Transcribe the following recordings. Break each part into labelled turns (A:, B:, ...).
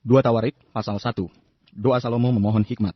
A: 2 Tawarik, pasal 1. Doa Salomo memohon hikmat.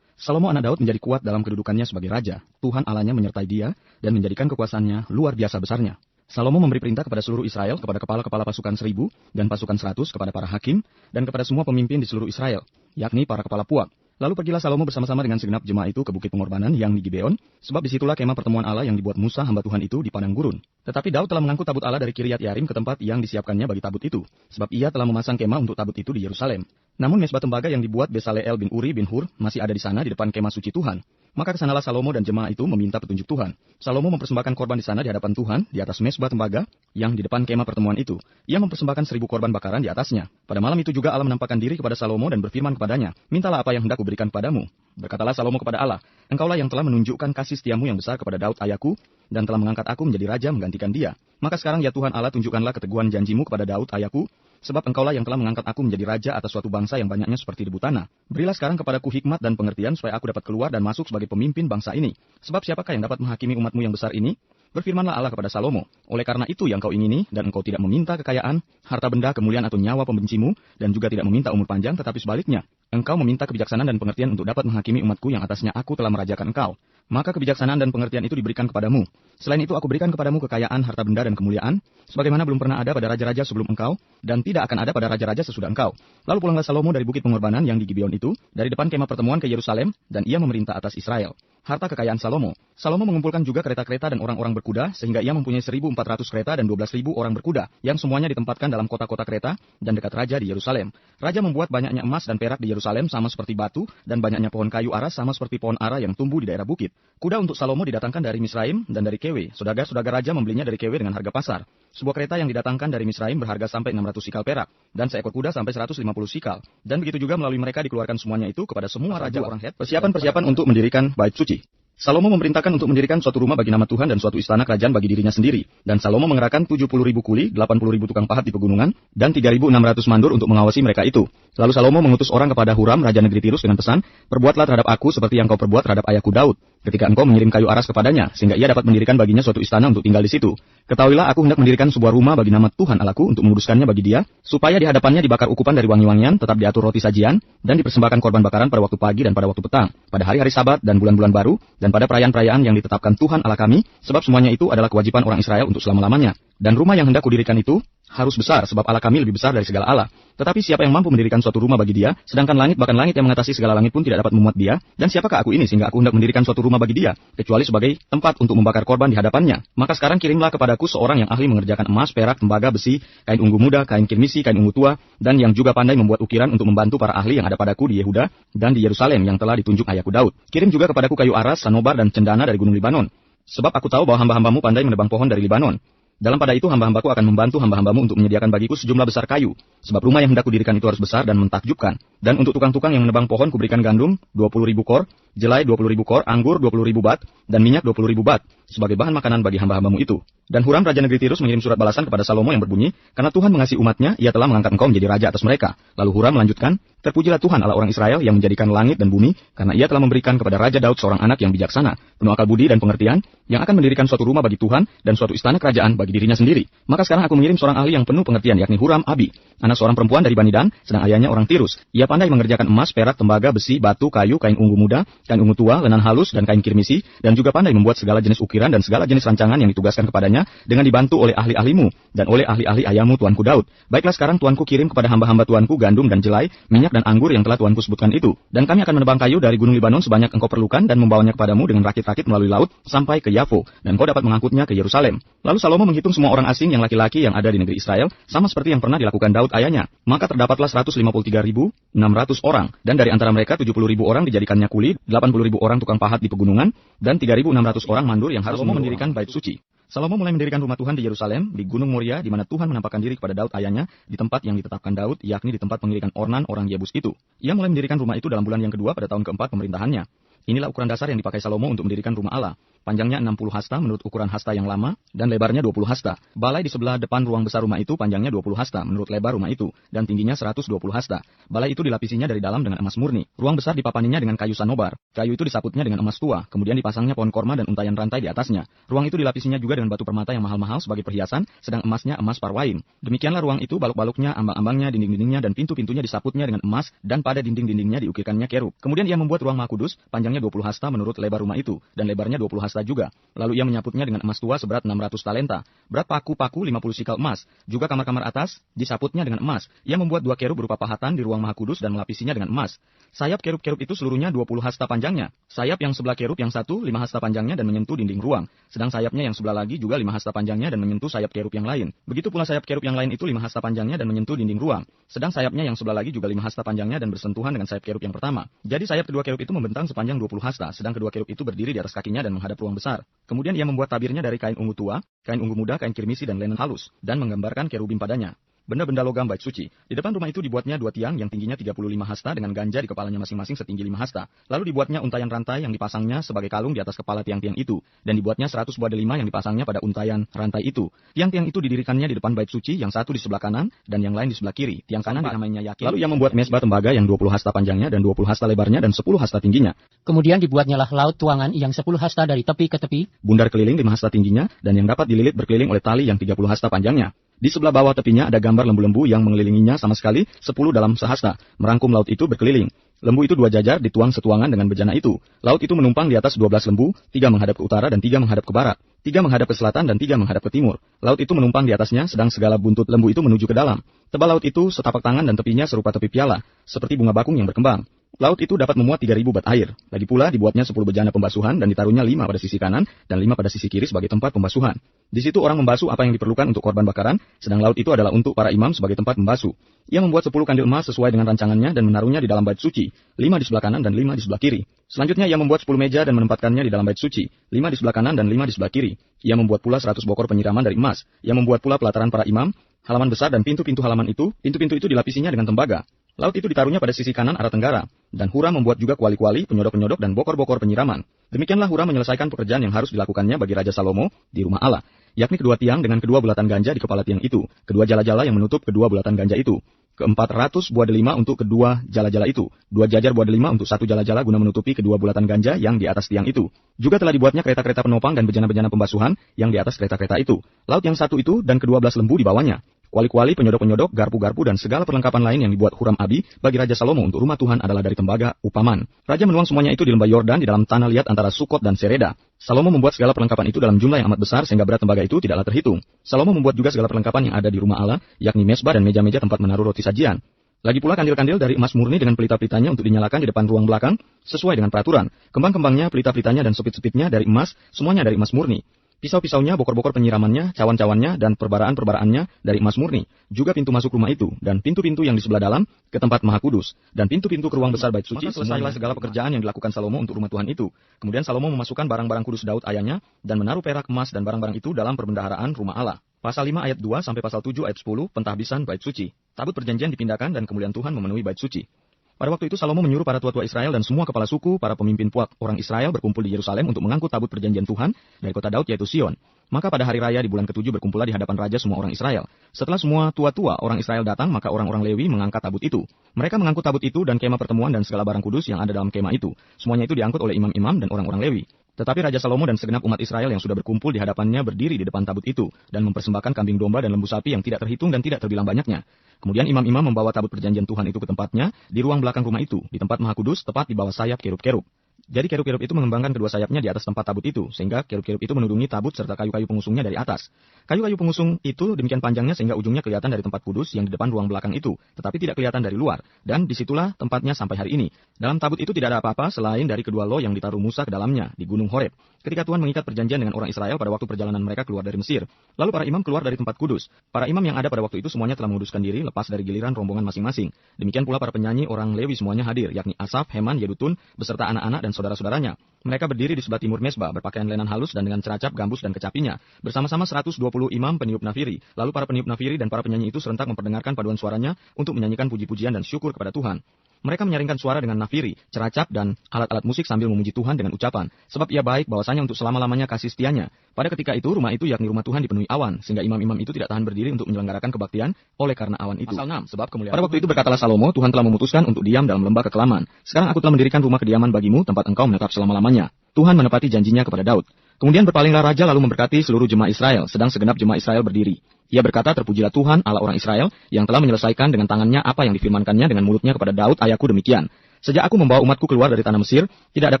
A: Salomo anak Daud menjadi kuat dalam kedudukannya sebagai raja. Tuhan Allahnya menyertai dia dan menjadikan kekuasaannya luar biasa besarnya. Salomo memberi perintah kepada seluruh Israel, kepada kepala-kepala pasukan 1000 dan pasukan 100, kepada para hakim, dan kepada semua pemimpin di seluruh Israel, yakni para kepala puak. Lalu pergilah Salomo bersama-sama dengan segenap jemaah itu ke bukit pengorbanan yang di Gibeon, sebab disitulah kemah pertemuan Allah yang dibuat Musa hamba Tuhan itu di padang gurun. Tetapi Daud telah mengangkut tabut Allah dari Kiryat Yarim ke tempat yang disiapkannya bagi tabut itu, sebab ia telah memasang kemah untuk tabut itu di Yerusalem. Namun mesbah tembaga yang dibuat Besaleel bin Uri bin Hur masih ada di sana di depan kemah suci Tuhan. Maka kesanalah Salomo dan jemaah itu meminta petunjuk Tuhan. Salomo mempersembahkan korban di sana di hadapan Tuhan, di atas mesbah tembaga yang di depan kemah pertemuan itu. Ia mempersembahkan 1000 korban bakaran di atasnya. Pada malam itu juga Allah menampakkan diri kepada Salomo dan berfirman kepadanya, "Mintalah apa yang hendak kuberikan kepadamu." Berkatalah Salomo kepada Allah, "Engkaulah yang telah menunjukkan kasih setiamu yang besar kepada Daud ayahku, dan telah mengangkat aku menjadi raja menggantikan dia. Maka sekarang ya Tuhan Allah, tunjukkanlah keteguhan janjimu kepada Daud ayahku, sebab engkaulah yang telah mengangkat aku menjadi raja atas suatu bangsa yang banyaknya seperti debu tanah. Berilah sekarang kepadaku hikmat dan pengertian supaya aku dapat keluar dan masuk sebagai pemimpin bangsa ini. Sebab siapakah yang dapat menghakimi umatmu yang besar ini?" Berfirmanlah Allah kepada Salomo, "Oleh karena itu yang kau ingini, dan engkau tidak meminta kekayaan, harta benda, kemuliaan atau nyawa pembencimu, dan juga tidak meminta umur panjang, tetapi sebaliknya, engkau meminta kebijaksanaan dan pengertian untuk dapat menghakimi umatku yang atasnya aku telah merajakan engkau. Maka kebijaksanaan dan pengertian itu diberikan kepadamu. Selain itu aku berikan kepadamu kekayaan, harta benda, dan kemuliaan, sebagaimana belum pernah ada pada raja-raja sebelum engkau, dan tidak akan ada pada raja-raja sesudah engkau." Lalu pulanglah Salomo dari bukit pengorbanan yang di Gibeon itu, dari depan kemah pertemuan ke Yerusalem, dan ia memerintah atas Israel. Harta kekayaan Salomo. Salomo mengumpulkan juga kereta-kereta dan orang-orang berkuda, sehingga ia mempunyai 1400 kereta dan 12.000 orang berkuda, yang semuanya ditempatkan dalam kota-kota kereta dan dekat raja di Yerusalem. Raja membuat banyaknya emas dan perak di Yerusalem sama seperti batu, dan banyaknya pohon kayu ara sama seperti pohon ara yang tumbuh di daerah bukit. Kuda untuk Salomo didatangkan dari Misraim dan dari Kewe. Saudagar-saudagar raja membelinya dari Kewe dengan harga pasar. Sebuah kereta yang didatangkan dari Misraim berharga sampai 600 sikal perak, dan seekor kuda sampai 150 sikal. Dan begitu juga melalui mereka dikeluarkan semuanya itu kepada semua raja orang Het. Persiapan untuk mendirikan bait suci. Salomo memerintahkan untuk mendirikan suatu rumah bagi nama Tuhan dan suatu istana kerajaan bagi dirinya sendiri. Dan Salomo mengerahkan 70.000 kuli, 80.000 tukang pahat di pegunungan, dan 3.600 mandur untuk mengawasi mereka itu. Lalu Salomo mengutus orang kepada Huram, raja negeri Tirus dengan pesan, "Perbuatlah terhadap aku seperti yang kau perbuat terhadap ayahku Daud, ketika engkau mengirim kayu aras kepadanya, sehingga ia dapat mendirikan baginya suatu istana untuk tinggal di situ. Ketahuilah aku hendak mendirikan sebuah rumah bagi nama Tuhan Allahku untuk menguduskannya bagi dia, supaya di hadapannya dibakar ukupan dari wangi-wangian, tetap diatur roti sajian, dan dipersembahkan korban bakaran pada waktu pagi dan pada waktu petang, pada hari-hari Sabat dan bulan-bulan baru, dan pada perayaan-perayaan yang ditetapkan Tuhan Allah kami, sebab semuanya itu adalah kewajiban orang Israel untuk selama-lamanya. Dan rumah yang hendak kudirikan itu harus besar, sebab Allah kami lebih besar dari segala Allah. Tetapi siapa yang mampu mendirikan suatu rumah bagi dia, sedangkan langit, bahkan langit yang mengatasi segala langit pun tidak dapat memuat dia, dan siapakah aku ini sehingga aku hendak mendirikan suatu rumah bagi dia, kecuali sebagai tempat untuk membakar korban di hadapannya? Maka sekarang kirimlah kepadaku seorang yang ahli mengerjakan emas, perak, tembaga, besi, kain ungu muda, kain kirmisi, kain ungu tua, dan yang juga pandai membuat ukiran untuk membantu para ahli yang ada padaku di Yehuda dan di Yerusalem yang telah ditunjuk ayahku Daud. Kirim juga kepadaku kayu aras, sanobar, dan cendana dari gunung Libanon. Sebab aku tahu bahwa hamba-hambamu pandai menebang pohon dari Libanon. Dalam pada itu hamba-hambaku akan membantu hamba-hambamu untuk menyediakan bagiku sejumlah besar kayu. Sebab rumah yang hendak kudirikan itu harus besar dan mentakjubkan. Dan untuk tukang-tukang yang menebang pohon kuberikan gandum 20.000 kor, jelai 20.000 kor, anggur 20.000 bat, dan minyak 20.000 bat, sebagai bahan makanan bagi hamba-hambamu itu." Dan Huram raja negeri Tirus mengirim surat balasan kepada Salomo yang berbunyi, "Karena Tuhan mengasihi umatnya, ia telah mengangkat engkau menjadi raja atas mereka." Lalu Huram melanjutkan, "Terpujilah Tuhan Allah orang Israel yang menjadikan langit dan bumi, karena ia telah memberikan kepada Raja Daud seorang anak yang bijaksana, penuh akal budi dan pengertian, yang akan mendirikan suatu rumah bagi Tuhan dan suatu istana kerajaan bagi dirinya sendiri. Maka sekarang aku mengirim seorang ahli yang penuh pengertian, yakni Huram Abi, anak seorang perempuan dari Bani Dan, sedang ayahnya orang Tirus. Ia pandai mengerjakan emas, perak, tembaga, besi, batu, kayu, kain ungu muda, kain ungu tua, lenan halus, dan kain kirmisi, dan juga pandai membuat segala jenis ukiran dan segala jenis rancangan yang ditugaskan kepadanya dengan dibantu oleh ahli-ahlimu dan oleh ahli-ahli ayahmu tuanku Daud. Baiklah sekarang tuanku kirim kepada hamba-hamba tuanku gandum dan jelai, minyak dan anggur yang telah tuanku sebutkan itu. Dan kami akan menebang kayu dari gunung Libanon sebanyak engkau perlukan dan membawanya kepadamu dengan rakit-rakit melalui laut sampai ke Yafo, dan kau dapat mengangkutnya ke Yerusalem." Lalu Salomo menghitung semua orang asing yang laki-laki yang ada di negeri Israel, sama seperti yang pernah dilakukan Daud ayahnya. Maka terdapatlah 153.600 orang, dan dari antara mereka 70.000 orang dijadikannya kuli, 80.000 orang tukang pahat di pegunungan, dan 3.600 orang mandur yang harus mendirikan bait suci. Salomo mulai mendirikan rumah Tuhan di Yerusalem, di Gunung Moria, di mana Tuhan menampakkan diri kepada Daud ayahnya, di tempat yang ditetapkan Daud, yakni di tempat pengirikan Ornan orang Yebus itu. Ia mulai mendirikan rumah itu dalam bulan yang kedua pada tahun keempat pemerintahannya. Inilah ukuran dasar yang dipakai Salomo untuk mendirikan rumah Allah. panjangnya 60 hasta menurut ukuran hasta yang lama, dan lebarnya 20 hasta. Balai di sebelah depan ruang besar rumah itu panjangnya 20 hasta menurut lebar rumah itu, dan tingginya 120 hasta. Balai itu dilapisinya dari dalam dengan emas murni. Ruang besar dipapaninya dengan kayu sanobar. Kayu itu disaputnya dengan emas tua, kemudian dipasangnya pohon korma dan untayan rantai di atasnya. Ruang itu dilapisinya juga dengan batu permata yang mahal-mahal sebagai perhiasan, sedang emasnya emas parwain. Demikianlah ruang itu, balok-baloknya, ambang-ambangnya, dinding-dindingnya, dan pintu-pintunya disaputnya dengan emas, dan pada dinding-dindingnya diukirkannya kerub. Kemudian ia membuat ruang Maha Kudus, panjangnya 20 hasta menurut lebar rumah itu, dan lebarnya 20 hasta juga. Lalu ia menyaputnya dengan emas tua seberat 600 talenta. Berat paku-paku 50 sikal emas. Juga kamar-kamar atas disaputnya dengan emas. Ia membuat 2 kerub berupa pahatan di ruang Maha Kudus dan melapisinya dengan emas. Sayap kerub-kerub itu seluruhnya 20 hasta panjangnya. Sayap yang sebelah kerub yang satu 5 hasta panjangnya dan menyentuh dinding ruang. Sedang sayapnya yang sebelah lagi juga 5 hasta panjangnya dan menyentuh sayap kerub yang lain. Begitu pula sayap kerub yang lain itu 5 hasta panjangnya dan menyentuh dinding ruang. Sedang sayapnya yang sebelah lagi juga 5 hasta panjangnya dan bersentuhan dengan sayap kerub yang pertama. Jadi sayap kedua kerub itu membentang sepanjang 20 hasta, sedang kedua kerub itu berdiri di atas kakinya dan menghadap ruang besar. Kemudian ia membuat tabirnya dari kain ungu tua, kain ungu muda, kain kirmisi dan linen halus, dan menggambarkan kerubim padanya. Benda-benda logam bait suci. Di depan rumah itu dibuatnya 2 tiang yang tingginya 35 hasta dengan ganja di kepalanya masing-masing setinggi 5 hasta. Lalu dibuatnya untayan rantai yang dipasangnya sebagai kalung di atas kepala tiang-tiang itu. Dan dibuatnya 100 buah delima yang dipasangnya pada untayan rantai itu. Tiang-tiang itu didirikannya di depan bait suci, yang satu di sebelah kanan dan yang lain di sebelah kiri. Tiang kanan dinamainya Yakin. Lalu ia membuat mesbah tembaga yang 20 hasta panjangnya dan 20 hasta lebarnya dan 10 hasta tingginya.
B: Kemudian dibuatnya lah laut tuangan yang 10 hasta dari tepi ke tepi.
A: Bundar keliling 5 hasta tingginya dan yang dapat dililit berkeliling oleh tali yang 30 hasta panjangnya. Di sebelah bawah tepinya ada gambar lembu-lembu yang mengelilinginya sama sekali 10 dalam sehasta, merangkum laut itu berkeliling. Lembu itu 2 jajar dituang setuangan dengan bejana itu. Laut itu menumpang di atas 12 lembu, 3 menghadap ke utara dan 3 menghadap ke barat. 3 menghadap ke selatan dan 3 menghadap ke timur. Laut itu menumpang di atasnya, sedang segala buntut lembu itu menuju ke dalam. Tebal laut itu setapak tangan dan tepinya serupa tepi piala, seperti bunga bakung yang berkembang. Laut itu dapat memuat 3.000 bat air. Lagi pula dibuatnya 10 bejana pembasuhan dan ditaruhnya 5 pada sisi kanan dan 5 pada sisi kiri sebagai tempat pembasuhan. Di situ orang membasuh apa yang diperlukan untuk korban bakaran, sedang laut itu adalah untuk para imam sebagai tempat membasuh. Ia membuat 10 kandil emas sesuai dengan rancangannya dan menaruhnya di dalam bait suci, 5 di sebelah kanan dan 5 di sebelah kiri. Selanjutnya ia membuat 10 meja dan menempatkannya di dalam bait suci, 5 di sebelah kanan dan 5 di sebelah kiri. Ia membuat pula 100 bokor penyiraman dari emas. Ia membuat pula pelataran para imam, halaman besar dan pintu-pintu halaman itu. Pintu-pintu itu dilapisinya dengan tembaga. Laut itu ditaruhnya pada sisi kanan arah tenggara, dan Huram membuat juga kuali-kuali, penyodok-penyodok, dan bokor-bokor penyiraman. Demikianlah Huram menyelesaikan pekerjaan yang harus dilakukannya bagi Raja Salomo di rumah Allah, yakni kedua tiang dengan kedua bulatan ganja di kepala tiang itu, kedua jala-jala yang menutup kedua bulatan ganja itu, ke-400 buah delima untuk kedua jala-jala itu, 2 jajar buah delima untuk 1 jala-jala guna menutupi kedua bulatan ganja yang di atas tiang itu. Juga telah dibuatnya kereta-kereta penopang dan bejana-bejana pembasuhan yang di atas kereta-kereta itu. Laut yang satu itu dan ke-12 lembu di bawahnya. Kuali-kuali, penyodok-penyodok, garpu-garpu, dan segala perlengkapan lain yang dibuat Huram Abi bagi Raja Salomo untuk rumah Tuhan adalah dari tembaga upaman. Raja menuang semuanya itu di lembah Yordan di dalam tanah liat antara Sukot dan Sereda. Salomo membuat segala perlengkapan itu dalam jumlah yang amat besar sehingga berat tembaga itu tidaklah terhitung. Salomo membuat juga segala perlengkapan yang ada di rumah Allah, yakni mesbah dan meja-meja tempat menaruh roti sajian. Lagi pula kandil-kandil dari emas murni dengan pelita-pelitanya untuk dinyalakan di depan ruang belakang sesuai dengan peraturan. Kembang-kembangnya, pelita-pelitanya dan sepit-sepitnya dari emas, semuanya dari emas murni. Pisau-pisaunya, bokor-bokor penyiramannya, cawan-cawannya, dan perbaraan-perbaraannya dari emas murni. Juga pintu masuk rumah itu, dan pintu-pintu yang di sebelah dalam, ke tempat Maha Kudus, dan pintu-pintu ke ruang besar bait suci. Maka selesailah segala pekerjaan yang dilakukan Salomo untuk rumah Tuhan itu. Kemudian Salomo memasukkan barang-barang kudus Daud ayahnya, dan menaruh perak, emas, dan barang-barang itu dalam perbendaharaan rumah Allah. Pasal 5 ayat 2 sampai pasal 7 ayat 10, pentahbisan bait suci. Tabut perjanjian dipindahkan dan kemuliaan Tuhan memenuhi bait suci. Pada waktu itu Salomo menyuruh para tua-tua Israel dan semua kepala suku, para pemimpin puak orang Israel berkumpul di Yerusalem untuk mengangkut tabut perjanjian Tuhan dari kota Daud yaitu Sion. Maka pada hari raya di bulan ke-7 berkumpullah di hadapan raja semua orang Israel. Setelah semua tua-tua orang Israel datang, maka orang-orang Lewi mengangkat tabut itu. Mereka mengangkut tabut itu dan kemah pertemuan dan segala barang kudus yang ada dalam kemah itu. Semuanya itu diangkut oleh imam-imam dan orang-orang Lewi. Tetapi Raja Salomo dan segenap umat Israel yang sudah berkumpul di hadapannya berdiri di depan tabut itu dan mempersembahkan kambing domba dan lembu sapi yang tidak terhitung dan tidak terbilang banyaknya. Kemudian imam-imam membawa tabut perjanjian Tuhan itu ke tempatnya di ruang belakang rumah itu, di tempat Maha Kudus, tepat di bawah sayap kerub-kerub. Jadi kerub-kerub itu mengembangkan kedua sayapnya di atas tempat tabut itu, sehingga kerub-kerub itu menudungi tabut serta kayu-kayu pengusungnya dari atas. Kayu-kayu pengusung itu demikian panjangnya sehingga ujungnya kelihatan dari tempat kudus yang di depan ruang belakang itu, tetapi tidak kelihatan dari luar, dan disitulah tempatnya sampai hari ini. Dalam tabut itu tidak ada apa-apa selain dari kedua loh yang ditaruh Musa ke dalamnya di Gunung Horeb. Ketika Tuhan mengikat perjanjian dengan orang Israel pada waktu perjalanan mereka keluar dari Mesir. Lalu para imam keluar dari tempat kudus. Para imam yang ada pada waktu itu semuanya telah menguduskan diri lepas dari giliran rombongan masing-masing. Demikian pula para penyanyi orang Lewi semuanya hadir, yakni Asaf, Heman, Yedutun, beserta anak-anak dan saudara-saudaranya. Mereka berdiri di sebelah timur mesbah, berpakaian lenan halus dan dengan ceracap, gambus, dan kecapinya. Bersama-sama 120 imam peniup nafiri. Lalu para peniup nafiri dan para penyanyi itu serentak memperdengarkan paduan suaranya untuk menyanyikan puji-pujian dan syukur kepada Tuhan. Mereka menyaringkan suara dengan nafiri, ceracap, dan alat-alat musik sambil memuji Tuhan dengan ucapan, sebab ia baik bahwasanya untuk selama-lamanya kasih setianya. Pada ketika itu, rumah itu yakni rumah Tuhan dipenuhi awan, sehingga imam-imam itu tidak tahan berdiri untuk menyelenggarakan kebaktian oleh karena awan itu. Pasal 6, sebab kemuliaan. Pada waktu itu berkatalah Salomo, Tuhan telah memutuskan untuk diam dalam lembah kekelaman. Sekarang aku telah mendirikan rumah kediaman bagimu, tempat engkau menetap selama-lamanya. Tuhan menepati janjinya kepada Daud. Kemudian berpalinglah raja lalu memberkati seluruh jemaah Israel, sedang segenap jemaah Israel berdiri. Ia berkata, terpujilah Tuhan Allah orang Israel, yang telah menyelesaikan dengan tangannya apa yang difirmankannya dengan mulutnya kepada Daud ayahku demikian. Sejak aku membawa umatku keluar dari tanah Mesir, tidak ada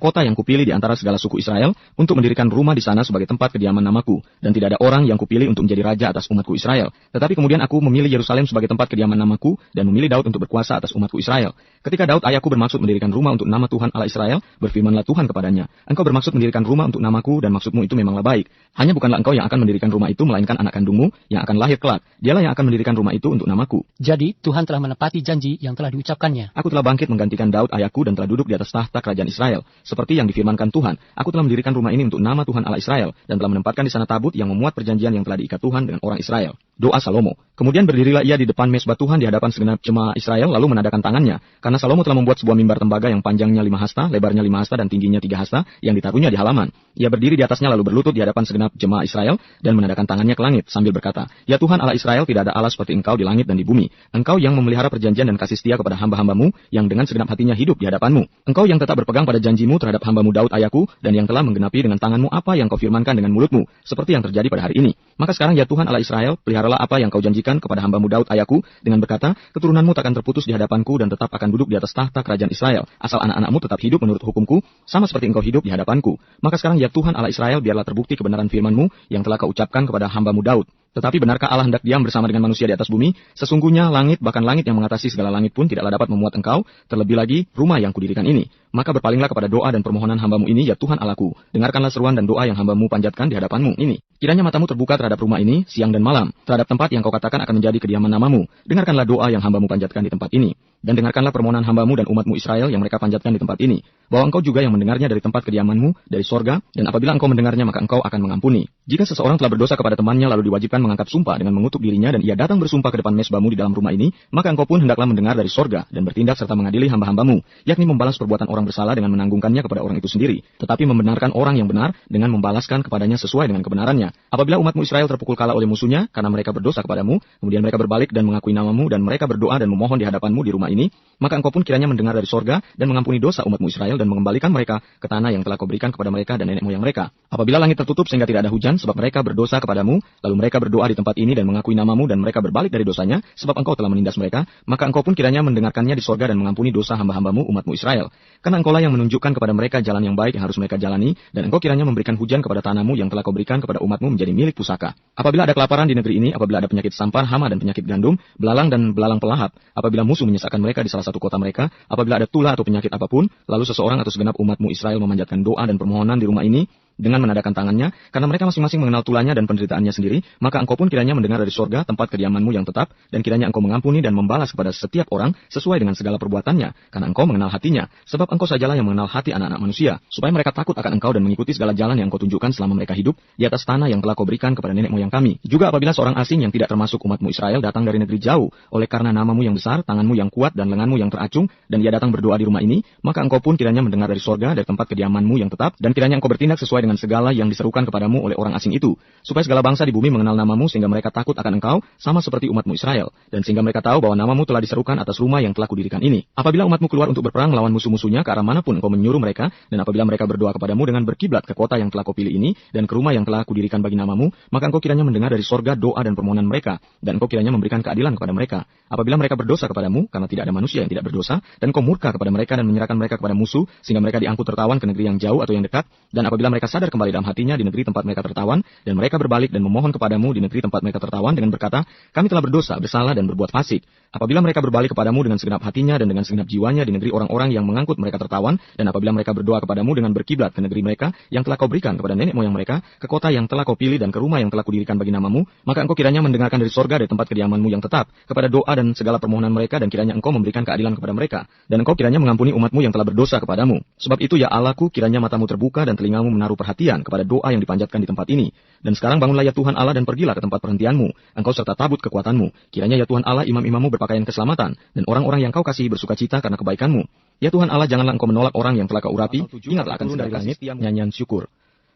A: kota yang kupilih di antara segala suku Israel untuk mendirikan rumah di sana sebagai tempat kediaman namaku, dan tidak ada orang yang kupilih untuk menjadi raja atas umatku Israel. Tetapi kemudian aku memilih Yerusalem sebagai tempat kediaman namaku, dan memilih Daud untuk berkuasa atas umatku Israel. Ketika Daud ayahku bermaksud mendirikan rumah untuk nama Tuhan Allah Israel, berfirmanlah Tuhan kepadanya, engkau bermaksud mendirikan rumah untuk namaku, dan maksudmu itu memanglah baik. Hanya bukanlah engkau yang akan mendirikan rumah itu, melainkan anak kandungmu yang akan lahir kelak. Dialah yang akan mendirikan rumah itu untuk namaku.
B: Jadi Tuhan telah menepati janji yang telah diucapkannya.
A: Aku telah bangkit menggantikan Daud ayahku dan telah duduk di atas tahta kerajaan Israel. Seperti yang difirmankan Tuhan, aku telah mendirikan rumah ini untuk nama Tuhan Allah Israel, dan telah menempatkan di sana tabut yang memuat perjanjian yang telah diikat Tuhan dengan orang Israel. Doa Salomo. Kemudian berdirilah ia di depan mezbah Tuhan di hadapan segenap jemaah Israel, lalu menadakan tangannya. Karena Salomo telah membuat sebuah mimbar tembaga yang panjangnya 5 hasta, lebarnya 5 hasta, dan tingginya 3 hasta, yang ditaruhnya di halaman. Ia berdiri di atasnya lalu berlutut di hadapan segenap jemaah Israel, dan menadakan tangannya ke langit, sambil berkata, Ya Tuhan Allah Israel, tidak ada Allah seperti engkau di langit dan di bumi. Engkau yang memelihara perjanjian dan kasih setia kepada hamba-hambamu, yang dengan segenap hatinya hidup di hadapanmu. Engkau yang tetap berpegang pada janjimu terhadap hambamu Daud ayahku, dan yang telah menggenapi dengan tanganmu apa yang kau firmankan dengan mulutmu, seperti yang terjadi pada hari ini. Maka sekarang ya Tuhan Allah Israel, peliharalah apa yang kau janjikan kepada hambamu Daud ayahku, dengan berkata, keturunanmu takkan terputus di hadapanku dan tetap akan duduk di atas tahta kerajaan Israel, asal anak-anakmu tetap hidup menurut hukumku, sama seperti engkau hidup di hadapanku. Maka sekarang ya Tuhan Allah Israel, biarlah terbukti kebenaran firman-Mu yang telah kau ucapkan kepada hambamu Daud. Tetapi benarkah Allah hendak diam bersama dengan manusia di atas bumi? Sesungguhnya langit, bahkan langit yang mengatasi segala langit pun tidaklah dapat memuat engkau, terlebih lagi rumah yang kudirikan ini. Maka berpalinglah kepada doa dan permohonan hambamu ini, ya Tuhan Allahku. Dengarkanlah seruan dan doa yang hambamu panjatkan di hadapanmu ini. Kiranya matamu terbuka terhadap rumah ini, siang dan malam, terhadap tempat yang kau katakan akan menjadi kediaman namamu. Dengarkanlah doa yang hambamu panjatkan di tempat ini. Dan dengarkanlah permohonan hambamu dan umatmu Israel yang mereka panjatkan di tempat ini. Bahwa engkau juga yang mendengarnya dari tempat kediamanmu, dari sorga, dan apabila engkau mendengarnya maka engkau akan mengampuni. Jika seseorang telah berdosa kepada temannya lalu diwajibkan mengangkat sumpah dengan mengutuk dirinya dan ia datang bersumpah ke depan mezbamu di dalam rumah ini, maka engkau pun hendaklah mendengar dari sorga dan bertindak serta mengadili hamba-hambamu, yakni membalas perbuatan orang bersalah dengan menanggungkannya kepada orang itu sendiri, tetapi membenarkan orang yang benar dengan membalaskan kepadanya sesuai dengan kebenarannya. Apabila umatmu Israel terpukul kalah oleh musuhnya karena mereka berdosa kepadamu, kemudian mereka berbalik dan mengakui namamu dan mereka berdoa dan memohon di hadapanmu di rumah ini, maka engkau pun kiranya mendengar dari sorga dan mengampuni dosa umatmu Israel dan mengembalikan mereka ke tanah yang telah kau berikan kepada mereka dan nenek moyang mereka. Apabila langit tertutup sehingga tidak ada hujan sebab mereka berdosa kepadamu, lalu mereka berdoa di tempat ini dan mengakui namamu dan mereka berbalik dari dosanya sebab engkau telah menindas mereka, maka engkau pun kiranya mendengarkannya di sorga dan mengampuni dosa hamba-hambamu umatmu Israel. Karena engkaulah yang menunjukkan kepada mereka jalan yang baik yang harus mereka jalani, dan engkau kiranya memberikan hujan kepada tanahmu yang telah kau berikan kepada umatmu menjadi milik pusaka. Apabila ada kelaparan di negeri ini, apabila ada penyakit sampar, hama dan penyakit gandum, belalang dan belalang pelahap, apabila musuh menyesakkan mereka di salah satu kota mereka, apabila ada tula atau penyakit apapun, lalu seseorang atau segenap umatmu Israel memanjatkan doa dan permohonan di rumah ini, dengan menadakan tangannya, karena mereka masing-masing mengenal tulanya dan penderitaannya sendiri, maka engkau pun kiranya mendengar dari sorga tempat kediamanmu yang tetap, dan kiranya engkau mengampuni dan membalas kepada setiap orang sesuai dengan segala perbuatannya, karena engkau mengenal hatinya, sebab engkau sajalah yang mengenal hati anak-anak manusia, supaya mereka takut akan engkau dan mengikuti segala jalan yang engkau tunjukkan selama mereka hidup di atas tanah yang telah kau berikan kepada nenek moyang kami. Juga apabila seorang asing yang tidak termasuk umatmu Israel datang dari negeri jauh, oleh karena namamu yang besar, tanganmu yang kuat dan lenganmu yang teracung, dan dia datang berdoa di rumah ini, maka engkau pun kiranya mendengar dari sorga dari tempat kediamanmu yang tetap, dan kiranya engkau bertindak sesuai dengan segala yang diserukan kepadamu oleh orang asing itu, supaya segala bangsa di bumi mengenal namamu sehingga mereka takut akan engkau, sama seperti umatmu Israel, dan sehingga mereka tahu bahwa namamu telah diserukan atas rumah yang telah kudirikan ini. Apabila umatmu keluar untuk berperang melawan musuh-musuhnya ke arah manapun engkau menyuruh mereka, dan apabila mereka berdoa kepadamu dengan berkiblat ke kota yang telah kau pilih ini, dan ke rumah yang telah kudirikan bagi namamu, maka engkau kiranya mendengar dari sorga doa dan permohonan mereka, dan engkau kiranya memberikan keadilan kepada mereka. Apabila mereka berdosa kepadamu, karena tidak ada manusia yang tidak berdosa, dan kau murka kepada mereka dan menyerahkan mereka kepada musuh, sehingga mereka diangkut tertawan ke negeri yang jauh atau yang dekat, dan apabila mereka sadar kembali dalam hatinya di negeri tempat mereka tertawan, dan mereka berbalik dan memohon kepadamu di negeri tempat mereka tertawan dengan berkata, kami telah berdosa, bersalah dan berbuat fasik. Apabila mereka berbalik kepadamu dengan segenap hatinya dan dengan segenap jiwanya di negeri orang-orang yang mengangkut mereka tertawan, dan apabila mereka berdoa kepadamu dengan berkiblat ke negeri mereka yang telah kau berikan kepada nenek moyang mereka, ke kota yang telah kau pilih dan ke rumah yang telah kudirikan bagi namamu, maka engkau kiranya mendengarkan dari sorga dari tempat kediamanmu yang tetap, kepada doa dan segala permohonan mereka, dan kiranya engkau memberikan keadilan kepada mereka, dan engkau kiranya mengampuni umatmu yang telah berdosa kepadamu. Sebab itu ya Allahku, kiranya matamu terbuka dan telingamu menaruh perhatian kepada doa yang dipanjatkan di tempat ini. Dan sekarang bangunlah ya Tuhan Allah dan pergilah ke tempat perhentianmu, engkau serta tabut kekuatanmu. Kiranya ya Tuhan Allah imam-imammu berpakaian keselamatan, dan orang-orang yang kau kasihi bersukacita karena kebaikanmu. Ya Tuhan Allah, janganlah engkau menolak orang yang telah kau urapi, ingatlah akan segala kasih setiamu, nyanyian syukur.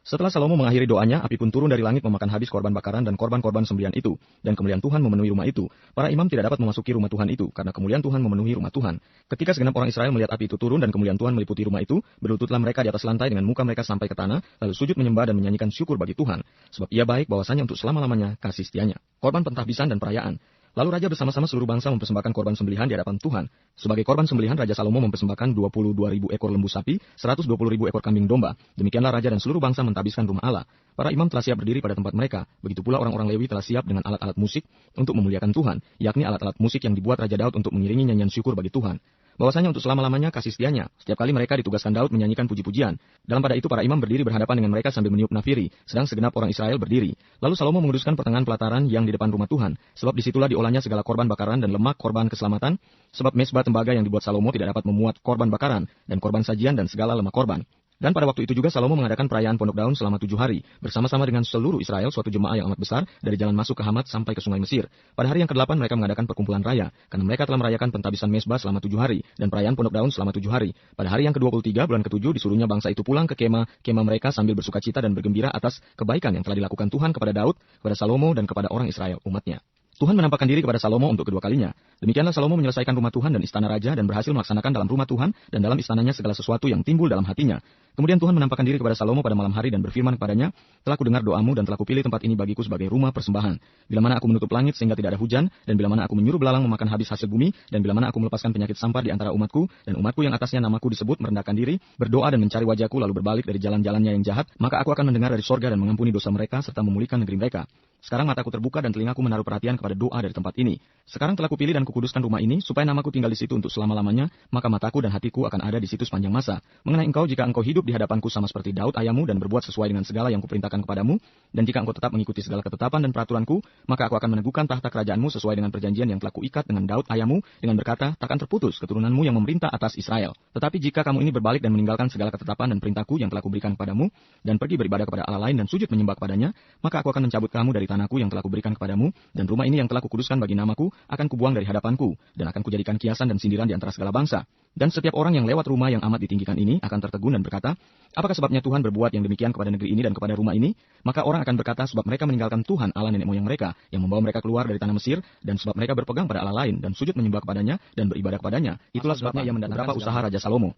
A: Setelah Salomo mengakhiri doanya, api pun turun dari langit memakan habis korban bakaran dan korban-korban sembelihan itu. Dan kemuliaan Tuhan memenuhi rumah itu. Para imam tidak dapat memasuki rumah Tuhan itu, karena kemuliaan Tuhan memenuhi rumah Tuhan. Ketika segenap orang Israel melihat api itu turun dan kemuliaan Tuhan meliputi rumah itu, berlututlah mereka di atas lantai dengan muka mereka sampai ke tanah, lalu sujud menyembah dan menyanyikan syukur bagi Tuhan. Sebab ia baik bahwasanya untuk selama-lamanya kasih setianya. Korban pentahbisan dan perayaan. Lalu raja bersama-sama seluruh bangsa mempersembahkan korban sembelihan di hadapan Tuhan. Sebagai korban sembelihan, Raja Salomo mempersembahkan 22.000 ekor lembu sapi, 120.000 ekor kambing domba. Demikianlah raja dan seluruh bangsa mentahbiskan rumah Allah. Para imam telah siap berdiri pada tempat mereka. Begitu pula orang-orang Lewi telah siap dengan alat-alat musik untuk memuliakan Tuhan, yakni alat-alat musik yang dibuat Raja Daud untuk mengiringi nyanyian syukur bagi Tuhan. Bahwasanya untuk selama-lamanya kasih setianya. Setiap kali mereka ditugaskan Daud menyanyikan puji-pujian. Dalam pada itu para imam berdiri berhadapan dengan mereka sambil meniup nafiri, sedang segenap orang Israel berdiri. Lalu Salomo menguduskan pertengahan pelataran yang di depan rumah Tuhan, sebab disitulah diolahnya segala korban bakaran dan lemak korban keselamatan, sebab mezbah tembaga yang dibuat Salomo tidak dapat memuat korban bakaran dan korban sajian dan segala lemak korban. Dan pada waktu itu juga Salomo mengadakan perayaan Pondok Daun selama 7 hari, bersama-sama dengan seluruh Israel, suatu jemaah yang amat besar, dari jalan masuk ke Hamat sampai ke sungai Mesir. Pada hari yang ke-8 mereka mengadakan perkumpulan raya, karena mereka telah merayakan pentahbisan mezbah selama 7 hari, dan perayaan Pondok Daun selama 7 hari. Pada hari yang ke-23 bulan ke-7 disuruhnya bangsa itu pulang ke kemah mereka sambil bersukacita dan bergembira atas kebaikan yang telah dilakukan Tuhan kepada Daud, kepada Salomo, dan kepada orang Israel, umatnya. Tuhan menampakkan diri kepada Salomo untuk kedua kalinya. Demikianlah Salomo menyelesaikan rumah Tuhan dan istana raja dan berhasil melaksanakan dalam rumah Tuhan dan dalam istananya segala sesuatu yang timbul dalam hatinya. Kemudian Tuhan menampakkan diri kepada Salomo pada malam hari dan berfirman kepadanya, telah kudengar doamu dan telah kupilih tempat ini bagiku sebagai rumah persembahan. Bila mana aku menutup langit sehingga tidak ada hujan, dan bila mana aku menyuruh belalang memakan habis hasil bumi, dan bila mana aku melepaskan penyakit sampar di antara umatku, dan umatku yang atasnya namaku disebut merendahkan diri, berdoa dan mencari wajahku lalu berbalik dari jalan-jalannya yang jahat, maka aku akan mendengar dari sorga dan mengampuni dosa mereka serta memulihkan negeri mereka. Sekarang mataku terbuka dan telingaku menaruh perhatian kepada doa dari tempat ini. Sekarang telah kupilih dan kukuduskan rumah ini, supaya namaku tinggal di situ untuk selama-lamanya, maka mataku dan hatiku akan ada di situ sepanjang masa. Mengenai engkau, jika engkau hidup di hadapanku sama seperti Daud ayahmu dan berbuat sesuai dengan segala yang kuperintahkan kepadamu, dan jika engkau tetap mengikuti segala ketetapan dan peraturanku, maka aku akan meneguhkan tahta kerajaanmu sesuai dengan perjanjian yang telah kuikat dengan Daud ayahmu, dengan berkata, takkan terputus keturunanmu yang memerintah atas Israel. Tetapi jika kamu ini berbalik dan meninggalkan segala ketetapan dan perintahku yang telah kuberikan kepadamu, dan pergi beribadah kepada Allah lain dan sujud menyembah kepadanya, maka aku akan mencabut kamu dari tanahku yang telah kuberikan kepadamu, dan rumah ini yang telah kukuduskan bagi namaku akan kubuang dari hadapanku, dan akan kujadikan kiasan dan sindiran di antara segala bangsa. Dan setiap orang yang lewat rumah yang amat ditinggikan ini akan tertegun dan berkata, apakah sebabnya Tuhan berbuat yang demikian kepada negeri ini dan kepada rumah ini? Maka orang akan berkata, sebab mereka meninggalkan Tuhan Allah nenek moyang mereka, yang membawa mereka keluar dari tanah Mesir, dan sebab mereka berpegang pada Allah lain, dan sujud menyembah kepadanya, dan beribadah kepadanya. Itulah sebabnya ia mendatangkan beberapa usaha Raja Salomo.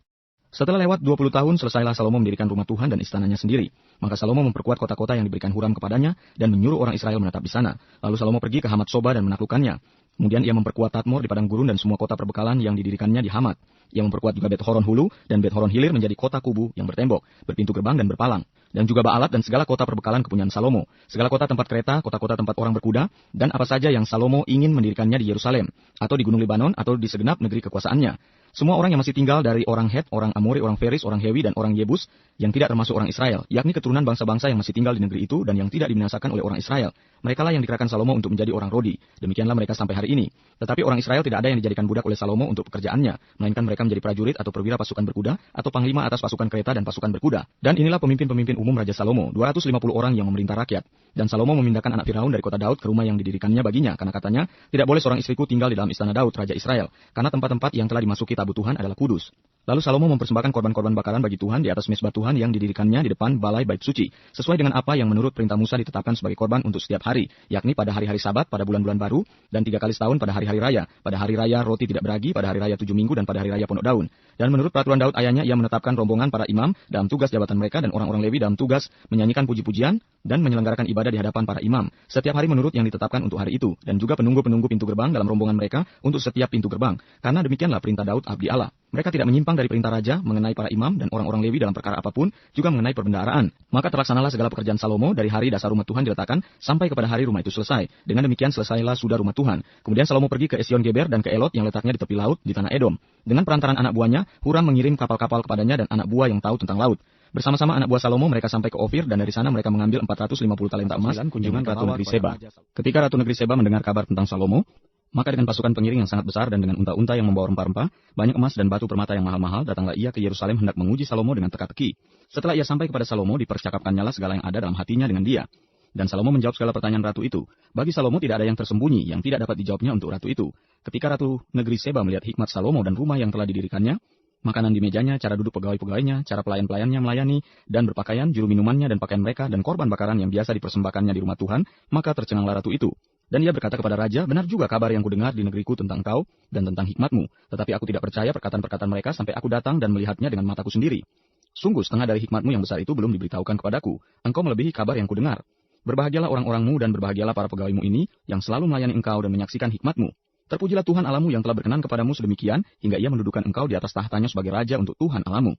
A: Setelah lewat 20 tahun, selesailah Salomo mendirikan rumah Tuhan dan istananya sendiri. Maka Salomo memperkuat kota-kota yang diberikan Huram kepadanya, dan menyuruh orang Israel menetap di sana. Lalu Salomo pergi ke Hamat Soba dan menaklukkannya. Kemudian ia memperkuat Tadmor di padang gurun dan semua kota perbekalan yang didirikannya di Hamat. Ia memperkuat juga Bet Horon Hulu dan Bet Horon Hilir menjadi kota kubu yang bertembok, berpintu gerbang dan berpalang. Dan juga Baalat dan segala kota perbekalan kepunyaan Salomo. Segala kota tempat kereta, kota-kota tempat orang berkuda, dan apa saja yang Salomo ingin mendirikannya di Yerusalem, atau di Gunung Libanon, atau di segenap negeri kekuasaannya. Semua orang yang masih tinggal dari orang Het, orang Amori, orang Feris, orang Hewi, dan orang Yebus, yang tidak termasuk orang Israel, yakni keturunan bangsa-bangsa yang masih tinggal di negeri itu dan yang tidak dibinasakan oleh orang Israel. Mereka lah yang dikerahkan Salomo untuk menjadi orang Rodi. Demikianlah mereka sampai hari ini. Tetapi orang Israel tidak ada yang dijadikan budak oleh Salomo untuk pekerjaannya, melainkan mereka menjadi prajurit atau perwira pasukan berkuda, atau panglima atas pasukan kereta dan pasukan berkuda. Dan inilah pemimpin-pemimpin umum Raja Salomo, 250 orang yang memerintah rakyat. Dan Salomo memindahkan anak Firaun dari kota Daud ke rumah yang didirikannya baginya, karena katanya, tidak boleh seorang istriku tinggal di dalam istana Daud, Raja Israel, karena tempat-tempat yang telah dimasuki tabut Tuhan adalah kudus. Lalu Salomo mempersembahkan korban-korban bakaran bagi Tuhan di atas mezbah Tuhan yang didirikannya di depan balai bait suci, sesuai dengan apa yang menurut perintah Musa ditetapkan sebagai korban untuk setiap hari, yakni pada hari-hari Sabat, pada bulan-bulan baru, dan 3 kali setahun pada hari-hari raya, pada hari raya roti tidak beragi, pada hari raya 7 minggu, dan pada hari raya Pondok Daun. Dan menurut peraturan Daud ayahnya, ia menetapkan rombongan para imam dalam tugas jabatan mereka dan orang-orang Lewi dalam tugas menyanyikan puji-pujian dan menyelenggarakan ibadah di hadapan para imam, setiap hari menurut yang ditetapkan untuk hari itu, dan juga penunggu-penunggu pintu gerbang dalam rombongan mereka untuk setiap pintu gerbang, karena demikianlah perintah Daud abdi Allah. Mereka tidak menyimpang dari perintah raja mengenai para imam dan orang-orang Lewi dalam perkara apapun, juga mengenai perbendaharaan. Maka terlaksanalah segala pekerjaan Salomo dari hari dasar rumah Tuhan diletakkan sampai kepada hari rumah itu selesai. Dengan demikian selesailah sudah rumah Tuhan. Kemudian Salomo pergi ke Esion Geber dan ke Elot yang letaknya di tepi laut di tanah Edom. Dengan perantaran anak buahnya, Huram mengirim kapal-kapal kepadanya dan anak buah yang tahu tentang laut. Bersama-sama anak buah Salomo mereka sampai ke Ofir dan dari sana mereka mengambil 450 talenta emas kunjungan Ratu Negeri Seba. Ketika Ratu Negeri Seba mendengar kabar tentang Salomo, Maka dengan pasukan pengiring yang sangat besar dan dengan unta-unta yang membawa rempah-rempah, banyak emas dan batu permata yang mahal-mahal, datanglah ia ke Yerusalem hendak menguji Salomo dengan teka-teki. Setelah ia sampai kepada Salomo, dipercakapkannyalah segala yang ada dalam hatinya dengan dia. Dan Salomo menjawab segala pertanyaan ratu itu. Bagi Salomo tidak ada yang tersembunyi, yang tidak dapat dijawabnya untuk ratu itu. Ketika ratu negeri Seba melihat hikmat Salomo dan rumah yang telah didirikannya, makanan di mejanya, cara duduk pegawai-pegawainya, cara pelayan-pelayannya melayani, dan berpakaian, juru minumannya dan pakaian mereka, dan korban bakaran yang biasa dipersembahkannya di rumah Tuhan, maka tercenganglah ratu itu. Dan ia berkata kepada raja, benar juga kabar yang kudengar di negeriku tentang engkau dan tentang hikmatmu. Tetapi aku tidak percaya perkataan-perkataan mereka sampai aku datang dan melihatnya dengan mataku sendiri. Sungguh setengah dari hikmatmu yang besar itu belum diberitahukan kepadaku. Engkau melebihi kabar yang kudengar. Berbahagialah orang-orangmu dan berbahagialah para pegawaimu ini yang selalu melayani engkau dan menyaksikan hikmatmu. Terpujilah Tuhan Allahmu yang telah berkenan kepadamu sedemikian hingga ia mendudukan engkau di atas tahtanya sebagai raja untuk Tuhan Allahmu.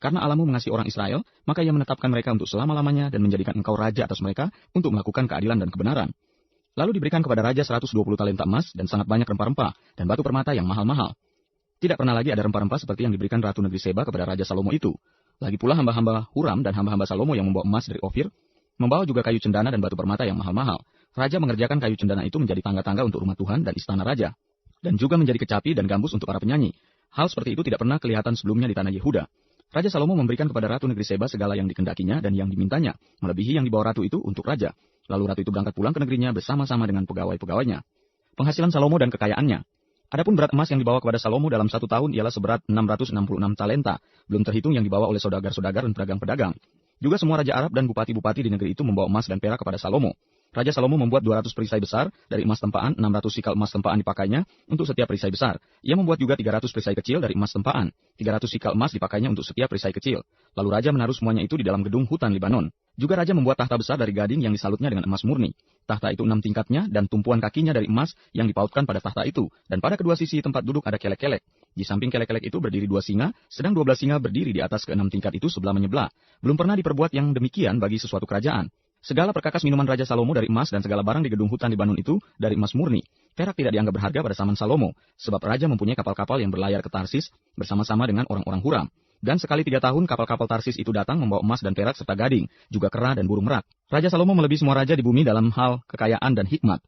A: Karena Allahmu mengasihi orang Israel, maka ia menetapkan mereka untuk selama-lamanya dan menjadikan engkau raja atas mereka untuk melakukan keadilan dan kebenaran. Lalu diberikan kepada raja 120 talenta emas dan sangat banyak rempah-rempah dan batu permata yang mahal-mahal. Tidak pernah lagi ada rempah-rempah seperti yang diberikan ratu negeri Seba kepada raja Salomo itu. Lagi pula hamba-hamba Huram dan hamba-hamba Salomo yang membawa emas dari Ofir, membawa juga kayu cendana dan batu permata yang mahal-mahal. Raja mengerjakan kayu cendana itu menjadi tangga-tangga untuk rumah Tuhan dan istana raja, dan juga menjadi kecapi dan gambus untuk para penyanyi. Hal seperti itu tidak pernah kelihatan sebelumnya di tanah Yehuda. Raja Salomo memberikan kepada ratu negeri Seba segala yang dikendakinya dan yang dimintanya, melebihi yang dibawa ratu itu untuk raja. Lalu ratu itu berangkat pulang ke negerinya bersama-sama dengan pegawai-pegawainya. Penghasilan Salomo dan kekayaannya. Adapun berat emas yang dibawa kepada Salomo dalam 1 tahun ialah seberat 666 talenta, belum terhitung yang dibawa oleh saudagar-saudagar dan pedagang-pedagang. Juga semua raja Arab dan bupati-bupati di negeri itu membawa emas dan perak kepada Salomo. Raja Salomo membuat 200 perisai besar dari emas tempaan, 600 sikal emas tempaan dipakainya untuk setiap perisai besar. Ia membuat juga 300 perisai kecil dari emas tempaan, 300 sikal emas dipakainya untuk setiap perisai kecil. Lalu raja menaruh semuanya itu di dalam gedung hutan Libanon. Juga raja membuat tahta besar dari gading yang disalutnya dengan emas murni. Tahta itu 6 tingkatnya dan tumpuan kakinya dari emas yang dipautkan pada tahta itu. Dan pada kedua sisi tempat duduk ada kelek-kelek. Di samping kelek-kelek itu berdiri 2 singa, sedang 12 singa berdiri di atas ke-6 tingkat itu sebelah menyebelah. Belum pernah diperbuat yang demikian bagi sesuatu kerajaan. Segala perkakas minuman Raja Salomo dari emas dan segala barang di gedung hutan Libanon itu dari emas murni. Perak tidak dianggap berharga pada zaman Salomo, sebab raja mempunyai kapal-kapal yang berlayar ke Tarsis bersama-sama dengan orang-orang Huram. Dan sekali 3 tahun kapal-kapal Tarsis itu datang membawa emas dan perak serta gading, juga kera dan burung merak. Raja Salomo melebihi semua raja di bumi dalam hal kekayaan dan hikmat.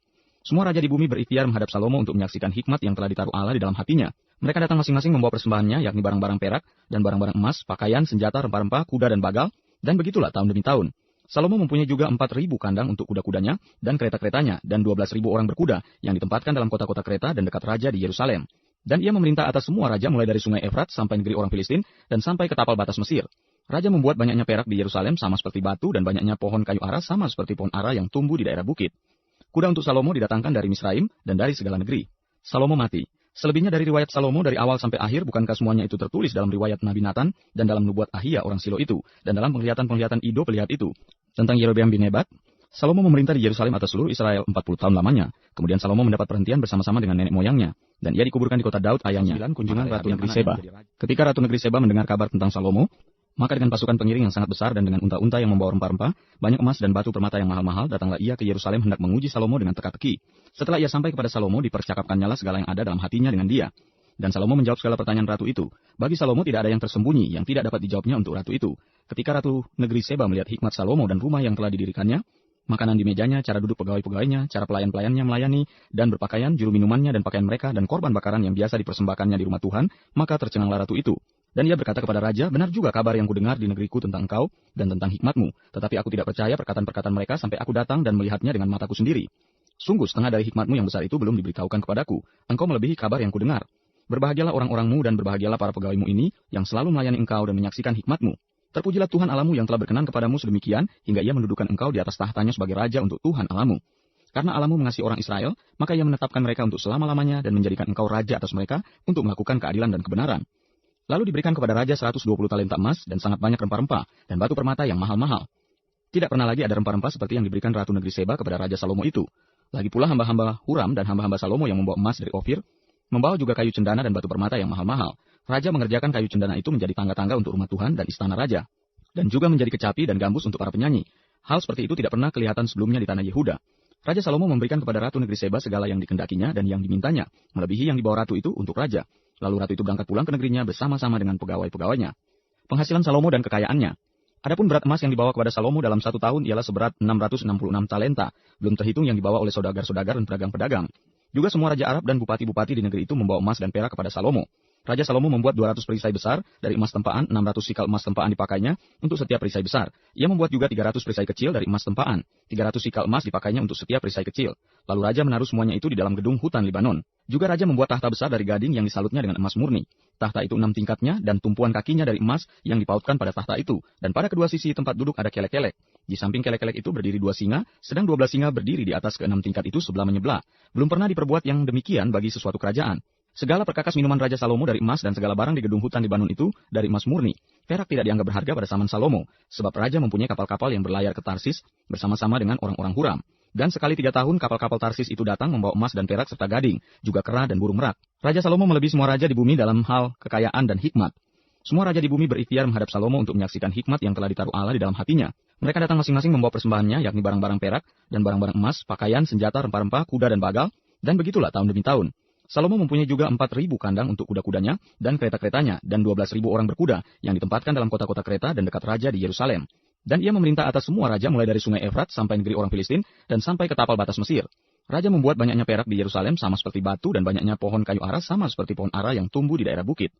A: Semua raja di bumi berikhtiar menghadap Salomo untuk menyaksikan hikmat yang telah ditaruh Allah di dalam hatinya. Mereka datang masing-masing membawa persembahannya, yakni barang-barang perak dan barang-barang emas, pakaian, senjata, rempah-rempah, kuda dan bagal, dan begitulah tahun demi tahun. Salomo mempunyai juga 4.000 kandang untuk kuda-kudanya dan kereta-keretanya, dan 12.000 orang berkuda yang ditempatkan dalam kota-kota kereta dan dekat raja di Yerusalem. Dan ia memerintah atas semua raja mulai dari sungai Efrat sampai negeri orang Filistin dan sampai ke tapal batas Mesir. Raja membuat banyaknya perak di Yerusalem sama seperti batu dan banyaknya pohon kayu ara sama seperti pohon ara yang tumbuh di daerah bukit. Kuda untuk Salomo didatangkan dari Misraim dan dari segala negeri. Salomo mati. Selebihnya dari riwayat Salomo dari awal sampai akhir, bukankah semuanya itu tertulis dalam riwayat Nabi Nathan dan dalam nubuat Ahia orang Silo itu, dan dalam penglihatan-penglihatan Ido pelihat itu. Tentang Yerobeam bin Nebat, Salomo memerintah di Yerusalem atas seluruh Israel 40 tahun lamanya. Kemudian Salomo mendapat perhentian bersama-sama dengan nenek moyangnya, dan ia dikuburkan di kota Daud ayahnya. 9 kunjungan Ratu Negeri Seba. Ketika Ratu Negeri Seba mendengar kabar tentang Salomo, maka dengan pasukan pengiring yang sangat besar dan dengan unta-unta yang membawa rempah-rempah, banyak emas dan batu permata yang mahal-mahal, datanglah ia ke Yerusalem hendak menguji Salomo dengan teka-teki. Setelah ia sampai kepada Salomo, dipercakapkannyalah segala yang ada dalam hatinya dengan dia. Dan Salomo menjawab segala pertanyaan ratu itu. Bagi Salomo tidak ada yang tersembunyi, yang tidak dapat dijawabnya untuk ratu itu. Ketika Ratu Negeri Seba melihat hikmat Salomo dan rumah yang telah didirikannya, makanan di mejanya, cara duduk pegawai-pegawainya, cara pelayan-pelayannya melayani, dan berpakaian, juru minumannya dan pakaian mereka, dan korban bakaran yang biasa dipersembahkannya di rumah Tuhan, maka tercenganglah ratu itu. Dan ia berkata kepada raja, benar juga kabar yang kudengar di negeriku tentang engkau dan tentang hikmatmu. Tetapi aku tidak percaya perkataan-perkataan mereka sampai aku datang dan melihatnya dengan mataku sendiri. Sungguh setengah dari hikmatmu yang besar itu belum diberitahukan kepadaku. Engkau melebihi kabar yang kudengar. Berbahagialah orang-orangmu dan berbahagialah para pegawaimu ini yang selalu melayani engkau dan menyaksikan hikmatmu. Terpujilah Tuhan Allahmu yang telah berkenan kepadamu sedemikian hingga ia mendudukan engkau di atas tahtanya sebagai raja untuk Tuhan Allahmu. Karena Allahmu mengasihi orang Israel, maka ia menetapkan mereka untuk selama-lamanya dan menjadikan engkau raja atas mereka untuk melakukan keadilan dan kebenaran. Lalu diberikan kepada raja 120 talenta emas dan sangat banyak rempah-rempah dan batu permata yang mahal-mahal. Tidak pernah lagi ada rempah-rempah seperti yang diberikan Ratu Negeri Seba kepada Raja Salomo itu. Lagi pula hamba-hamba Huram dan hamba-hamba Salomo yang membawa emas dari Ofir, membawa juga kayu cendana dan batu permata yang mahal-mahal. Raja mengerjakan kayu cendana itu menjadi tangga-tangga untuk rumah Tuhan dan istana raja, dan juga menjadi kecapi dan gambus untuk para penyanyi. Hal seperti itu tidak pernah kelihatan sebelumnya di tanah Yehuda. Raja Salomo memberikan kepada Ratu Negeri Seba segala yang dikendakinya dan yang dimintanya, melebihi yang dibawa ratu itu untuk raja. Lalu ratu itu berangkat pulang ke negerinya bersama-sama dengan pegawai-pegawainya. Penghasilan Salomo dan kekayaannya. Adapun berat emas yang dibawa kepada Salomo dalam 1 tahun ialah seberat 666 talenta, belum terhitung yang dibawa oleh saudagar-saudagar dan pedagang-pedagang. Juga semua raja Arab dan bupati-bupati di negeri itu membawa emas dan perak kepada Salomo. Raja Salomo membuat 200 perisai besar dari emas tempaan, 600 sikal emas tempaan dipakainya untuk setiap perisai besar. Ia membuat juga 300 perisai kecil dari emas tempaan, 300 sikal emas dipakainya untuk setiap perisai kecil. Lalu raja menaruh semuanya itu di dalam gedung hutan Libanon. Juga raja membuat tahta besar dari gading yang disalutnya dengan emas murni. Tahta itu 6 tingkatnya dan tumpuan kakinya dari emas yang dipautkan pada tahta itu. Dan pada kedua sisi tempat duduk ada kelek-kelek. Di samping kelek-kelek itu berdiri 2 singa, sedang 12 singa berdiri di atas ke-6 tingkat itu sebelah menyebelah. Belum pernah diperbuat yang demikian bagi sesuatu kerajaan. Segala perkakas minuman Raja Salomo dari emas dan segala barang di gedung hutan Libanon itu dari emas murni. Perak tidak dianggap berharga pada zaman Salomo, sebab raja mempunyai kapal-kapal yang berlayar ke Tarsis bersama-sama dengan orang-orang Huram. Dan sekali 3 tahun kapal-kapal Tarsis itu datang membawa emas dan perak serta gading, juga kera dan burung merak. Raja Salomo melebihi semua raja di bumi dalam hal kekayaan dan hikmat. Semua raja di bumi berikhtiar menghadap Salomo untuk menyaksikan hikmat yang telah ditaruh Allah di dalam hatinya. Mereka datang masing-masing membawa persembahannya, yakni barang-barang perak dan barang-barang emas, pakaian, senjata, rempah-rempah, kuda dan bagal, dan begitulah tahun demi tahun. Salomo mempunyai juga 4.000 kandang untuk kuda-kudanya dan kereta-keretanya, dan 12.000 orang berkuda yang ditempatkan dalam kota-kota kereta dan dekat raja di Yerusalem. Dan ia memerintah atas semua raja mulai dari sungai Efrat sampai negeri orang Filistin dan sampai ke tapal batas Mesir. Raja membuat banyaknya perak di Yerusalem sama seperti batu dan banyaknya pohon kayu ara sama seperti pohon ara yang tumbuh di daerah bukit.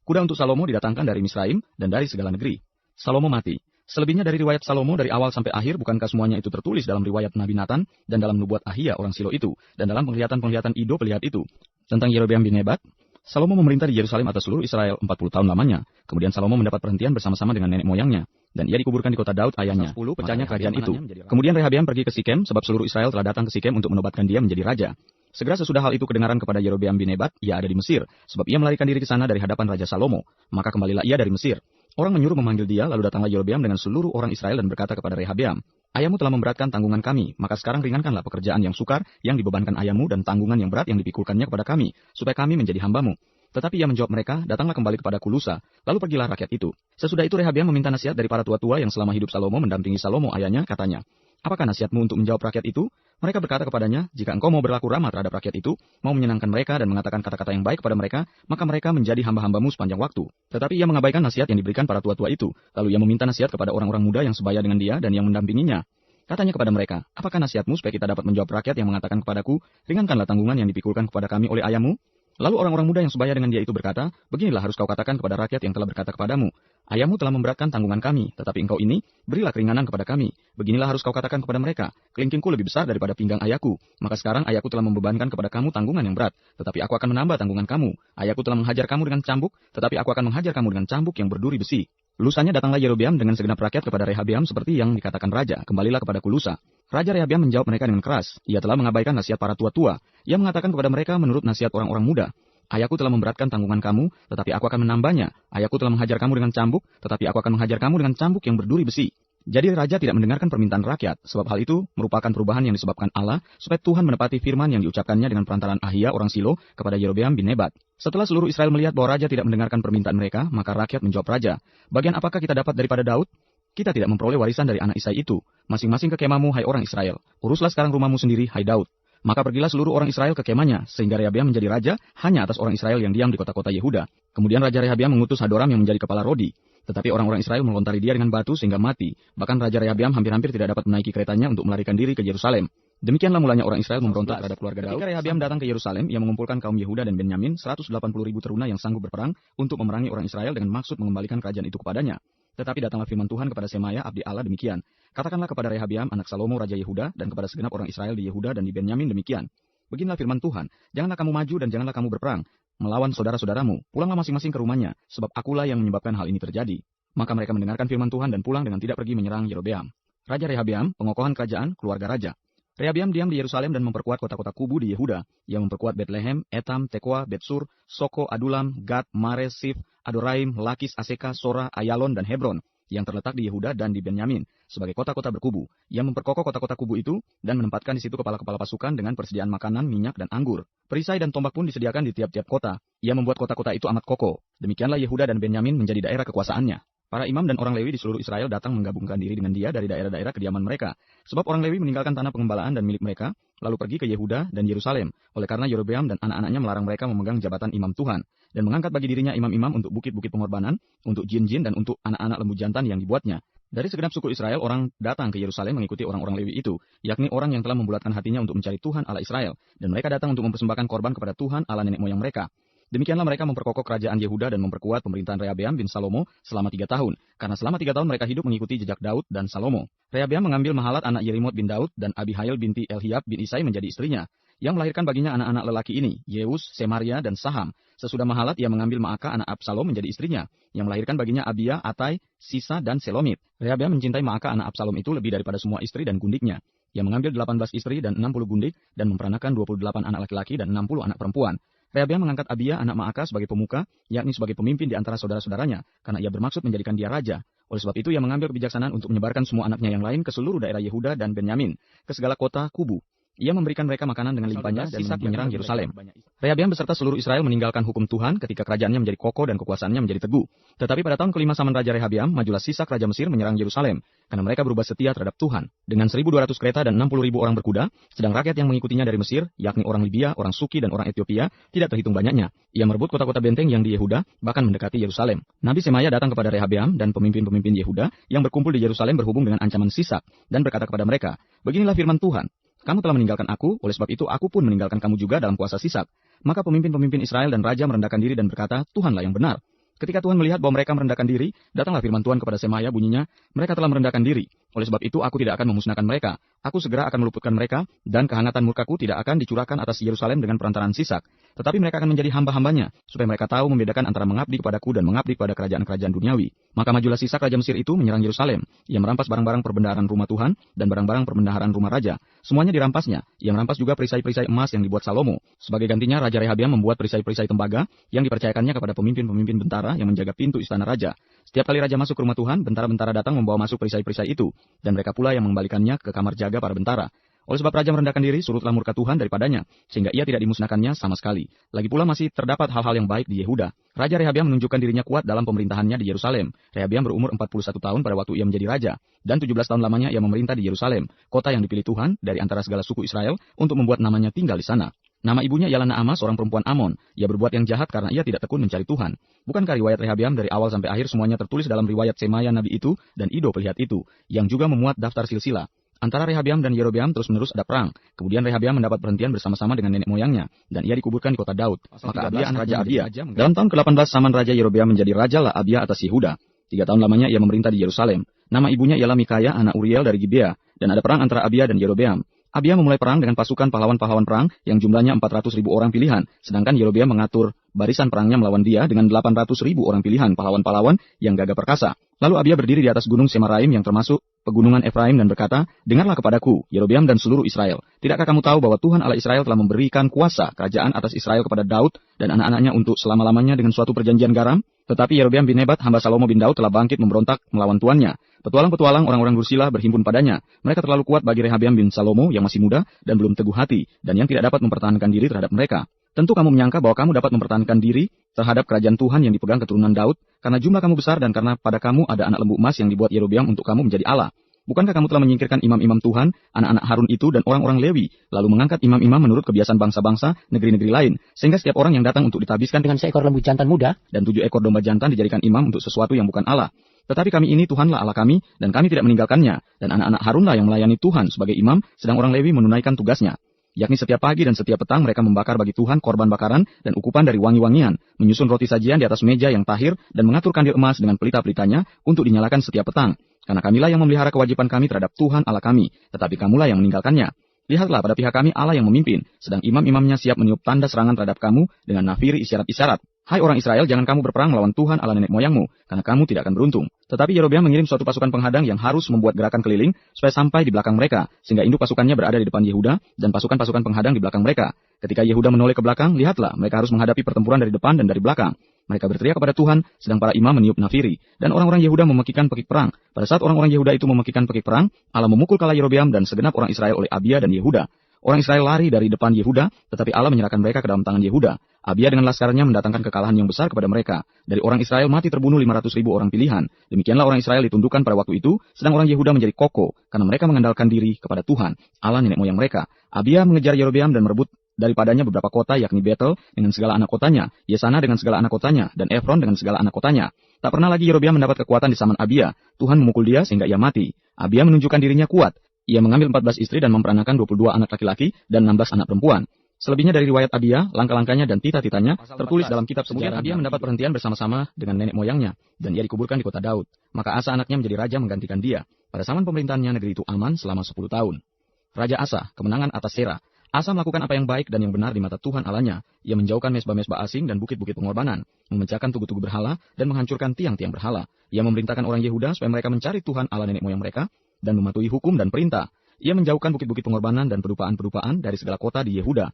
A: Kuda untuk Salomo didatangkan dari Misraim dan dari segala negeri. Salomo mati. Selebihnya dari riwayat Salomo dari awal sampai akhir, bukankah semuanya itu tertulis dalam riwayat Nabi Nathan dan dalam nubuat Ahia orang Silo itu, dan dalam penglihatan-penglihatan Ido pelihat itu? Tentang Yerobeam bin Nebat, Salomo memerintah di Yerusalem atas seluruh Israel 40 tahun lamanya. Kemudian Salomo mendapat perhentian bersama-sama dengan nenek moyangnya, dan ia dikuburkan di kota Daud ayahnya. 10 pecahnya kerajaan itu. Kemudian Rehabeam pergi ke Sikem, sebab seluruh Israel telah datang ke Sikem untuk menobatkan dia menjadi raja. Segera sesudah hal itu kedengaran kepada Yerobeam bin Nebat, ia ada di Mesir, sebab ia melarikan diri ke sana dari hadapan Raja Salomo. Maka kembalilah ia dari Mesir. Orang menyuruh memanggil dia, lalu datanglah Yerobeam dengan seluruh orang Israel dan berkata kepada Rehabeam, ayahmu telah memberatkan tanggungan kami, maka sekarang ringankanlah pekerjaan yang sukar yang dibebankan ayahmu dan tanggungan yang berat yang dipikulkannya kepada kami, supaya kami menjadi hambamu. Tetapi ia menjawab mereka, datanglah kembali kepada Kulusa, lalu pergilah rakyat itu. Sesudah itu Rehabeam meminta nasihat dari para tua-tua yang selama hidup Salomo mendampingi Salomo ayahnya, katanya, apakah nasihatmu untuk menjawab rakyat itu? Mereka berkata kepadanya, jika engkau mau berlaku ramah terhadap rakyat itu, mau menyenangkan mereka dan mengatakan kata-kata yang baik kepada mereka, maka mereka menjadi hamba-hambamu sepanjang waktu. Tetapi ia mengabaikan nasihat yang diberikan para tua-tua itu. Lalu ia meminta nasihat kepada orang-orang muda yang sebaya dengan dia dan yang mendampinginya. Katanya kepada mereka, apakah nasihatmu supaya kita dapat menjawab rakyat yang mengatakan kepadaku, ringankanlah tanggungan yang dipikulkan kepada kami oleh ayahmu? Lalu orang-orang muda yang sebaya dengan dia itu berkata, beginilah harus kau katakan kepada rakyat yang telah berkata kepadamu, ayahmu telah memberatkan tanggungan kami, tetapi engkau ini, berilah keringanan kepada kami. Beginilah harus kau katakan kepada mereka, kelingkingku lebih besar daripada pinggang ayahku, maka sekarang ayahku telah membebankan kepada kamu tanggungan yang berat, tetapi aku akan menambah tanggungan kamu. Ayahku telah menghajar kamu dengan cambuk, tetapi aku akan menghajar kamu dengan cambuk yang berduri besi. Lusanya datanglah Yerobeam dengan segenap rakyat kepada Rehabeam seperti yang dikatakan raja, kembalilah kepada Kulusa. Raja Rehabeam menjawab mereka dengan keras, ia telah mengabaikan nasihat para tua-tua. Ia mengatakan kepada mereka menurut nasihat orang-orang muda, ayahku telah memberatkan tanggungan kamu, tetapi aku akan menambahnya. Ayahku telah menghajar kamu dengan cambuk, tetapi aku akan menghajar kamu dengan cambuk yang berduri besi. Jadi raja tidak mendengarkan permintaan rakyat, sebab hal itu merupakan perubahan yang disebabkan Allah, supaya Tuhan menepati firman yang diucapkannya dengan perantaraan Ahia orang Silo kepada Yerobeam bin Nebat. Setelah seluruh Israel melihat bahwa raja tidak mendengarkan permintaan mereka, maka rakyat menjawab raja, bagian apakah kita dapat daripada Daud? Kita tidak memperoleh warisan dari anak Isai itu. Masing-masing ke kemahmu, hai orang Israel. Uruslah sekarang rumahmu sendiri, hai Daud. Maka pergilah seluruh orang Israel ke kemahnya, sehingga Rehabeam menjadi raja hanya atas orang Israel yang diam di kota-kota Yehuda. Kemudian Raja Rehabeam mengutus Hadoram yang menjadi kepala Rodi. Tetapi orang-orang Israel melontari dia dengan batu sehingga mati. Bahkan Raja Rehabeam hampir-hampir tidak dapat menaiki keretanya untuk melarikan diri ke Yerusalem. Demikianlah mulanya orang Israel memberontak terhadap keluarga Daud. Ketika Rehabeam datang ke Yerusalem, ia mengumpulkan kaum Yehuda dan Benyamin, 180.000 teruna yang sanggup berperang untuk memerangi orang Israel dengan maksud mengembalikan kerajaan itu kepadanya. Tetapi datanglah firman Tuhan kepada Semaya, abdi Allah demikian. Katakanlah kepada Rehabeam, anak Salomo, Raja Yehuda, dan kepada segenap orang Israel di Yehuda dan di Benyamin demikian. Beginilah firman Tuhan, janganlah kamu maju dan janganlah kamu berperang melawan saudara-saudaramu. Pulanglah masing-masing ke rumahnya, sebab akulah yang menyebabkan hal ini terjadi. Maka mereka mendengarkan firman Tuhan dan pulang dengan tidak pergi menyerang Yerobeam. Raja Rehabeam, pengokohan kerajaan, keluarga raja. Rehabeam diam di Yerusalem dan memperkuat kota-kota kubu di Yehuda. Ia memperkuat Betlehem, Etam, Tekoa, Betsur, Soko, Adulam, Gad, Mares, Sif, Adoraim, Lakis, Aseka, Sora, Ayalon, dan Hebron, yang terletak di Yehuda dan di Benyamin, sebagai kota-kota berkubu. Ia memperkokoh kota-kota kubu itu, dan menempatkan di situ kepala-kepala pasukan dengan persediaan makanan, minyak, dan anggur. Perisai dan tombak pun disediakan di tiap-tiap kota. Ia membuat kota-kota itu amat kokoh. Demikianlah Yehuda dan Benyamin menjadi daerah kekuasaannya. Para imam dan orang Lewi di seluruh Israel datang menggabungkan diri dengan dia dari daerah-daerah kediaman mereka. Sebab orang Lewi meninggalkan tanah pengembalaan dan milik mereka, lalu pergi ke Yehuda dan Yerusalem. Oleh karena Yerobeam dan anak-anaknya melarang mereka memegang jabatan imam Tuhan, dan mengangkat bagi dirinya imam-imam untuk bukit-bukit pengorbanan, untuk jin-jin dan untuk anak-anak lembu jantan yang dibuatnya. Dari segenap suku Israel, orang datang ke Yerusalem mengikuti orang-orang Lewi itu, yakni orang yang telah membulatkan hatinya untuk mencari Tuhan Allah Israel, dan mereka datang untuk mempersembahkan korban kepada Tuhan Allah nenek moyang mereka. Demikianlah mereka memperkokoh kerajaan Yehuda dan memperkuat pemerintahan Rehabeam bin Salomo selama 3 tahun, karena selama 3 tahun mereka hidup mengikuti jejak Daud dan Salomo. Rehabeam mengambil Mahalat anak Yerimot bin Daud dan Abihail binti Elhiab bin Isai menjadi istrinya, yang melahirkan baginya anak-anak lelaki ini, Yeus, Semaria, dan Saham. Sesudah Mahalat, ia mengambil Maaka anak Absalom menjadi istrinya, yang melahirkan baginya Abia, Atai, Sisa, dan Selomit. Rehabeam mencintai Maaka anak Absalom itu lebih daripada semua istri dan gundiknya. Ia mengambil 18 istri dan 60 gundik, dan memperanakan 28 anak laki-laki dan 60 anak perempuan. Rehabeam mengangkat Abia anak Maaka sebagai pemuka, yakni sebagai pemimpin di antara saudara-saudaranya, karena ia bermaksud menjadikan dia raja. Oleh sebab itu ia mengambil kebijaksanaan untuk menyebarkan semua anaknya yang lain ke seluruh daerah Yehuda dan Benyamin, ke segala kota kubu. Ia memberikan mereka makanan dengan limpahnya dan menyerang Yerusalem. Rehabeam beserta seluruh Israel meninggalkan hukum Tuhan ketika kerajaannya menjadi kokoh dan kekuasaannya menjadi teguh. Tetapi pada tahun kelima zaman Raja Rehabeam, majulah Sisak Raja Mesir menyerang Yerusalem, karena mereka berubah setia terhadap Tuhan. Dengan 1.200 kereta dan 60.000 orang berkuda, sedang rakyat yang mengikutinya dari Mesir, yakni orang Libya, orang Suki, dan orang Ethiopia, tidak terhitung banyaknya. Ia merebut kota-kota benteng yang di Yehuda, bahkan mendekati Yerusalem. Nabi Semaya datang kepada Rehabeam dan pemimpin-pemimpin Yehuda yang berkumpul di Yerusalem berhubung dengan ancaman Sisak, dan berkata kepada mereka, "Beginilah firman Tuhan. Kamu telah meninggalkan aku, oleh sebab itu aku pun meninggalkan kamu juga dalam kuasa Sisak." Maka pemimpin-pemimpin Israel dan raja merendahkan diri dan berkata, "Tuhanlah yang benar." Ketika Tuhan melihat bahwa mereka merendahkan diri, datanglah firman Tuhan kepada Semaya bunyinya, "Mereka telah merendahkan diri. Oleh sebab itu aku tidak akan memusnahkan mereka. Aku segera akan meluputkan mereka, dan kehangatan murkaku tidak akan dicurahkan atas Yerusalem dengan perantaraan Sisak. Tetapi mereka akan menjadi hamba-hambanya, supaya mereka tahu membedakan antara mengabdi kepadaku dan mengabdi kepada kerajaan-kerajaan duniawi." Maka majulah Sisak Raja Mesir itu menyerang Yerusalem. Ia merampas barang-barang perbendaharaan rumah Tuhan dan barang-barang perbendaharaan rumah raja. Semuanya dirampasnya. Ia merampas juga perisai-perisai emas yang dibuat Salomo. Sebagai gantinya, Raja Rehabeam membuat perisai-perisai tembaga yang dipercayakannya kepada pemimpin-pemimpin bentara yang menjaga pintu istana raja. Setiap kali raja masuk ke rumah Tuhan, bentara-bentara datang membawa masuk perisai-perisai itu, dan mereka pula yang mengembalikannya ke kamar jaga para bentara. Oleh sebab raja merendahkan diri, surutlah murka Tuhan daripadanya, sehingga ia tidak dimusnahkannya sama sekali. Lagi pula masih terdapat hal-hal yang baik di Yehuda. Raja Rehabeam menunjukkan dirinya kuat dalam pemerintahannya di Yerusalem. Rehabeam berumur 41 tahun pada waktu ia menjadi raja, dan 17 tahun lamanya ia memerintah di Yerusalem, kota yang dipilih Tuhan dari antara segala suku Israel untuk membuat namanya tinggal di sana. Nama ibunya ialah Naamah, seorang perempuan Amon. Ia berbuat yang jahat karena ia tidak tekun mencari Tuhan. Bukankah riwayat Rehabeam dari awal sampai akhir semuanya tertulis dalam riwayat Semaya Nabi itu dan Ido pelihat itu, yang juga memuat daftar silsilah. Antara Rehabeam dan Yerobeam terus-menerus ada perang. Kemudian Rehabeam mendapat perhentian bersama-sama dengan nenek moyangnya, dan ia dikuburkan di kota Daud. Maka Abia anak Raja Abia. Dalam tahun ke-18 zaman Raja Yerobeam menjadi raja lah Abia atas Yehuda. 3 tahun lamanya ia memerintah di Yerusalem. Nama ibunya ialah Mikaya anak Uriel dari Gibea, dan ada perang antara Abia dan Yerobeam. Abia memulai perang dengan pasukan pahlawan-pahlawan perang yang jumlahnya 400.000 orang pilihan, sedangkan Yerobeam mengatur barisan perangnya melawan dia dengan 800.000 orang pilihan pahlawan-pahlawan yang gagah perkasa. Lalu Abia berdiri di atas gunung Semaraim yang termasuk pegunungan Efraim dan berkata, "Dengarlah kepadaku, Yerobeam dan seluruh Israel. Tidakkah kamu tahu bahwa Tuhan Allah Israel telah memberikan kuasa kerajaan atas Israel kepada Daud dan anak-anaknya untuk selama-lamanya dengan suatu perjanjian garam? Tetapi Yerobeam bin Nebat, hamba Salomo bin Daud telah bangkit memberontak melawan tuannya. Petualang-petualang orang-orang Dursila berhimpun padanya. Mereka terlalu kuat bagi Rehabeam bin Salomo yang masih muda dan belum teguh hati, dan yang tidak dapat mempertahankan diri terhadap mereka. Tentu kamu menyangka bahwa kamu dapat mempertahankan diri terhadap kerajaan Tuhan yang dipegang keturunan Daud, karena jumlah kamu besar dan karena pada kamu ada anak lembu emas yang dibuat Yerobeam untuk kamu menjadi Allah. Bukankah kamu telah menyingkirkan imam-imam Tuhan, anak-anak Harun itu dan orang-orang Lewi, lalu mengangkat imam-imam menurut kebiasaan bangsa-bangsa negeri-negeri lain, sehingga setiap orang yang datang untuk ditabiskan
B: dengan seekor lembu jantan muda
A: dan 7 ekor domba jantan dijadikan imam untuk sesuatu yang bukan Allah. Tetapi kami ini Tuhanlah Allah kami, dan kami tidak meninggalkannya, dan anak-anak Harunlah yang melayani Tuhan sebagai imam, sedang orang Lewi menunaikan tugasnya. Yakni setiap pagi dan setiap petang mereka membakar bagi Tuhan korban bakaran dan ukupan dari wangi-wangian, menyusun roti sajian di atas meja yang tahir, dan mengatur kandil emas dengan pelita-pelitanya untuk dinyalakan setiap petang. Karena kamilah yang memelihara kewajiban kami terhadap Tuhan Allah kami, tetapi kamulah yang meninggalkannya. Lihatlah pada pihak kami Allah yang memimpin, sedang imam-imamnya siap meniup tanda serangan terhadap kamu dengan nafiri isyarat-isyarat. Hai orang Israel, jangan kamu berperang melawan Tuhan Allah nenek moyangmu, karena kamu tidak akan beruntung. Tetapi Yerobeam mengirim suatu pasukan penghadang yang harus membuat gerakan keliling supaya sampai di belakang mereka, sehingga induk pasukannya berada di depan Yehuda dan pasukan-pasukan penghadang di belakang mereka. Ketika Yehuda menoleh ke belakang, lihatlah mereka harus menghadapi pertempuran dari depan dan dari belakang. Mereka berteriak kepada Tuhan, sedang para imam meniup nafiri, dan orang-orang Yehuda memekikkan pekik perang. Pada saat orang-orang Yehuda itu memekikkan pekik perang, Allah memukul kala Yerobeam dan segenap orang Israel oleh Abia dan Yehuda. Orang Israel lari dari depan Yehuda, tetapi Allah menyerahkan mereka ke dalam tangan Yehuda. Abia dengan laskarnya mendatangkan kekalahan yang besar kepada mereka. Dari orang Israel mati terbunuh 500.000 orang pilihan. Demikianlah orang Israel ditundukkan pada waktu itu, sedang orang Yehuda menjadi kokoh, karena mereka mengandalkan diri kepada Tuhan, Allah nenek moyang mereka. Abia mengejar Yerobeam dan merebut daripadanya beberapa kota, yakni Betel dengan segala anak kotanya, Yesana dengan segala anak kotanya, dan Efron dengan segala anak kotanya. Tak pernah lagi Yerobeam mendapat kekuatan di zaman Abia. Tuhan memukul dia sehingga ia mati. Abia menunjukkan dirinya kuat. Ia mengambil 14 istri dan memperanakan 22 anak laki-laki dan 16 anak perempuan. Selebihnya dari riwayat Abia, langkah-langkahnya dan tita-titanya tertulis dalam kitab sejarah. Abia mendapat perhentian bersama-sama dengan nenek moyangnya, dan ia dikuburkan di kota Daud. Maka Asa anaknya menjadi raja menggantikan dia. Pada zaman pemerintahannya negeri itu aman selama 10 tahun. Raja Asa, kemenangan atas Sera. Asa melakukan apa yang baik dan yang benar di mata Tuhan Allahnya. Ia menjauhkan mesbah-mesbah asing dan bukit-bukit pengorbanan, memecahkan tugu-tugu berhala dan menghancurkan tiang-tiang berhala. Ia memerintahkan orang Yehuda supaya mereka mencari Tuhan Allah nenek moyang mereka dan mematuhi hukum dan perintah. Ia menjauhkan bukit-bukit pengorbanan dan pedupaan-pedupaan dari segala kota di Yehuda.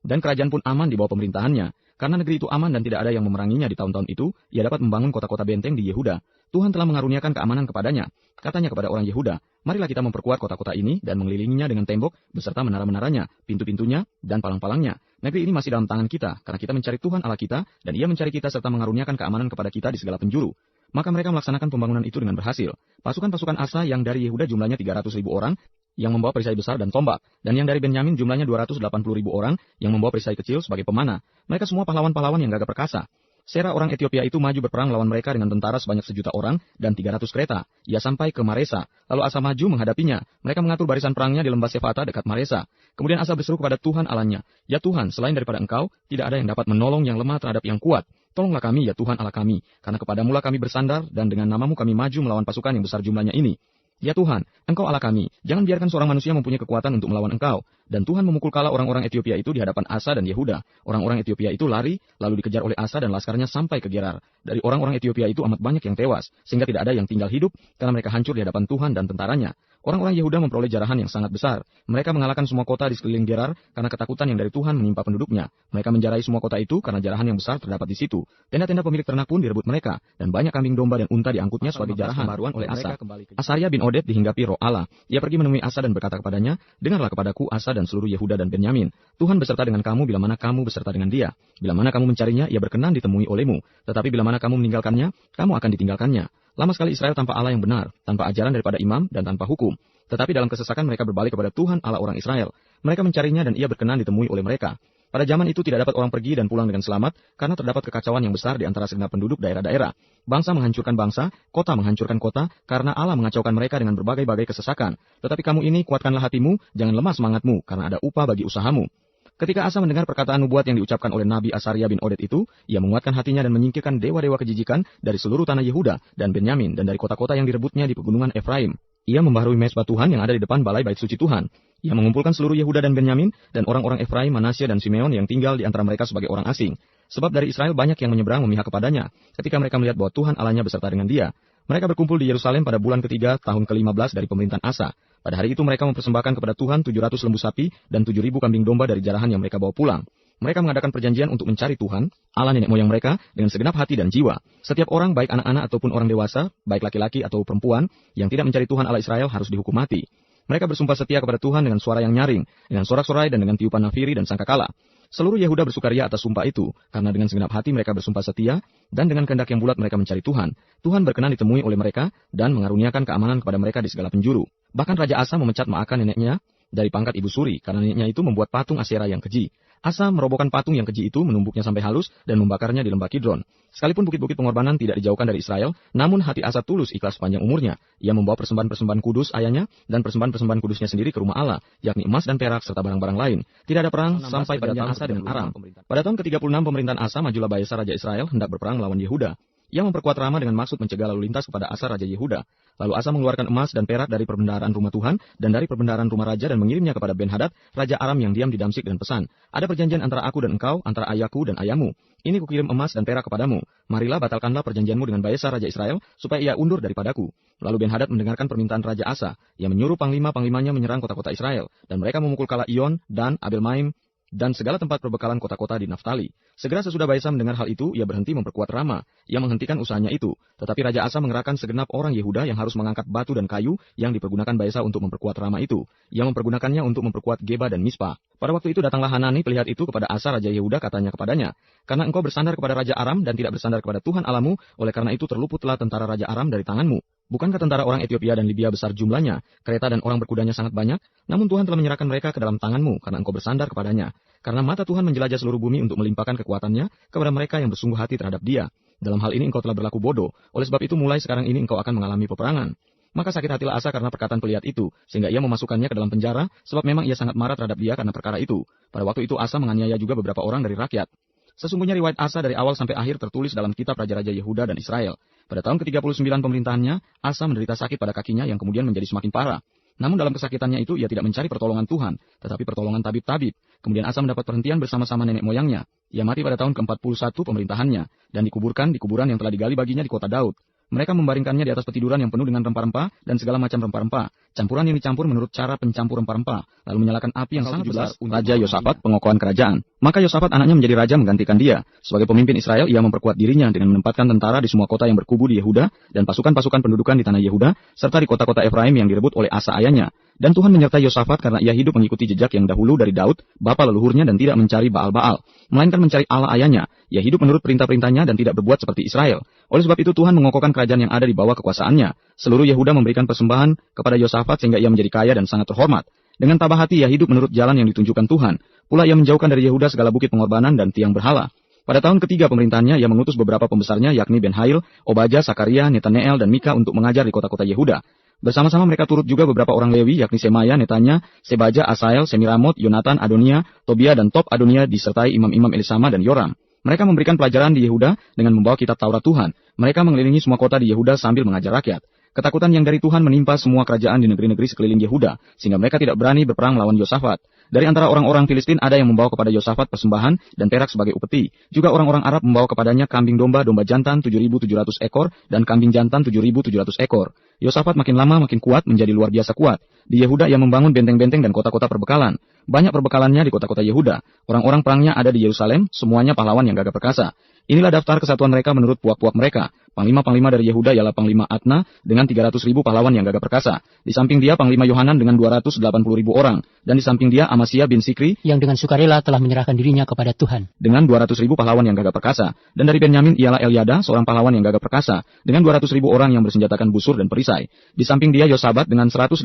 A: Dan kerajaan pun aman di bawah pemerintahannya. Karena negeri itu aman dan tidak ada yang memeranginya di tahun-tahun itu, ia dapat membangun kota-kota benteng di Yehuda. Tuhan telah mengaruniakan keamanan kepadanya. Katanya kepada orang Yehuda, marilah kita memperkuat kota-kota ini dan mengelilinginya dengan tembok beserta menara-menaranya, pintu-pintunya, dan palang-palangnya. Negeri ini masih dalam tangan kita, karena kita mencari Tuhan Allah kita, dan ia mencari kita serta mengaruniakan keamanan kepada kita di segala penjuru. Maka mereka melaksanakan pembangunan itu dengan berhasil. Pasukan-pasukan Asa yang dari Yehuda jumlahnya 300.000 orang, yang membawa perisai besar dan tombak, dan yang dari Benyamin jumlahnya 280.000 orang, yang membawa perisai kecil sebagai pemanah. Mereka semua pahlawan-pahlawan yang gagah perkasa. Sera orang Etiopia itu maju berperang lawan mereka dengan tentara sebanyak 1.000.000 orang dan 300 kereta. Ia sampai ke Maresa. Lalu Asa maju menghadapinya. Mereka mengatur barisan perangnya di lembah Sefata dekat Maresa. Kemudian Asa berseru kepada Tuhan Allahnya, "Ya Tuhan, selain daripada Engkau, tidak ada yang dapat menolong yang lemah terhadap yang kuat. Tolonglah kami, ya Tuhan Allah kami, karena kepadamulah kami bersandar, dan dengan namamu kami maju melawan pasukan yang besar jumlahnya ini. Ya Tuhan, Engkau Allah kami, jangan biarkan seorang manusia mempunyai kekuatan untuk melawan Engkau." Dan Tuhan memukul kala orang-orang Etiopia itu di hadapan Asa dan Yehuda. Orang-orang Etiopia itu lari, lalu dikejar oleh Asa dan laskarnya sampai ke Gerar. Dari orang-orang Etiopia itu amat banyak yang tewas, sehingga tidak ada yang tinggal hidup, karena mereka hancur di hadapan Tuhan dan tentaranya. Orang-orang Yehuda memperoleh jarahan yang sangat besar. Mereka mengalahkan semua kota di sekeliling Gerar karena ketakutan yang dari Tuhan menimpa penduduknya. Mereka menjarai semua kota itu karena jarahan yang besar terdapat di situ. Tenda-tenda pemilik ternak pun direbut mereka, dan banyak kambing domba dan unta diangkutnya sebagai jarahan baruan oleh Asa. Asaria bin Oded dihinggapi roh Allah. Ia pergi menemui Asa dan berkata kepadanya, "Dengarlah kepadaku Asa dan seluruh Yehuda dan Benyamin. Tuhan beserta dengan kamu bila mana kamu beserta dengan dia. Bila mana kamu mencarinya, ia berkenan ditemui olehmu. Tetapi bila mana kamu meninggalkannya, kamu akan ditinggalkannya. Lama sekali Israel tanpa Allah yang benar, tanpa ajaran daripada imam dan tanpa hukum. Tetapi dalam kesesakan mereka berbalik kepada Tuhan Allah orang Israel. Mereka mencarinya dan ia berkenan ditemui oleh mereka. Pada zaman itu tidak dapat orang pergi dan pulang dengan selamat, karena terdapat kekacauan yang besar di antara segenap penduduk daerah-daerah. Bangsa menghancurkan bangsa, kota menghancurkan kota, karena Allah mengacaukan mereka dengan berbagai-bagai kesesakan. Tetapi kamu ini kuatkanlah hatimu, jangan lemah semangatmu, karena ada upah bagi usahamu." Ketika Asa mendengar perkataan nubuat yang diucapkan oleh Nabi Asaria bin Oded itu, ia menguatkan hatinya dan menyingkirkan dewa-dewa kejijikan dari seluruh tanah Yehuda dan Benyamin dan dari kota-kota yang direbutnya di pegunungan Efraim. Ia membaharui mezbah Tuhan yang ada di depan balai bait suci Tuhan. Ia mengumpulkan seluruh Yehuda dan Benyamin dan orang-orang Efraim, Manasya dan Simeon yang tinggal di antara mereka sebagai orang asing. Sebab dari Israel banyak yang menyeberang memihak kepadanya ketika mereka melihat bahwa Tuhan Allahnya beserta dengan dia. Mereka berkumpul di Yerusalem pada bulan ketiga tahun ke-15 dari pemerintahan Asa. Pada hari itu mereka mempersembahkan kepada Tuhan 700 lembu sapi dan 7.000 kambing domba dari jarahan yang mereka bawa pulang. Mereka mengadakan perjanjian untuk mencari Tuhan, Allah nenek moyang mereka, dengan segenap hati dan jiwa. Setiap orang, baik anak-anak ataupun orang dewasa, baik laki-laki atau perempuan, yang tidak mencari Tuhan Allah Israel harus dihukum mati. Mereka bersumpah setia kepada Tuhan dengan suara yang nyaring, dengan sorak-sorai dan dengan tiupan nafiri dan sangkakala. Seluruh Yehuda bersukaria atas sumpah itu, karena dengan segenap hati mereka bersumpah setia, dan dengan kehendak yang bulat mereka mencari Tuhan. Tuhan berkenan ditemui oleh mereka, dan mengaruniakan keamanan kepada mereka di segala penjuru. Bahkan Raja Asa memecat Maaka neneknya dari pangkat ibu suri, karena neneknya itu membuat patung Asyera yang keji. Asa merobohkan patung yang keji itu, menumbuknya sampai halus, dan membakarnya di lembah Kidron. Sekalipun bukit-bukit pengorbanan tidak dijauhkan dari Israel, namun hati Asa tulus ikhlas sepanjang umurnya. Ia membawa persembahan-persembahan kudus ayahnya, dan persembahan-persembahan kudusnya sendiri ke rumah Allah, yakni emas dan perak serta barang-barang lain. Tidak ada perang sampai pada tahun Asa dengan Aram. Pada tahun ke-36 pemerintahan Asa, majulah Baesa Raja Israel hendak berperang melawan Yehuda. Ia memperkuat Rama dengan maksud mencegah lalu lintas kepada Asa Raja Yehuda. Lalu Asa mengeluarkan emas dan perak dari perbendaharaan rumah Tuhan dan dari perbendaharaan rumah raja dan mengirimnya kepada Ben-Hadad, Raja Aram yang diam di Damsik dan pesan, "Ada perjanjian antara aku dan engkau, antara ayahku dan ayahmu. Ini kukirim emas dan perak kepadamu. Marilah batalkanlah perjanjianmu dengan Baesa Raja Israel, supaya ia undur daripadaku." Lalu Ben-Hadad mendengarkan permintaan Raja Asa. Ia menyuruh panglima-panglimanya menyerang kota-kota Israel, dan mereka memukul kala Ion, Dan, Abel-Maim, dan segala tempat perbekalan kota-kota di Naftali. Segera sesudah Baesa mendengar hal itu, ia berhenti memperkuat Rama. Ia menghentikan usahanya itu. Tetapi Raja Asa mengerahkan segenap orang Yehuda yang harus mengangkat batu dan kayu yang dipergunakan Baesa untuk memperkuat Rama itu. Ia mempergunakannya untuk memperkuat Geba dan Mispa. Pada waktu itu datanglah Hanani pelihat itu kepada Asa Raja Yehuda, katanya kepadanya, "Karena engkau bersandar kepada Raja Aram dan tidak bersandar kepada Tuhan Allahmu, oleh karena itu terluputlah tentara Raja Aram dari tanganmu. Bukankah tentara orang Etiopia dan Libya besar jumlahnya, kereta dan orang berkudanya sangat banyak? Namun Tuhan telah menyerahkan mereka ke dalam tanganmu, karena engkau bersandar kepadanya. Karena mata Tuhan menjelajah seluruh bumi untuk melimpahkan kekuatannya kepada mereka yang bersungguh hati terhadap dia. Dalam hal ini engkau telah berlaku bodoh, oleh sebab itu mulai sekarang ini engkau akan mengalami peperangan. Maka sakit hatilah Asa karena perkataan pelihat itu, sehingga ia memasukkannya ke dalam penjara, sebab memang ia sangat marah terhadap dia karena perkara itu. Pada waktu itu Asa menganiaya juga beberapa orang dari rakyat. Sesungguhnya riwayat Asa dari awal sampai akhir tertulis dalam kitab Raja-Raja Yehuda dan Israel. Pada tahun ke-39 pemerintahannya, Asa menderita sakit pada kakinya yang kemudian menjadi semakin parah. Namun dalam kesakitannya itu ia tidak mencari pertolongan Tuhan, tetapi pertolongan tabib-tabib. Kemudian Asa mendapat perhentian bersama-sama nenek moyangnya. Ia mati pada tahun ke-41 pemerintahannya, dan dikuburkan di kuburan yang telah digali baginya di kota Daud. Mereka membaringkannya di atas petiduran yang penuh dengan rempah-rempah dan segala macam rempah-rempah. Campuran yang dicampur menurut cara pencampur rempah-rempah, lalu menyalakan api yang sangat besar untuk Raja Yosafat pengokohan kerajaan. Maka Yosafat anaknya menjadi raja menggantikan dia. Sebagai pemimpin Israel, ia memperkuat dirinya dengan menempatkan tentara di semua kota yang berkubu di Yehuda dan pasukan-pasukan pendudukan di tanah Yehuda, serta di kota-kota Efraim yang direbut oleh Asa ayahnya. Dan Tuhan menyertai Yosafat karena ia hidup mengikuti jejak yang dahulu dari Daud, bapa leluhurnya, dan tidak mencari Baal-Baal, melainkan mencari Allah ayahnya. Ia hidup menurut perintah-perintahnya dan tidak berbuat seperti Israel. Oleh sebab itu Tuhan mengokohkan kerajaan yang ada di bawah kekuasaannya. Seluruh Yehuda memberikan persembahan kepada Yosafat sehingga ia menjadi kaya dan sangat terhormat. Dengan tabah hati ia hidup menurut jalan yang ditunjukkan Tuhan. Pula ia menjauhkan dari Yehuda segala bukit pengorbanan dan tiang berhala. Pada tahun ketiga pemerintahannya, ia mengutus beberapa pembesarnya, yakni Ben-Hail, Obadya, Sakaria, Netaneel, dan Mika untuk mengajar di kota-kota Yehuda. Bersama-sama mereka turut juga beberapa orang Lewi, yakni Semaya, Netanya, Sebaja, Asael, Semiramot, Yonatan, Adonia, Tobia, dan Tob Adonia disertai imam-imam Elisama dan Yoram. Mereka memberikan pelajaran di Yehuda dengan membawa kitab Taurat Tuhan. Mereka mengelilingi semua kota di Yehuda sambil mengajar rakyat. Ketakutan yang dari Tuhan menimpa semua kerajaan di negeri-negeri sekeliling Yehuda, sehingga mereka tidak berani berperang melawan Yosafat. Dari antara orang-orang Filistin ada yang membawa kepada Yosafat persembahan dan perak sebagai upeti. Juga orang-orang Arab membawa kepadanya kambing domba, domba jantan 7.700 ekor, dan kambing jantan 7.700 ekor. Yosafat makin lama makin kuat, menjadi luar biasa kuat. Di Yehuda ia membangun benteng-benteng dan kota-kota perbekalan. Banyak perbekalannya di kota-kota Yehuda. Orang-orang perangnya ada di Yerusalem, semuanya pahlawan yang gagah perkasa. Inilah daftar kesatuan mereka menurut puak-puak mereka. Panglima-panglima dari Yehuda ialah Panglima Adna dengan 300.000 pahlawan yang gagah perkasa. Di samping dia Panglima Yohanan dengan 280.000 orang. Dan di samping dia Amasya bin Sikri
B: yang dengan sukarela telah menyerahkan dirinya kepada Tuhan
A: dengan 200.000 pahlawan yang gagah perkasa. Dan dari Benyamin ialah Eliada, seorang pahlawan yang gagah perkasa, dengan 200.000 orang yang bersenjatakan busur dan perisai. Di samping dia Yosabat dengan 180.000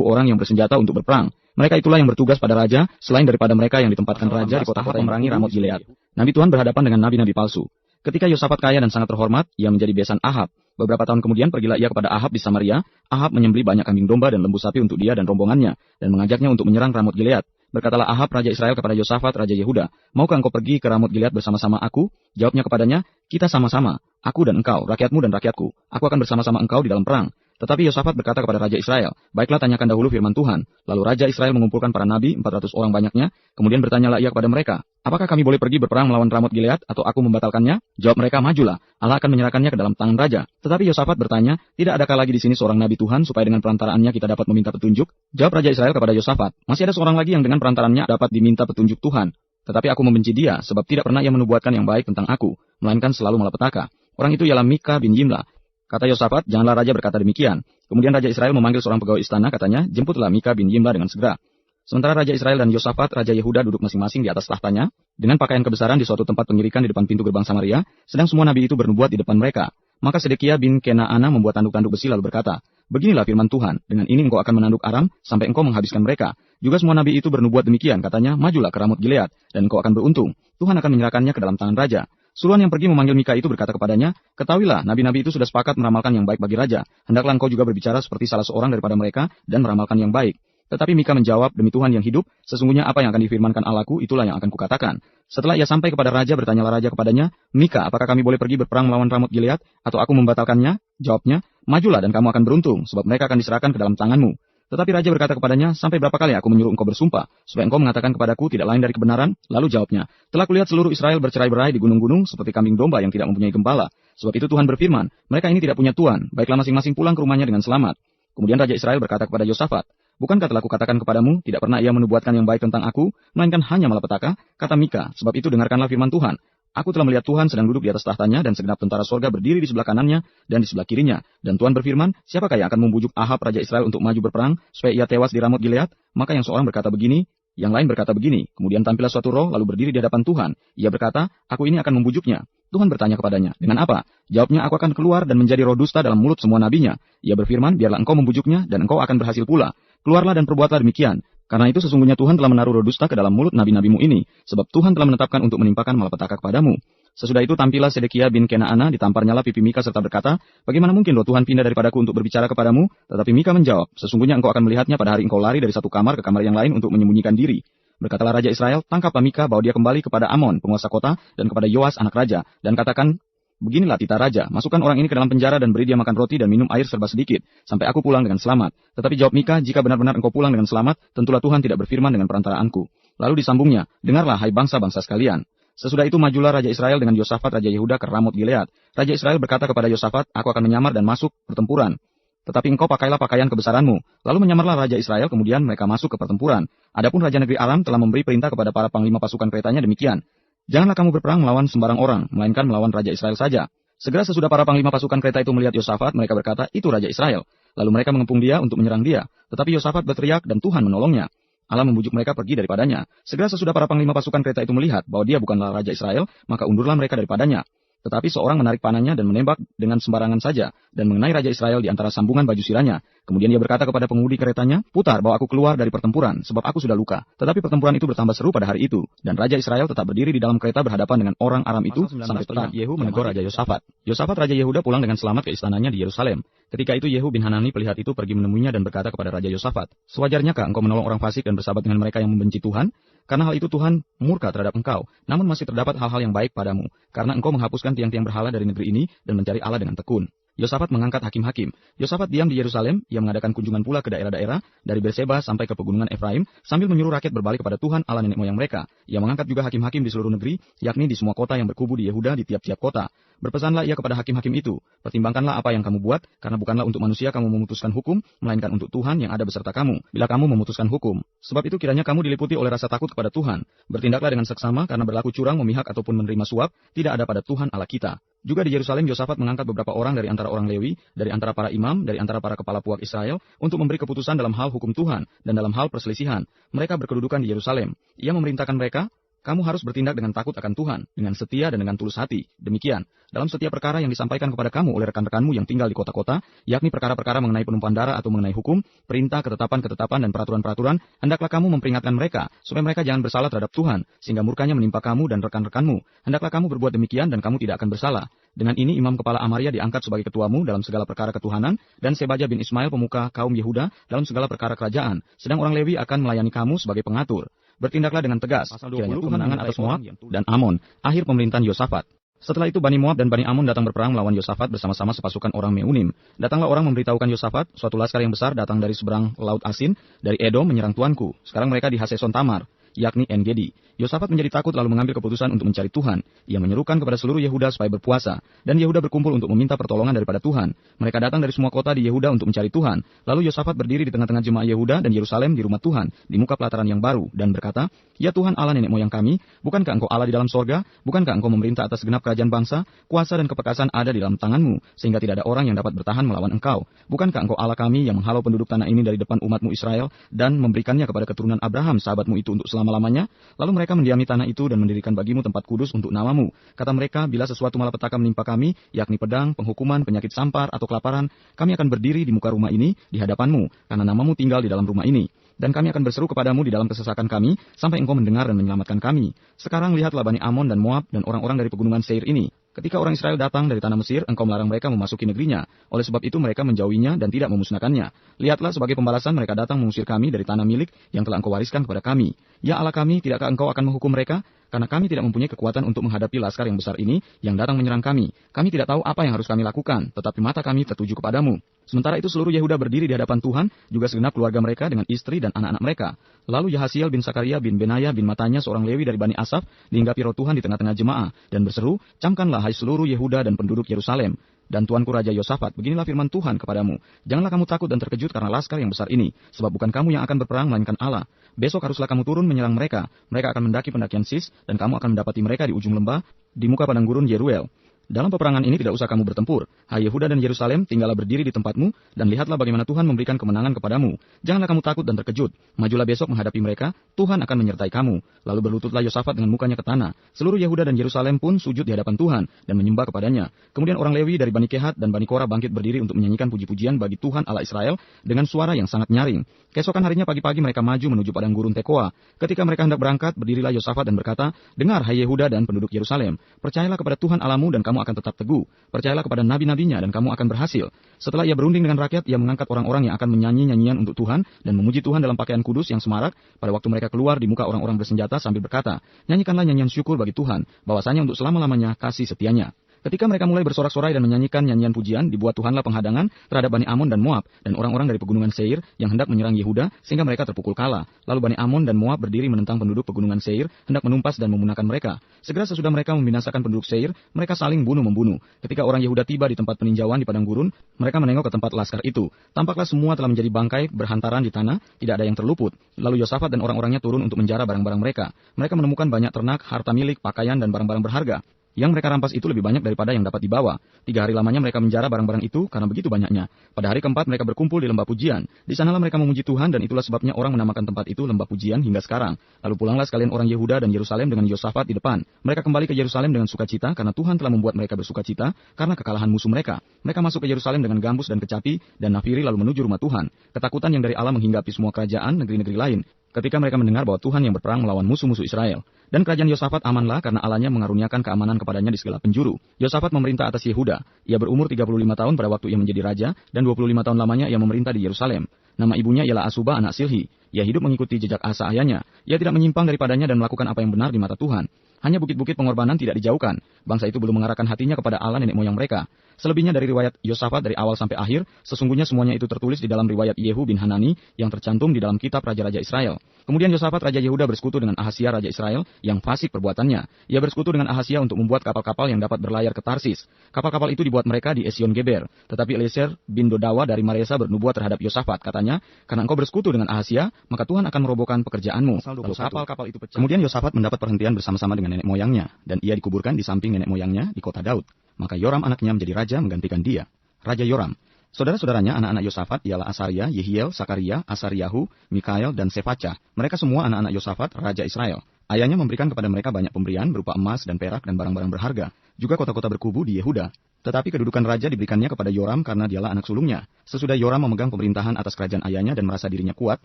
A: orang yang bersenjata untuk berperang. Mereka itulah yang bertugas pada raja, selain daripada mereka yang ditempatkan raja di kota-kota yang memerangi Ramot Gilead. Nabi Tuhan berhadapan dengan nabi-nabi palsu. Ketika Yosafat kaya dan sangat terhormat, ia menjadi besan Ahab. Beberapa tahun kemudian pergilah ia kepada Ahab di Samaria. Ahab menyembelih banyak kambing domba dan lembu sapi untuk dia dan rombongannya, dan mengajaknya untuk menyerang Ramot Gilead. Berkatalah Ahab raja Israel kepada Yosafat raja Yehuda, "Maukah engkau pergi ke Ramot Gilead bersama-sama aku?" Jawabnya kepadanya, "Kita sama-sama, aku dan engkau, rakyatmu dan rakyatku. Aku akan bersama-sama engkau di dalam perang." Tetapi Yosafat berkata kepada raja Israel, "Baiklah, tanyakan dahulu firman Tuhan." Lalu raja Israel mengumpulkan para nabi, 400 orang banyaknya. Kemudian bertanyalah ia kepada mereka, "Apakah kami boleh pergi berperang melawan Ramot Gilead atau aku membatalkannya?" Jawab mereka, "Majulah, Allah akan menyerahkannya ke dalam tangan raja." Tetapi Yosafat bertanya, "Tidak adakah lagi di sini seorang nabi Tuhan supaya dengan perantaraannya kita dapat meminta petunjuk?" Jawab raja Israel kepada Yosafat, "Masih ada seorang lagi yang dengan perantarannya dapat diminta petunjuk Tuhan. Tetapi aku membenci dia, sebab tidak pernah ia menubuatkan yang baik tentang aku, melainkan selalu malapetaka. Orang itu ialah Mika bin Yimla." Kata Yosafat, "Janganlah raja berkata demikian." Kemudian raja Israel memanggil seorang pegawai istana, katanya, "Jemputlah Mika bin Yimla dengan segera." Sementara raja Israel dan Yosafat, raja Yehuda duduk masing-masing di atas tahtanya, dengan pakaian kebesaran di suatu tempat pengirikan di depan pintu gerbang Samaria, sedang semua nabi itu bernubuat di depan mereka. Maka Sedekia bin Kenaana membuat tanduk-tanduk besi lalu berkata, "Beginilah firman Tuhan, dengan ini engkau akan menanduk Aram sampai engkau menghabiskan mereka." Juga semua nabi itu bernubuat demikian, katanya, "Majulah ke Ramot Gilead, dan engkau akan beruntung. Tuhan akan menyerahkannya ke dalam tangan raja." Suluan yang pergi memanggil Mika itu berkata kepadanya, "Ketahuilah, nabi-nabi itu sudah sepakat meramalkan yang baik bagi raja. Hendaklah engkau juga berbicara seperti salah seorang daripada mereka dan meramalkan yang baik." Tetapi Mika menjawab, "Demi Tuhan yang hidup, sesungguhnya apa yang akan difirmankan Allahku, itulah yang akan kukatakan." Setelah ia sampai kepada raja, bertanyalah raja kepadanya, "Mika, apakah kami boleh pergi berperang melawan Ramot Gilead, atau aku membatalkannya?" Jawabnya, "Majulah dan kamu akan beruntung, sebab mereka akan diserahkan ke dalam tanganmu." Tetapi raja berkata kepadanya, "Sampai berapa kali aku menyuruh engkau bersumpah, supaya engkau mengatakan kepadaku tidak lain dari kebenaran?" Lalu jawabnya, "Telah kulihat seluruh Israel bercerai-berai di gunung-gunung seperti kambing domba yang tidak mempunyai gembala. Sebab itu Tuhan berfirman, mereka ini tidak punya tuan, baiklah masing-masing pulang ke rumahnya dengan selamat." Kemudian raja Israel berkata kepada Yosafat, "Bukankah telah kukatakan kepadamu, tidak pernah ia menubuatkan yang baik tentang aku, melainkan hanya malapetaka?" Kata Mika, "Sebab itu dengarkanlah firman Tuhan. Aku telah melihat Tuhan sedang duduk di atas tahtanya dan segenap tentara sorga berdiri di sebelah kanannya dan di sebelah kirinya. Dan Tuhan berfirman, siapakah yang akan membujuk Ahab raja Israel untuk maju berperang supaya ia tewas di Ramot Gilead?" Maka yang seorang berkata begini, yang lain berkata begini. Kemudian tampillah suatu roh lalu berdiri di hadapan Tuhan. Ia berkata, "Aku ini akan membujuknya." Tuhan bertanya kepadanya, "Dengan apa?" Jawabnya, "Aku akan keluar dan menjadi roh dusta dalam mulut semua nabinya." Ia berfirman, "Biarlah engkau membujuknya dan engkau akan berhasil pula. Keluarlah dan perbuatlah demikian. Karena itu sesungguhnya Tuhan telah menaruh roh dusta ke dalam mulut nabi-nabimu ini, sebab Tuhan telah menetapkan untuk menimpakan malapetaka kepadamu." Sesudah itu tampillah Sedekia bin Kenaana, ditamparnyalah pipi Mika serta berkata, "Bagaimana mungkin roh Tuhan pindah daripadaku untuk berbicara kepadamu?" Tetapi Mika menjawab, "Sesungguhnya engkau akan melihatnya pada hari engkau lari dari satu kamar ke kamar yang lain untuk menyembunyikan diri." Berkatalah Raja Israel, "Tangkaplah Mika, bawa dia kembali kepada Amon, penguasa kota, dan kepada Yoas anak raja, dan katakan, beginilah titah raja, masukkan orang ini ke dalam penjara dan beri dia makan roti dan minum air serba sedikit, sampai aku pulang dengan selamat." Tetapi jawab Mika, "Jika benar-benar engkau pulang dengan selamat, tentulah Tuhan tidak berfirman dengan perantaraanku." Lalu disambungnya, "Dengarlah, hai bangsa-bangsa sekalian." Sesudah itu majulah Raja Israel dengan Yosafat Raja Yehuda ke Ramot Gilead. Raja Israel berkata kepada Yosafat, "Aku akan menyamar dan masuk pertempuran. Tetapi engkau pakailah pakaian kebesaranmu." Lalu menyamarlah Raja Israel, kemudian mereka masuk ke pertempuran. Adapun Raja negeri Aram telah memberi perintah kepada para panglima pasukan keretanya demikian, "Janganlah kamu berperang melawan sembarang orang, melainkan melawan Raja Israel saja." Segera sesudah para panglima pasukan kereta itu melihat Yosafat, mereka berkata, "Itu Raja Israel." Lalu mereka mengepung dia untuk menyerang dia. Tetapi Yosafat berteriak dan Tuhan menolongnya. Allah membujuk mereka pergi daripadanya. Segera sesudah para panglima pasukan kereta itu melihat bahwa dia bukanlah Raja Israel, maka undurlah mereka daripadanya. Tetapi seorang menarik panahnya dan menembak dengan sembarangan saja, dan mengenai Raja Israel di antara sambungan baju sirahnya. Kemudian dia berkata kepada pengemudi keretanya, "Putar, bawa aku keluar dari pertempuran, sebab aku sudah luka." Tetapi pertempuran itu bertambah seru pada hari itu, dan Raja Israel tetap berdiri di dalam kereta berhadapan dengan orang Aram itu, sampai petang. Yehu menegur Raja Yosafat. Yosafat Raja Yehuda pulang dengan selamat ke istananya di Yerusalem. Ketika itu Yehu bin Hanani pelihat itu pergi menemuinya dan berkata kepada Raja Yosafat, "Sewajarnyakah engkau menolong orang fasik dan bersahabat dengan mereka yang membenci Tuhan? Karena hal itu Tuhan murka terhadap engkau, namun masih terdapat hal-hal yang baik padamu, karena engkau menghapuskan tiang-tiang berhala dari negeri ini dan mencari Allah dengan tekun." Yosafat mengangkat hakim-hakim. Yosafat diam di Yerusalem, ia mengadakan kunjungan pula ke daerah-daerah, dari Berseba sampai ke pegunungan Efraim, sambil menyuruh rakyat berbalik kepada Tuhan Allah nenek moyang mereka. Ia mengangkat juga hakim-hakim di seluruh negeri, yakni di semua kota yang berkubu di Yehuda di tiap-tiap kota. Berpesanlah ia kepada hakim-hakim itu, "Pertimbangkanlah apa yang kamu buat, karena bukanlah untuk manusia kamu memutuskan hukum, melainkan untuk Tuhan yang ada beserta kamu, bila kamu memutuskan hukum. Sebab itu kiranya kamu diliputi oleh rasa takut kepada Tuhan. Bertindaklah dengan seksama, karena berlaku curang, memihak ataupun menerima suap, tidak ada pada Tuhan Allah kita." Juga di Yerusalem, Yosafat mengangkat beberapa orang dari antara orang Lewi, dari antara para imam, dari antara para kepala puak Israel, untuk memberi keputusan dalam hal hukum Tuhan, dan dalam hal perselisihan. Mereka berkedudukan di Yerusalem. Ia memerintahkan mereka, "Kamu harus bertindak dengan takut akan Tuhan, dengan setia dan dengan tulus hati. Demikian, dalam setiap perkara yang disampaikan kepada kamu oleh rekan-rekanmu yang tinggal di kota-kota, yakni perkara-perkara mengenai penumpahan darah atau mengenai hukum, perintah, ketetapan-ketetapan, dan peraturan-peraturan, hendaklah kamu memperingatkan mereka, supaya mereka jangan bersalah terhadap Tuhan, sehingga murkanya menimpa kamu dan rekan-rekanmu. Hendaklah kamu berbuat demikian dan kamu tidak akan bersalah." Dengan ini imam kepala Amaria diangkat sebagai ketuamu dalam segala perkara ketuhanan, dan Sebaja bin Ismail pemuka kaum Yehuda dalam segala perkara kerajaan, sedang orang Lewi akan melayani kamu sebagai pengatur. Bertindaklah dengan tegas, kiranya kemenangan atas Moab dan Amon. Akhir pemerintahan Yosafat. Setelah itu Bani Moab dan Bani Amon datang berperang melawan Yosafat bersama-sama sepasukan orang Meunim. Datanglah orang memberitahukan Yosafat, suatu laskar yang besar datang dari seberang Laut Asin, dari Edom menyerang tuanku. Sekarang mereka di Haseson Tamar, yakni En-Gedi. Yosafat menjadi takut lalu mengambil keputusan untuk mencari Tuhan. Ia menyerukan kepada seluruh Yehuda supaya berpuasa, dan Yehuda berkumpul untuk meminta pertolongan daripada Tuhan. Mereka datang dari semua kota di Yehuda untuk mencari Tuhan. Lalu Yosafat berdiri di tengah-tengah jemaah Yehuda dan Yerusalem di rumah Tuhan, di muka pelataran yang baru, dan berkata, "Ya Tuhan Allah nenek moyang kami, bukankah Engkau Allah di dalam sorga? Bukankah Engkau memerintah atas segenap kerajaan bangsa? Kuasa dan kepekasan ada di dalam tanganmu, sehingga tidak ada orang yang dapat bertahan melawan Engkau. Bukankah Engkau Allah kami yang menghalau penduduk tanah ini dari depan umatmu Israel, dan memberikannya kepada keturunan Abraham sahabatmu itu untuk selama-lamanya?" Lalu mereka mendiami tanah itu dan mendirikan bagimu tempat kudus untuk namamu. Kata mereka, "Bila sesuatu malapetaka menimpa kami, yakni pedang, penghukuman, penyakit sampar, atau kelaparan, kami akan berdiri di muka rumah ini di hadapanmu, karena namamu tinggal di dalam rumah ini. Dan kami akan berseru kepadamu di dalam kesesakan kami, sampai engkau mendengar dan menyelamatkan kami. Sekarang lihatlah Bani Amon dan Moab dan orang-orang dari pegunungan Seir ini. Ketika orang Israel datang dari tanah Mesir, engkau melarang mereka memasuki negerinya. Oleh sebab itu mereka menjauhinya dan tidak memusnahkannya. Lihatlah sebagai pembalasan mereka datang mengusir kami dari tanah milik yang telah engkau wariskan kepada kami. Ya Allah kami, tidakkah engkau akan menghukum mereka? Karena kami tidak mempunyai kekuatan untuk menghadapi laskar yang besar ini yang datang menyerang kami. Kami tidak tahu apa yang harus kami lakukan, tetapi mata kami tertuju kepadamu." Sementara itu seluruh Yehuda berdiri di hadapan Tuhan, juga segenap keluarga mereka dengan istri dan anak-anak mereka. Lalu Yahasiel bin Sakaria bin Benaya bin Matanya seorang Lewi dari Bani Asaf dihinggapi roh Tuhan di tengah-tengah jemaah dan berseru, "Camkanlah hai seluruh Yehuda dan penduduk Yerusalem. Dan tuanku Raja Yosafat, beginilah firman Tuhan kepadamu. Janganlah kamu takut dan terkejut karena laskar yang besar ini, sebab bukan kamu yang akan berperang, melainkan Allah. Besok haruslah kamu turun menyerang mereka. Mereka akan mendaki pendakian Sis, dan kamu akan mendapati mereka di ujung lembah, di muka padang gurun Yeruel. Dalam peperangan ini tidak usah kamu bertempur. Hai Yehuda dan Yerusalem, tinggallah berdiri di tempatmu, dan lihatlah bagaimana Tuhan memberikan kemenangan kepadamu. Janganlah kamu takut dan terkejut. Majulah besok menghadapi mereka, Tuhan akan menyertai kamu. Lalu berlututlah Yosafat dengan mukanya ke tanah. Seluruh Yehuda dan Yerusalem pun sujud di hadapan Tuhan, dan menyembah kepadanya. Kemudian orang Lewi dari Bani Kehat dan Bani Korah bangkit berdiri untuk menyanyikan puji-pujian bagi Tuhan Allah Israel dengan suara yang sangat nyaring. Keesokan harinya pagi-pagi mereka maju menuju padang gurun Tekoa. Ketika mereka hendak berangkat, berdirilah Yosafat dan berkata, "Dengar, hai Yehuda dan penduduk Yerusalem, percayalah kepada Tuhan Allahmu dan kamu akan tetap teguh. Percayalah kepada nabi-nabinya dan kamu akan berhasil." Setelah ia berunding dengan rakyat, ia mengangkat orang-orang yang akan menyanyi nyanyian untuk Tuhan dan memuji Tuhan dalam pakaian kudus yang semarak pada waktu mereka keluar di muka orang-orang bersenjata sambil berkata, "Nyanyikanlah nyanyian syukur bagi Tuhan, bahwasanya untuk selama-lamanya kasih setianya." Ketika mereka mulai bersorak-sorai dan menyanyikan nyanyian pujian, dibuat Tuhanlah penghadangan terhadap Bani Amon dan Moab dan orang-orang dari pegunungan Seir yang hendak menyerang Yehuda sehingga mereka terpukul kalah. Lalu Bani Amon dan Moab berdiri menentang penduduk pegunungan Seir, hendak menumpas dan memunahkan mereka. Segera sesudah mereka membinasakan penduduk Seir, mereka saling bunuh-membunuh. Ketika orang Yehuda tiba di tempat peninjauan di padang gurun, mereka menengok ke tempat laskar itu. Tampaklah semua telah menjadi bangkai berhantaran di tanah, tidak ada yang terluput. Lalu Yosafat dan orang-orangnya turun untuk menjara barang-barang mereka. Mereka menemukan banyak ternak, harta milik, pakaian, dan barang-barang berharga. Yang mereka rampas itu lebih banyak daripada yang dapat dibawa. 3 hari lamanya mereka menjara barang-barang itu karena begitu banyaknya. Pada hari keempat mereka berkumpul di lembah pujian. Di sanalah mereka memuji Tuhan dan itulah sebabnya orang menamakan tempat itu lembah pujian hingga sekarang. Lalu pulanglah sekalian orang Yehuda dan Yerusalem dengan Yosafat di depan. Mereka kembali ke Yerusalem dengan sukacita karena Tuhan telah membuat mereka bersukacita karena kekalahan musuh mereka. Mereka masuk ke Yerusalem dengan gambus dan kecapi dan nafiri lalu menuju rumah Tuhan. Ketakutan yang dari Allah menghinggapi semua kerajaan negeri-negeri lain ketika mereka mendengar bahwa Tuhan yang berperang melawan musuh-musuh Israel. Dan kerajaan Yosafat amanlah karena Allahnya mengaruniakan keamanan kepadanya di segala penjuru. Yosafat memerintah atas Yehuda. Ia berumur 35 tahun pada waktu ia menjadi raja, dan 25 tahun lamanya ia memerintah di Yerusalem. Nama ibunya ialah Asubah anak Silhi. Ia hidup mengikuti jejak Asa ayahnya. Ia tidak menyimpang daripadanya dan melakukan apa yang benar di mata Tuhan. Hanya bukit-bukit pengorbanan tidak dijauhkan. Bangsa itu belum mengarahkan hatinya kepada Allah nenek moyang mereka. Selebihnya dari riwayat Yosafat dari awal sampai akhir, sesungguhnya semuanya itu tertulis di dalam riwayat Yehu bin Hanani yang tercantum di dalam kitab Raja-Raja Israel. Kemudian Yosafat Raja Yehuda bersekutu dengan Ahazia Raja Israel yang fasik perbuatannya. Ia bersekutu dengan Ahazia untuk membuat kapal-kapal yang dapat berlayar ke Tarsis. Kapal-kapal itu dibuat mereka di Esion Geber. Tetapi Eliezer bin Dodawa dari Maresa bernubuat terhadap Yosafat. Katanya, karena engkau bersekutu dengan Ahazia, maka Tuhan akan merobohkan pekerjaanmu. Lalu kapal-kapal itu pecah. Kemudian Yosafat mendapat perhentian bersama-sama dengan nenek moyangnya. Dan ia dikuburkan di samping nenek moyangnya di kota Daud. Maka Yoram anaknya menjadi raja menggantikan dia. Raja Yoram. Saudara-saudaranya anak-anak Yosafat ialah Asaria, Yehiel, Sakaria, Asariyahu, Mikael, dan Sefacah. Mereka semua anak-anak Yosafat, Raja Israel. Ayahnya memberikan kepada mereka banyak pemberian berupa emas dan perak dan barang-barang berharga. Juga kota-kota berkubu di Yehuda. Tetapi kedudukan raja diberikannya kepada Yoram karena dialah anak sulungnya. Sesudah Yoram memegang pemerintahan atas kerajaan ayahnya dan merasa dirinya kuat,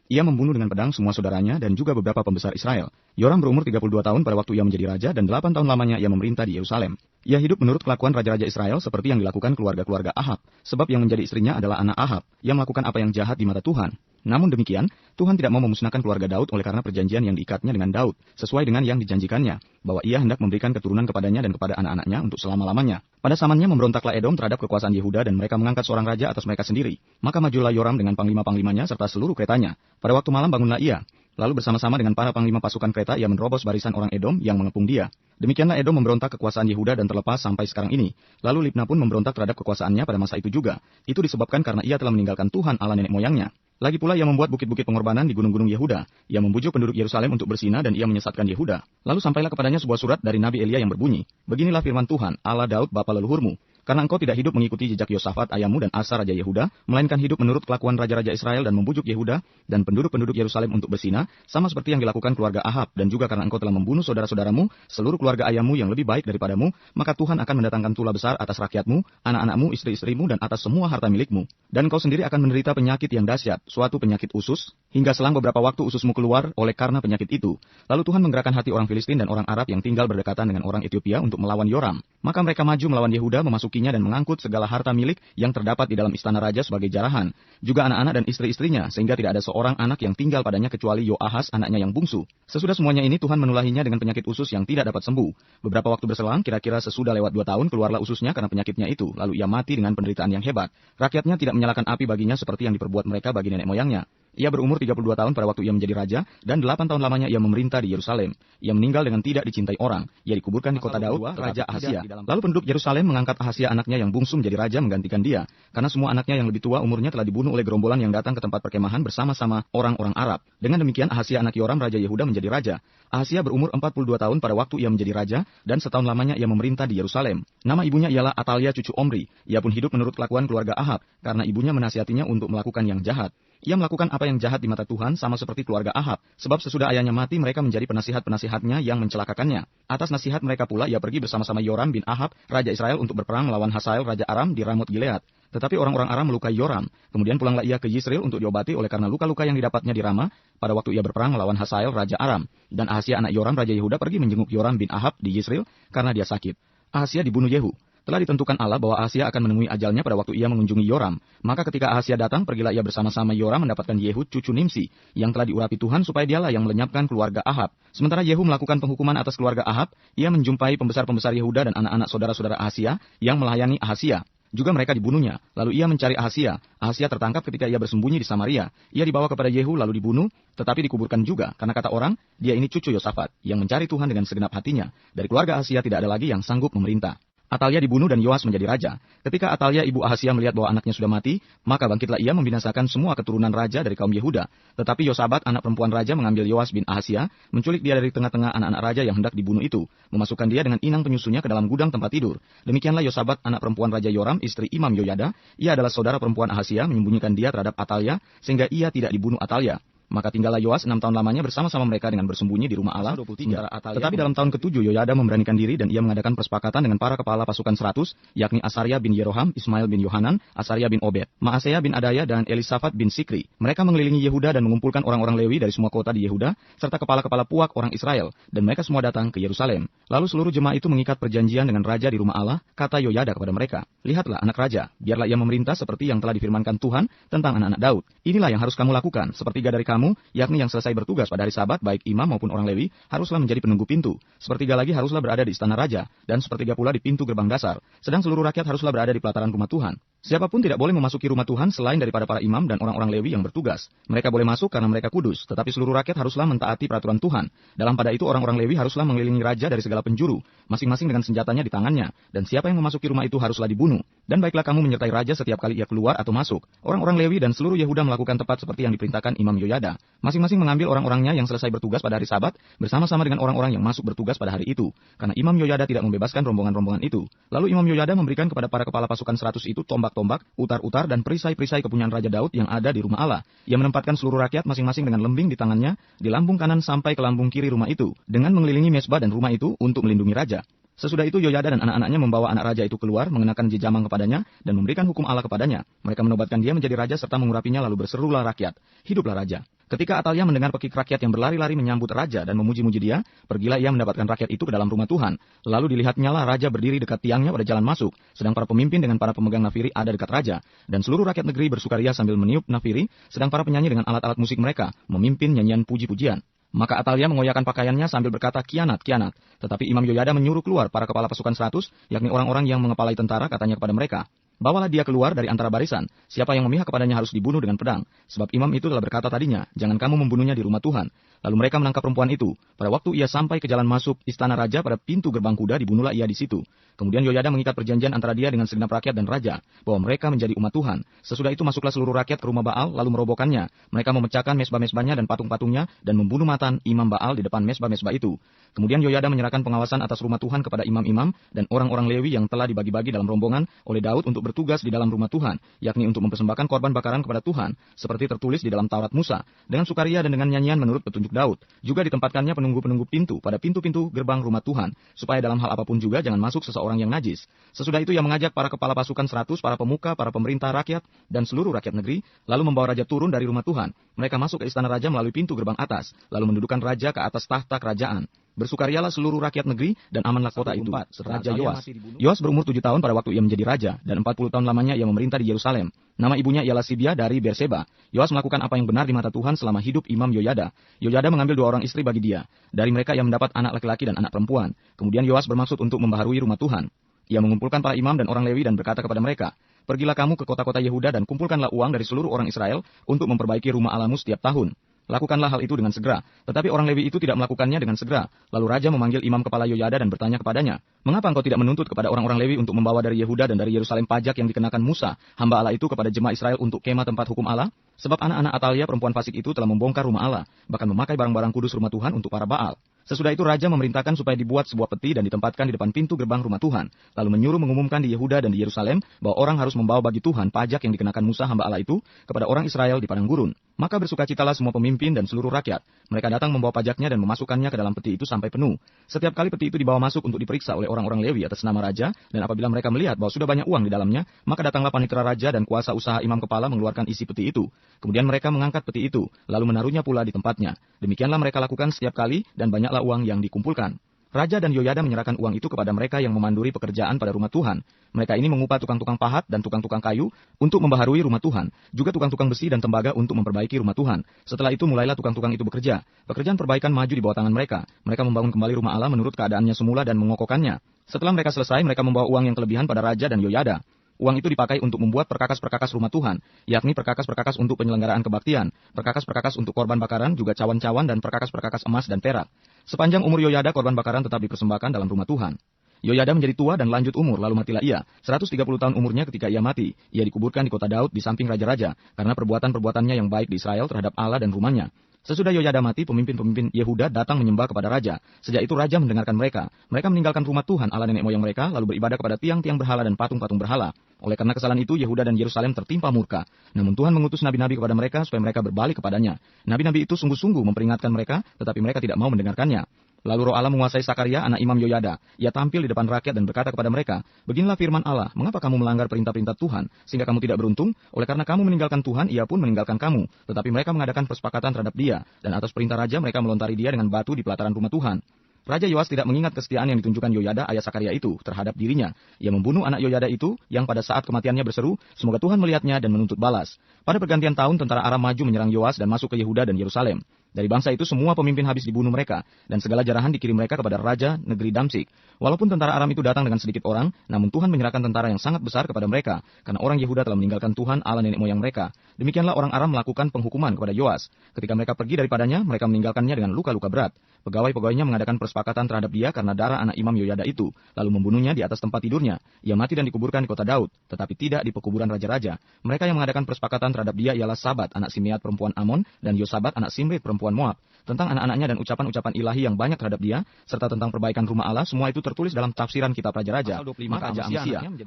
A: ia membunuh dengan pedang semua saudaranya dan juga beberapa pembesar Israel. Yoram berumur 32 tahun pada waktu ia menjadi raja dan 8 tahun lamanya ia memerintah di Yerusalem. Ia hidup menurut kelakuan raja-raja Israel seperti yang dilakukan keluarga-keluarga Ahab, sebab yang menjadi istrinya adalah anak Ahab, yang melakukan apa yang jahat di mata Tuhan. Namun demikian, Tuhan tidak mau memusnahkan keluarga Daud oleh karena perjanjian yang diikatnya dengan Daud, sesuai dengan yang dijanjikannya, bahwa ia hendak memberikan keturunan kepadanya dan kepada anak-anaknya untuk selama-lamanya. Pada zamannya memberontaklah Edom terhadap kekuasaan Yehuda dan mereka mengangkat seorang raja atas mereka sendiri. Maka majulah Yoram dengan panglima-panglimanya serta seluruh keretanya. Pada waktu malam bangunlah ia. Lalu bersama-sama dengan para panglima pasukan kereta ia menerobos barisan orang Edom yang mengepung dia. Demikianlah Edom memberontak kekuasaan Yehuda dan terlepas sampai sekarang ini. Lalu Libna pun memberontak terhadap kekuasaannya pada masa itu juga. Itu disebabkan karena ia telah meninggalkan Tuhan Allah nenek moyangnya. Lagi pula ia membuat bukit-bukit pengorbanan di gunung-gunung Yehuda. Ia membujuk penduduk Yerusalem untuk berzina dan ia menyesatkan Yehuda. Lalu sampailah kepadanya sebuah surat dari Nabi Elia yang berbunyi, "Beginilah firman Tuhan, Allah Daud bapa leluhurmu. Karena engkau tidak hidup mengikuti jejak Yosafat ayahmu dan Asa Raja Yehuda, melainkan hidup menurut kelakuan raja-raja Israel dan membujuk Yehuda dan penduduk-penduduk Yerusalem untuk berzina, sama seperti yang dilakukan keluarga Ahab, dan juga karena engkau telah membunuh saudara-saudaramu, seluruh keluarga ayahmu yang lebih baik daripadamu, maka Tuhan akan mendatangkan tula besar atas rakyatmu, anak-anakmu, istri-istrimu, dan atas semua harta milikmu. Dan engkau sendiri akan menderita penyakit yang dahsyat, suatu penyakit usus, hingga selang beberapa waktu ususmu keluar oleh karena penyakit itu. Lalu Tuhan menggerakkan hati orang Filistin dan orang Arab yang tinggal berdekatan dengan orang Ethiopia untuk melawan Yoram. Maka mereka maju melawan Yehuda, memasukinya dan mengangkut segala harta milik yang terdapat di dalam istana raja sebagai jarahan, juga anak-anak dan istri-istrinya, sehingga tidak ada seorang anak yang tinggal padanya kecuali Yoahas anaknya yang bungsu. Sesudah semuanya ini Tuhan menulahinya dengan penyakit usus yang tidak dapat sembuh. Beberapa waktu berselang, kira-kira sesudah lewat 2 tahun, keluarlah ususnya karena penyakitnya itu, lalu ia mati dengan penderitaan yang hebat. Rakyatnya tidak menyalakan api baginya seperti yang diperbuat mereka bagi nenek moyangnya. Ia berumur 32 tahun pada waktu ia menjadi raja, dan 8 tahun lamanya ia memerintah di Yerusalem. Ia meninggal dengan tidak dicintai orang. Ia dikuburkan di kota Daud, Raja Ahazia. Lalu penduduk Yerusalem mengangkat Ahazia anaknya yang bungsu menjadi raja menggantikan dia, karena semua anaknya yang lebih tua umurnya telah dibunuh oleh gerombolan yang datang ke tempat perkemahan bersama-sama orang-orang Arab. Dengan demikian Ahazia anak Yoram Raja Yehuda menjadi raja. Ahazia berumur 42 tahun pada waktu ia menjadi raja, dan setahun lamanya ia memerintah di Yerusalem. Nama ibunya ialah Atalia cucu Omri. Ia pun hidup menurut kelakuan keluarga Ahab, karena ibunya menasihatinya untuk melakukan yang jahat. Ia melakukan apa yang jahat di mata Tuhan sama seperti keluarga Ahab, sebab sesudah ayahnya mati mereka menjadi penasihat-penasihatnya yang mencelakakannya. Atas nasihat mereka pula ia pergi bersama-sama Yoram bin Ahab, Raja Israel untuk berperang melawan Hazael Raja Aram di Ramot Gilead. Tetapi orang-orang Aram melukai Yoram. Kemudian pulanglah ia ke Yisrael untuk diobati oleh karena luka-luka yang didapatnya di Rama pada waktu ia berperang melawan Hazael Raja Aram. Dan Ahazia anak Yoram Raja Yehuda pergi menjenguk Yoram bin Ahab di Yisrael karena dia sakit. Ahazia dibunuh Yehu. Telah ditentukan Allah bahwa Ahazia akan menemui ajalnya pada waktu ia mengunjungi Yoram. Maka ketika Ahazia datang, pergilah ia bersama-sama Yoram mendapatkan Yehu cucu Nimsi, yang telah diurapi Tuhan supaya dialah yang melenyapkan keluarga Ahab. Sementara Yehu melakukan penghukuman atas keluarga Ahab, ia menjumpai pembesar-pembesar Yehuda dan anak-anak saudara-saudara Ahazia yang melayani Ahazia. Juga mereka dibunuhnya. Lalu ia mencari Ahazia. Ahazia tertangkap ketika ia bersembunyi di Samaria. Ia dibawa kepada Yehu lalu dibunuh, tetapi dikuburkan juga. Karena kata orang, dia ini cucu Yosafat, yang mencari Tuhan dengan segenap hatinya. Dari keluarga Ahazia tidak ada lagi yang sanggup memerintah. Atalia dibunuh dan Yoas menjadi raja. Ketika Atalia ibu Ahazia melihat bahwa anaknya sudah mati, maka bangkitlah ia membinasakan semua keturunan raja dari kaum Yehuda. Tetapi Yosabat anak perempuan raja mengambil Yoas bin Ahazia, menculik dia dari tengah-tengah anak-anak raja yang hendak dibunuh itu, memasukkan dia dengan inang penyusunya ke dalam gudang tempat tidur. Demikianlah Yosabat anak perempuan raja Yoram, istri Imam Yoyada, ia adalah saudara perempuan Ahazia, menyembunyikan dia terhadap Atalia, sehingga ia tidak dibunuh Atalia. Maka tinggallah Yoas 6 tahun lamanya bersama-sama mereka dengan bersembunyi di rumah Allah. Tetapi dalam tahun ke-7 Yoyada memberanikan diri dan ia mengadakan persepakatan dengan para kepala pasukan 100, yakni Asaria bin Yeroham, Ismail bin Yohanan, Asaria bin Obed, Maaseya bin Adaya, dan Elisafat bin Sikri. Mereka mengelilingi Yehuda dan mengumpulkan orang-orang Lewi dari semua kota di Yehuda, serta kepala-kepala puak orang Israel, dan mereka semua datang ke Yerusalem. Lalu seluruh jemaah itu mengikat perjanjian dengan raja di rumah Allah, kata Yoyada kepada mereka, "Lihatlah anak raja, biarlah ia memerintah seperti yang telah difirmankan Tuhan tentang anak-anak Daud. Inilah yang harus kamu lakukan, sepertiga dari kamu, yakni yang selesai bertugas pada hari Sabat, baik imam maupun orang Lewi, haruslah menjadi penunggu pintu. Sepertiga lagi haruslah berada di istana raja, dan sepertiga pula di pintu gerbang dasar. Sedang seluruh rakyat haruslah berada di pelataran rumah Tuhan. Siapapun tidak boleh memasuki rumah Tuhan selain daripada para imam dan orang-orang Lewi yang bertugas. Mereka boleh masuk karena mereka kudus, tetapi seluruh rakyat haruslah mentaati peraturan Tuhan. Dalam pada itu orang-orang Lewi haruslah mengelilingi raja dari segala penjuru, masing-masing dengan senjatanya di tangannya, dan siapa yang memasuki rumah itu haruslah dibunuh. Dan baiklah kamu menyertai raja setiap kali ia keluar atau masuk." Orang-orang Lewi dan seluruh Yehuda melakukan tepat seperti yang diperintahkan Imam Yoyada. Masing-masing mengambil orang-orangnya yang selesai bertugas pada hari Sabat bersama-sama dengan orang-orang yang masuk bertugas pada hari itu, karena Imam Yoyada tidak membebaskan rombongan-rombongan itu. Lalu Imam Yoyada memberikan kepada para kepala pasukan 100 itu tombak-tombak, utar-utar, dan perisai-perisai kepunyaan Raja Daud yang ada di rumah Allah. Ia menempatkan seluruh rakyat masing-masing dengan lembing di tangannya di lambung kanan sampai ke lambung kiri rumah itu, dengan mengelilingi mesbah dan rumah itu untuk melindungi raja. Sesudah itu Yoyada dan anak-anaknya membawa anak raja itu keluar, mengenakan jejamang kepadanya, dan memberikan hukum Allah kepadanya. Mereka menobatkan dia menjadi raja serta mengurapinya, lalu berserulah rakyat, "Hiduplah raja." Ketika Atalia mendengar pekik rakyat yang berlari-lari menyambut raja dan memuji-muji dia, pergilah ia mendapatkan rakyat itu ke dalam rumah Tuhan. Lalu dilihatnyalah raja berdiri dekat tiangnya pada jalan masuk, sedang para pemimpin dengan para pemegang nafiri ada dekat raja. Dan seluruh rakyat negeri bersukaria sambil meniup nafiri, sedang para penyanyi dengan alat-alat musik mereka memimpin nyanyian puji-pujian. Maka Atalia mengoyakkan pakaiannya sambil berkata, "Kianat, kianat." Tetapi Imam Yoyada menyuruh keluar para kepala pasukan 100, yakni orang-orang yang mengepalai tentara, katanya kepada mereka, "Bawalah dia keluar dari antara barisan. Siapa yang memihak kepadanya harus dibunuh dengan pedang. Sebab imam itu telah berkata tadinya, jangan kamu membunuhnya di rumah Tuhan." Lalu mereka menangkap perempuan itu. Pada waktu ia sampai ke jalan masuk istana raja pada pintu gerbang kuda, dibunuhlah ia di situ. Kemudian Yoyada mengikat perjanjian antara dia dengan segenap rakyat dan raja, bahwa mereka menjadi umat Tuhan. Sesudah itu masuklah seluruh rakyat ke rumah Baal, lalu merobohkannya. Mereka memecahkan mesbah-mesbahnya dan patung-patungnya, dan membunuh Matan, imam Baal, di depan mesbah-mesbah itu. Kemudian Yoyada menyerahkan pengawasan atas rumah Tuhan kepada imam-imam dan orang-orang Lewi yang telah dibagi-bagi dalam rombongan oleh Daud untuk bertugas di dalam rumah Tuhan, yakni untuk mempersembahkan korban bakaran kepada Tuhan, seperti tertulis di dalam Taurat Musa, dengan sukaria dan dengan nyanyian menurut petunjuk Daud. Juga ditempatkannya penunggu-penunggu pintu pada pintu-pintu gerbang rumah Tuhan, supaya dalam hal apapun juga jangan masuk seseorang yang najis. Sesudah itu ia mengajak para kepala pasukan 100, para pemuka, para pemerintah rakyat, dan seluruh rakyat negeri, lalu membawa raja turun dari rumah Tuhan. Mereka masuk ke istana raja melalui pintu gerbang atas, lalu mendudukan raja ke atas tahta kerajaan. Bersukarialah seluruh rakyat negeri, dan amanlah kota itu. Raja Yoas. Yoas berumur 7 tahun pada waktu ia menjadi raja, dan 40 tahun lamanya ia memerintah di Yerusalem. Nama ibunya ialah Sibia dari Berseba. Yoas melakukan apa yang benar di mata Tuhan selama hidup Imam Yoyada. Yoyada mengambil 2 orang istri bagi dia. Dari mereka ia mendapat anak laki-laki dan anak perempuan. Kemudian Yoas bermaksud untuk membaharui rumah Tuhan. Ia mengumpulkan para imam dan orang Lewi dan berkata kepada mereka, Pergilah kamu ke kota-kota Yehuda dan kumpulkanlah uang dari seluruh orang Israel untuk memperbaiki rumah Allahmu setiap tahun. Lakukanlah hal itu dengan segera. Tetapi orang Lewi itu tidak melakukannya dengan segera. Lalu raja memanggil imam kepala Yoyada dan bertanya kepadanya, "Mengapa engkau tidak menuntut kepada orang-orang Lewi untuk membawa dari Yehuda dan dari Yerusalem pajak yang dikenakan Musa, hamba Allah itu kepada jemaah Israel untuk kemah tempat hukum Allah? Sebab anak-anak Atalia perempuan fasik itu telah membongkar rumah Allah, bahkan memakai barang-barang kudus rumah Tuhan untuk para Baal." Sesudah itu raja memerintahkan supaya dibuat sebuah peti dan ditempatkan di depan pintu gerbang rumah Tuhan. Lalu menyuruh mengumumkan di Yehuda dan di Yerusalem bahwa orang harus membawa bagi Tuhan pajak yang dikenakan Musa hamba Allah itu kepada orang Israel di padang gurun. Maka bersukacitalah semua pemimpin dan seluruh rakyat. Mereka datang membawa pajaknya dan memasukkannya ke dalam peti itu sampai penuh. Setiap kali peti itu dibawa masuk untuk diperiksa oleh orang-orang Lewi atas nama raja, dan apabila mereka melihat bahwa sudah banyak uang di dalamnya, maka datanglah panitera raja dan kuasa usaha imam kepala mengeluarkan isi peti itu. Kemudian mereka mengangkat peti itu, lalu menaruhnya pula di tempatnya. Demikianlah mereka lakukan setiap kali, dan banyaklah uang yang dikumpulkan. Raja dan Yoyada menyerahkan uang itu kepada mereka yang memanduri pekerjaan pada rumah Tuhan. Mereka ini mengupah tukang-tukang pahat dan tukang-tukang kayu untuk membaharui rumah Tuhan, juga tukang-tukang besi dan tembaga untuk memperbaiki rumah Tuhan. Setelah itu mulailah tukang-tukang itu bekerja. Pekerjaan perbaikan maju di bawah tangan mereka. Mereka membangun kembali rumah Allah menurut keadaannya semula dan mengokohkannya. Setelah mereka selesai, mereka membawa uang yang kelebihan pada Raja dan Yoyada. Uang itu dipakai untuk membuat perkakas-perkakas rumah Tuhan, yakni perkakas-perkakas untuk penyelenggaraan kebaktian, perkakas-perkakas untuk korban bakaran, juga cawan-cawan dan perkakas-perkakas emas dan perak. Sepanjang umur Yoyada, korban bakaran tetap dipersembahkan dalam rumah Tuhan. Yoyada menjadi tua dan lanjut umur, lalu matilah ia. 130 tahun umurnya ketika ia mati. Ia dikuburkan di kota Daud di samping raja-raja, karena perbuatan-perbuatannya yang baik di Israel terhadap Allah dan rumahnya. Sesudah Yoyada mati, pemimpin-pemimpin Yehuda datang menyembah kepada raja. Sejak itu raja mendengarkan mereka. Mereka meninggalkan rumah Tuhan Allah nenek moyang mereka, lalu beribadah kepada tiang-tiang berhala dan patung-patung berhala. Oleh karena kesalahan itu, Yehuda dan Yerusalem tertimpa murka. Namun Tuhan mengutus nabi-nabi kepada mereka supaya mereka berbalik kepadanya. Nabi-nabi itu sungguh-sungguh memperingatkan mereka, tetapi mereka tidak mau mendengarkannya. Lalu roh Allah menguasai Sakaria, anak imam Yoyada. Ia tampil di depan rakyat dan berkata kepada mereka, "Beginilah firman Allah, mengapa kamu melanggar perintah-perintah Tuhan, sehingga kamu tidak beruntung? Oleh karena kamu meninggalkan Tuhan, ia pun meninggalkan kamu." Tetapi mereka mengadakan persepakatan terhadap dia, dan atas perintah raja mereka melontari dia dengan batu di pelataran rumah Tuhan. Raja Yoas tidak mengingat kesetiaan yang ditunjukkan Yoyada, ayah Sakaria itu, terhadap dirinya. Ia membunuh anak Yoyada itu, yang pada saat kematiannya berseru, "Semoga Tuhan melihatnya dan menuntut balas." Pada pergantian tahun, tentara Aram maju menyerang Yoas dan masuk ke Yehuda dan Yerusalem. Dari bangsa itu semua pemimpin habis dibunuh mereka, dan segala jarahan dikirim mereka kepada raja negeri Damsik. Walaupun tentara Aram itu datang dengan sedikit orang, namun Tuhan menyerahkan tentara yang sangat besar kepada mereka, karena orang Yehuda telah meninggalkan Tuhan Allah nenek moyang mereka. Demikianlah orang Aram melakukan penghukuman kepada Yoas. Ketika mereka pergi daripadanya, mereka meninggalkannya dengan luka-luka berat. Pegawai-pegawainya mengadakan persepakatan terhadap dia karena darah anak imam Yoyada itu, lalu membunuhnya di atas tempat tidurnya. Ia mati dan dikuburkan di kota Daud, tetapi tidak di pekuburan raja-raja. Mereka yang mengadakan persepakatan terhadap dia ialah Sabat, anak Simeat perempuan Amon, dan Yosabat, anak Simrit perempuan Moab. Tentang anak-anaknya dan ucapan-ucapan ilahi yang banyak terhadap dia, serta tentang perbaikan rumah Allah, semua itu tertulis dalam tafsiran kitab Raja-Raja. Maka Raja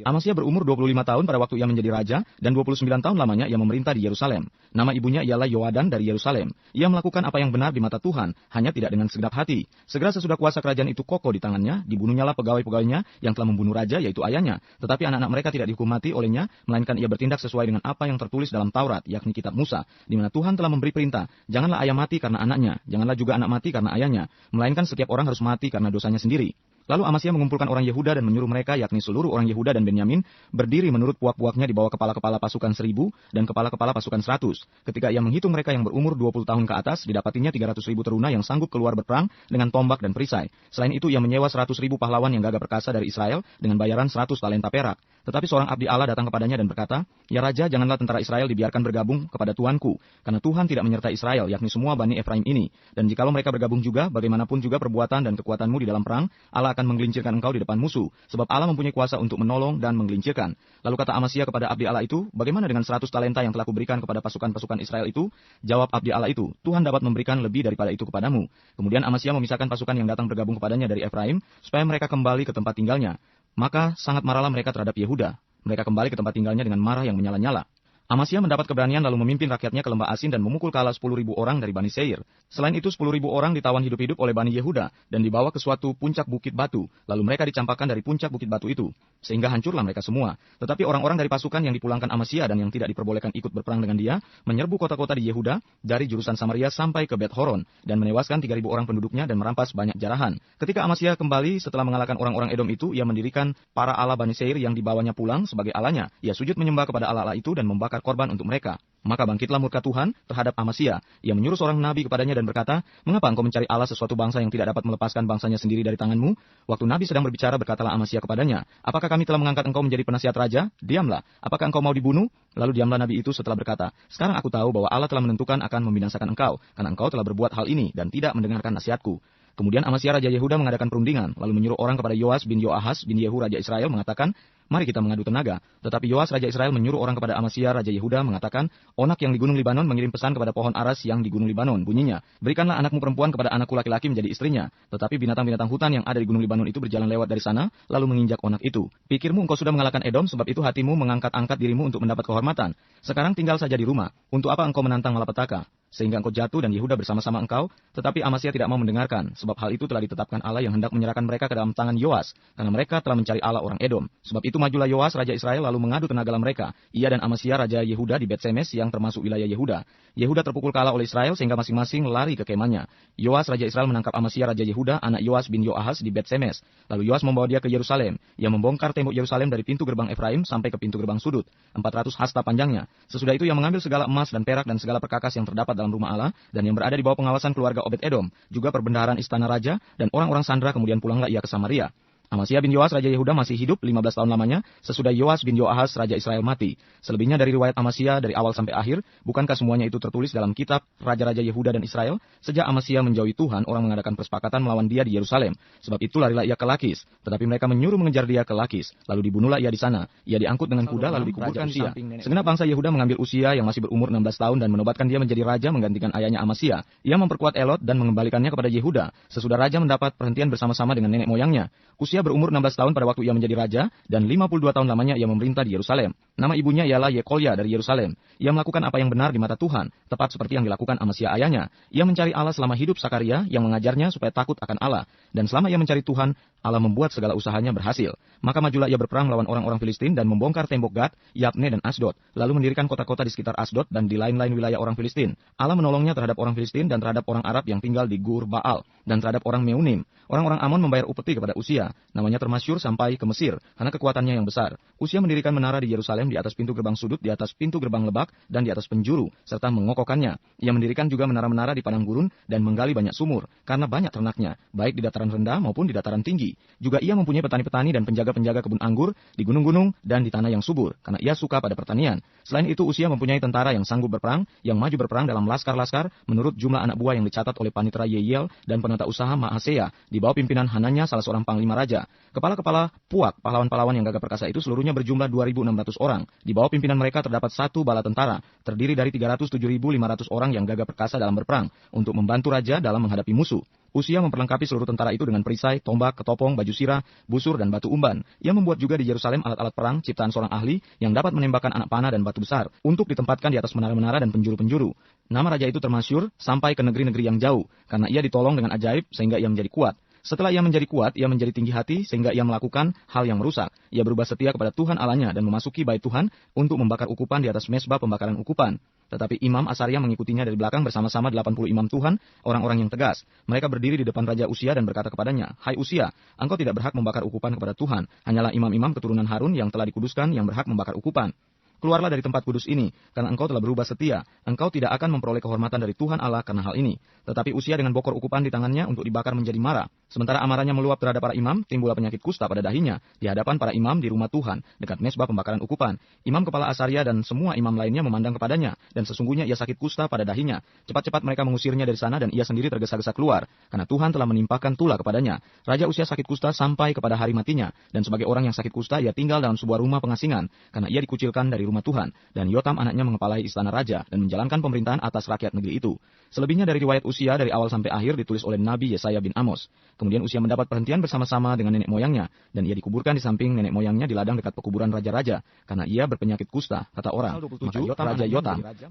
A: Amasya berumur 25 tahun pada waktu ia menjadi raja, dan 29 tahun lamanya ia memerintah di Yerusalem. Nama ibunya ialah Yoadan dari Yerusalem. Ia melakukan apa yang benar di mata Tuhan, hanya tidak dengan segenap hati. Segera sesudah kuasa kerajaan itu kokoh di tangannya, dibunuhnyalah pegawai-pegawainya yang telah membunuh raja, yaitu ayahnya. Tetapi anak-anak mereka tidak dihukum mati olehnya, melainkan ia bertindak sesuai dengan apa yang tertulis dalam Taurat, yakni kitab Musa, di mana Tuhan telah memberi perintah, janganlah ayah mati karena anaknya, janganlah juga anak mati karena ayahnya, melainkan setiap orang harus mati karena dosanya sendiri. Lalu Amasya mengumpulkan orang Yehuda dan menyuruh mereka, yakni seluruh orang Yehuda dan Benyamin, berdiri menurut puak-puaknya di bawah kepala-kepala pasukan 1.000 dan kepala-kepala pasukan 100. Ketika ia menghitung mereka yang berumur 20 tahun ke atas, didapatinya 300.000 teruna yang sanggup keluar berperang dengan tombak dan perisai. Selain itu ia menyewa 100.000 pahlawan yang gagah perkasa dari Israel dengan bayaran 100 talenta perak. Tetapi seorang abdi Allah datang kepadanya dan berkata, "Ya Raja, janganlah tentara Israel dibiarkan bergabung kepada tuanku, karena Tuhan tidak menyertai Israel, yakni semua Bani Efraim ini. Dan jikalau mereka bergabung juga, bagaimanapun juga perbuatan dan kekuatanmu di dalam perang, Allah akan menggelincirkan engkau di depan musuh, sebab Allah mempunyai kuasa untuk menolong dan menggelincirkan." Lalu kata Amasya kepada abdi Allah itu, "Bagaimana dengan 100 talenta yang telah kuberikan kepada pasukan-pasukan Israel itu?" Jawab abdi Allah itu, "Tuhan dapat memberikan lebih daripada itu kepadamu." Kemudian Amasya memisahkan pasukan yang datang bergabung kepadanya dari Efraim, supaya mereka kembali ke tempat tinggalnya. Maka sangat marahlah mereka terhadap Yehuda. Mereka kembali ke tempat tinggalnya dengan marah yang menyala-nyala. Amasya mendapat keberanian lalu memimpin rakyatnya ke lembah Asin dan memukul kalah 10.000 orang dari Bani Seir. Selain itu 10.000 orang ditawan hidup-hidup oleh Bani Yehuda dan dibawa ke suatu puncak bukit batu. Lalu mereka dicampakkan dari puncak bukit batu itu, sehingga hancurlah mereka semua. Tetapi orang-orang dari pasukan yang dipulangkan Amasya dan yang tidak diperbolehkan ikut berperang dengan dia, menyerbu kota-kota di Yehuda dari jurusan Samaria sampai ke Bet Horon dan menewaskan 3.000 orang penduduknya dan merampas banyak jarahan. Ketika Amasya kembali setelah mengalahkan orang-orang Edom itu, ia mendirikan para Allah Bani Seir yang dibawanya pulang sebagai Allahnya. Ia sujud menyembah kepada Allah-Allah itu dan membakar korban untuk mereka. Maka bangkitlah murka Tuhan terhadap Amasya. Ia menyuruh seorang nabi kepadanya dan berkata, "Mengapa engkau mencari Allah sesuatu bangsa yang tidak dapat melepaskan bangsanya sendiri dari tanganmu?" Waktu nabi sedang berbicara, berkatalah Amasya kepadanya, "Apakah kami telah mengangkat engkau menjadi penasihat raja? Diamlah. Apakah engkau mau dibunuh?" Lalu diamlah nabi itu setelah berkata, "Sekarang aku tahu bahwa Allah telah menentukan akan membinasakan engkau, karena engkau telah berbuat hal ini dan tidak mendengarkan nasihatku." Kemudian Amasya Raja Yehuda mengadakan perundingan, lalu menyuruh orang kepada Yoas bin Yoahas bin Yehu Raja Israel mengatakan, "Mari kita mengadu tenaga." Tetapi Yoas Raja Israel menyuruh orang kepada Amasya Raja Yehuda mengatakan, "Onak yang di Gunung Libanon mengirim pesan kepada pohon aras yang di Gunung Libanon. Bunyinya, berikanlah anakmu perempuan kepada anakku laki-laki menjadi istrinya." Tetapi binatang-binatang hutan yang ada di Gunung Libanon itu berjalan lewat dari sana, lalu menginjak onak itu. "Pikirmu engkau sudah mengalahkan Edom, sebab itu hatimu mengangkat-angkat dirimu untuk mendapat kehormatan. Sekarang tinggal saja di rumah. Untuk apa engkau menantang malapetaka? Sehingga engkau jatuh dan Yehuda bersama-sama engkau." Tetapi Amasya tidak mau mendengarkan, sebab hal itu telah ditetapkan Allah yang hendak menyerahkan mereka ke dalam tangan Yoas, karena mereka telah mencari Allah orang Edom. Sebab itu majulah Yoas Raja Israel lalu mengadu tenaga mereka, ia dan Amasya Raja Yehuda di Bet-Semes yang termasuk wilayah Yehuda. Yehuda terpukul kalah oleh Israel sehingga masing-masing lari ke kemahnya. Yoas Raja Israel menangkap Amasya Raja Yehuda, anak Yoas bin Yoahas di Bet-Semes. Lalu Yoas membawa dia ke Yerusalem. Ia membongkar tembok Yerusalem dari pintu gerbang Efraim sampai ke pintu gerbang sudut, 400 hasta panjangnya. Sesudah itu ia mengambil segala emas dan perak dan segala perkakas yang terdapat dalam rumah Allah dan yang berada di bawah pengawasan keluarga Obed-Edom, juga perbendaharaan istana raja dan orang-orang sandera. Kemudian pulanglah ia ke Samaria. Amasya bin Yoas Raja Yehuda masih hidup 15 tahun lamanya sesudah Yoas bin Yoahas Raja Israel mati. Selebihnya dari riwayat Amasya dari awal sampai akhir, bukankah semuanya itu tertulis dalam kitab Raja-Raja Yehuda dan Israel? Sejak Amasya menjauhi Tuhan, orang mengadakan persepakatan melawan dia di Yerusalem. Sebab itu larilah ia ke Lakis. Tetapi mereka menyuruh mengejar dia ke Lakis. Lalu dibunuhlah ia di sana. Ia diangkut dengan kuda lalu dikuburkan di Usia. Segenap bangsa Yehuda mengambil Usia yang masih berumur 16 tahun dan menobatkan dia menjadi raja menggantikan ayahnya Amasya. Ia memperkuat Elot dan mengembalikannya kepada Yehuda. Sesudah raja mendapat perhentian bersama-sama dengan nenek moyangnya. Usia berumur 16 tahun pada waktu ia menjadi raja, dan 52 tahun lamanya ia memerintah di Yerusalem. Nama ibunya ialah Yekolya dari Yerusalem. Ia melakukan apa yang benar di mata Tuhan, tepat seperti yang dilakukan Amasya ayahnya. Ia mencari Allah selama hidup Sakaria yang mengajarnya supaya takut akan Allah. Dan selama ia mencari Tuhan, Allah membuat segala usahanya berhasil. Maka majulah ia berperang melawan orang-orang Filistin dan membongkar tembok Gad, Yabne dan Asdod, lalu mendirikan kota-kota di sekitar Asdod dan di lain-lain wilayah orang Filistin. Allah menolongnya terhadap orang Filistin dan terhadap orang Arab yang tinggal di Gur Baal dan terhadap orang Meunim. Orang-orang Amon membayar upeti kepada Usia. Namanya termasyur sampai ke Mesir karena kekuatannya yang besar. Usia mendirikan menara di Yerusalem di atas pintu gerbang sudut, di atas pintu gerbang lebak dan di atas penjuru serta mengokohkannya. Ia mendirikan juga menara-menara di padang gurun dan menggali banyak sumur karena banyak ternaknya, baik di dataran rendah maupun di dataran tinggi. Juga ia mempunyai petani-petani dan penjaga-penjaga kebun anggur di gunung-gunung dan di tanah yang subur karena ia suka pada pertanian. Selain itu Usia mempunyai tentara yang sanggup berperang, yang maju berperang dalam laskar-laskar menurut jumlah anak buah yang dicatat oleh panitera Yehiel dan penata usaha Maaseya di bawah pimpinan Hananya salah seorang panglima raja. Kepala-kepala puak, pahlawan-pahlawan yang gagah perkasa itu seluruhnya berjumlah 2.600 orang. Di bawah pimpinan mereka terdapat satu bala tentara, terdiri dari 307.500 orang yang gagah perkasa dalam berperang, untuk membantu raja dalam menghadapi musuh. Usia memperlengkapi seluruh tentara itu dengan perisai, tombak, ketopong, baju sirah, busur, dan batu umban. Ia membuat juga di Yerusalem alat-alat perang ciptaan seorang ahli yang dapat menembakkan anak panah dan batu besar untuk ditempatkan di atas menara-menara dan penjuru-penjuru. Nama raja itu termasyur sampai ke negeri-negeri yang jauh, karena ia ditolong dengan ajaib sehingga ia menjadi kuat. Setelah ia menjadi kuat, ia menjadi tinggi hati sehingga ia melakukan hal yang merusak. Ia berubah setia kepada Tuhan Allahnya dan memasuki bait Tuhan untuk membakar ukupan di atas mezbah pembakaran ukupan. Tetapi Imam Asaria mengikutinya dari belakang bersama-sama 80 imam Tuhan, orang-orang yang tegas. Mereka berdiri di depan Raja Usia dan berkata kepadanya, "Hai Usia, engkau tidak berhak membakar ukupan kepada Tuhan. Hanyalah imam-imam keturunan Harun yang telah dikuduskan yang berhak membakar ukupan. Keluarlah dari tempat kudus ini, karena engkau telah berubah setia. Engkau tidak akan memperoleh kehormatan dari Tuhan Allah karena hal ini." Tetapi Usia dengan bokor ukupan di tangannya untuk dibakar menjadi marah. Sementara amarahnya meluap terhadap para imam, timbullah penyakit kusta pada dahinya di hadapan para imam di rumah Tuhan, dekat mezbah pembakaran ukupan. Imam kepala Asaria dan semua imam lainnya memandang kepadanya, dan sesungguhnya ia sakit kusta pada dahinya. Cepat-cepat mereka mengusirnya dari sana dan ia sendiri tergesa-gesa keluar, karena Tuhan telah menimpakan tulah kepadanya. Raja Usia sakit kusta sampai kepada hari matinya, dan sebagai orang yang sakit kusta ia tinggal dalam sebuah rumah pengasingan, karena ia dikucilkan dari rumah Tuhan. Dan Yotam anaknya mengepalai istana raja dan menjalankan pemerintahan atas rakyat negeri itu. Selebihnya dari riwayat Usia dari awal sampai akhir ditulis oleh Nabi Yesaya bin Amos. Kemudian Usia mendapat perhentian bersama-sama dengan nenek moyangnya, dan ia dikuburkan di samping nenek moyangnya di ladang dekat pekuburan raja-raja, karena ia berpenyakit kusta, kata orang. Maka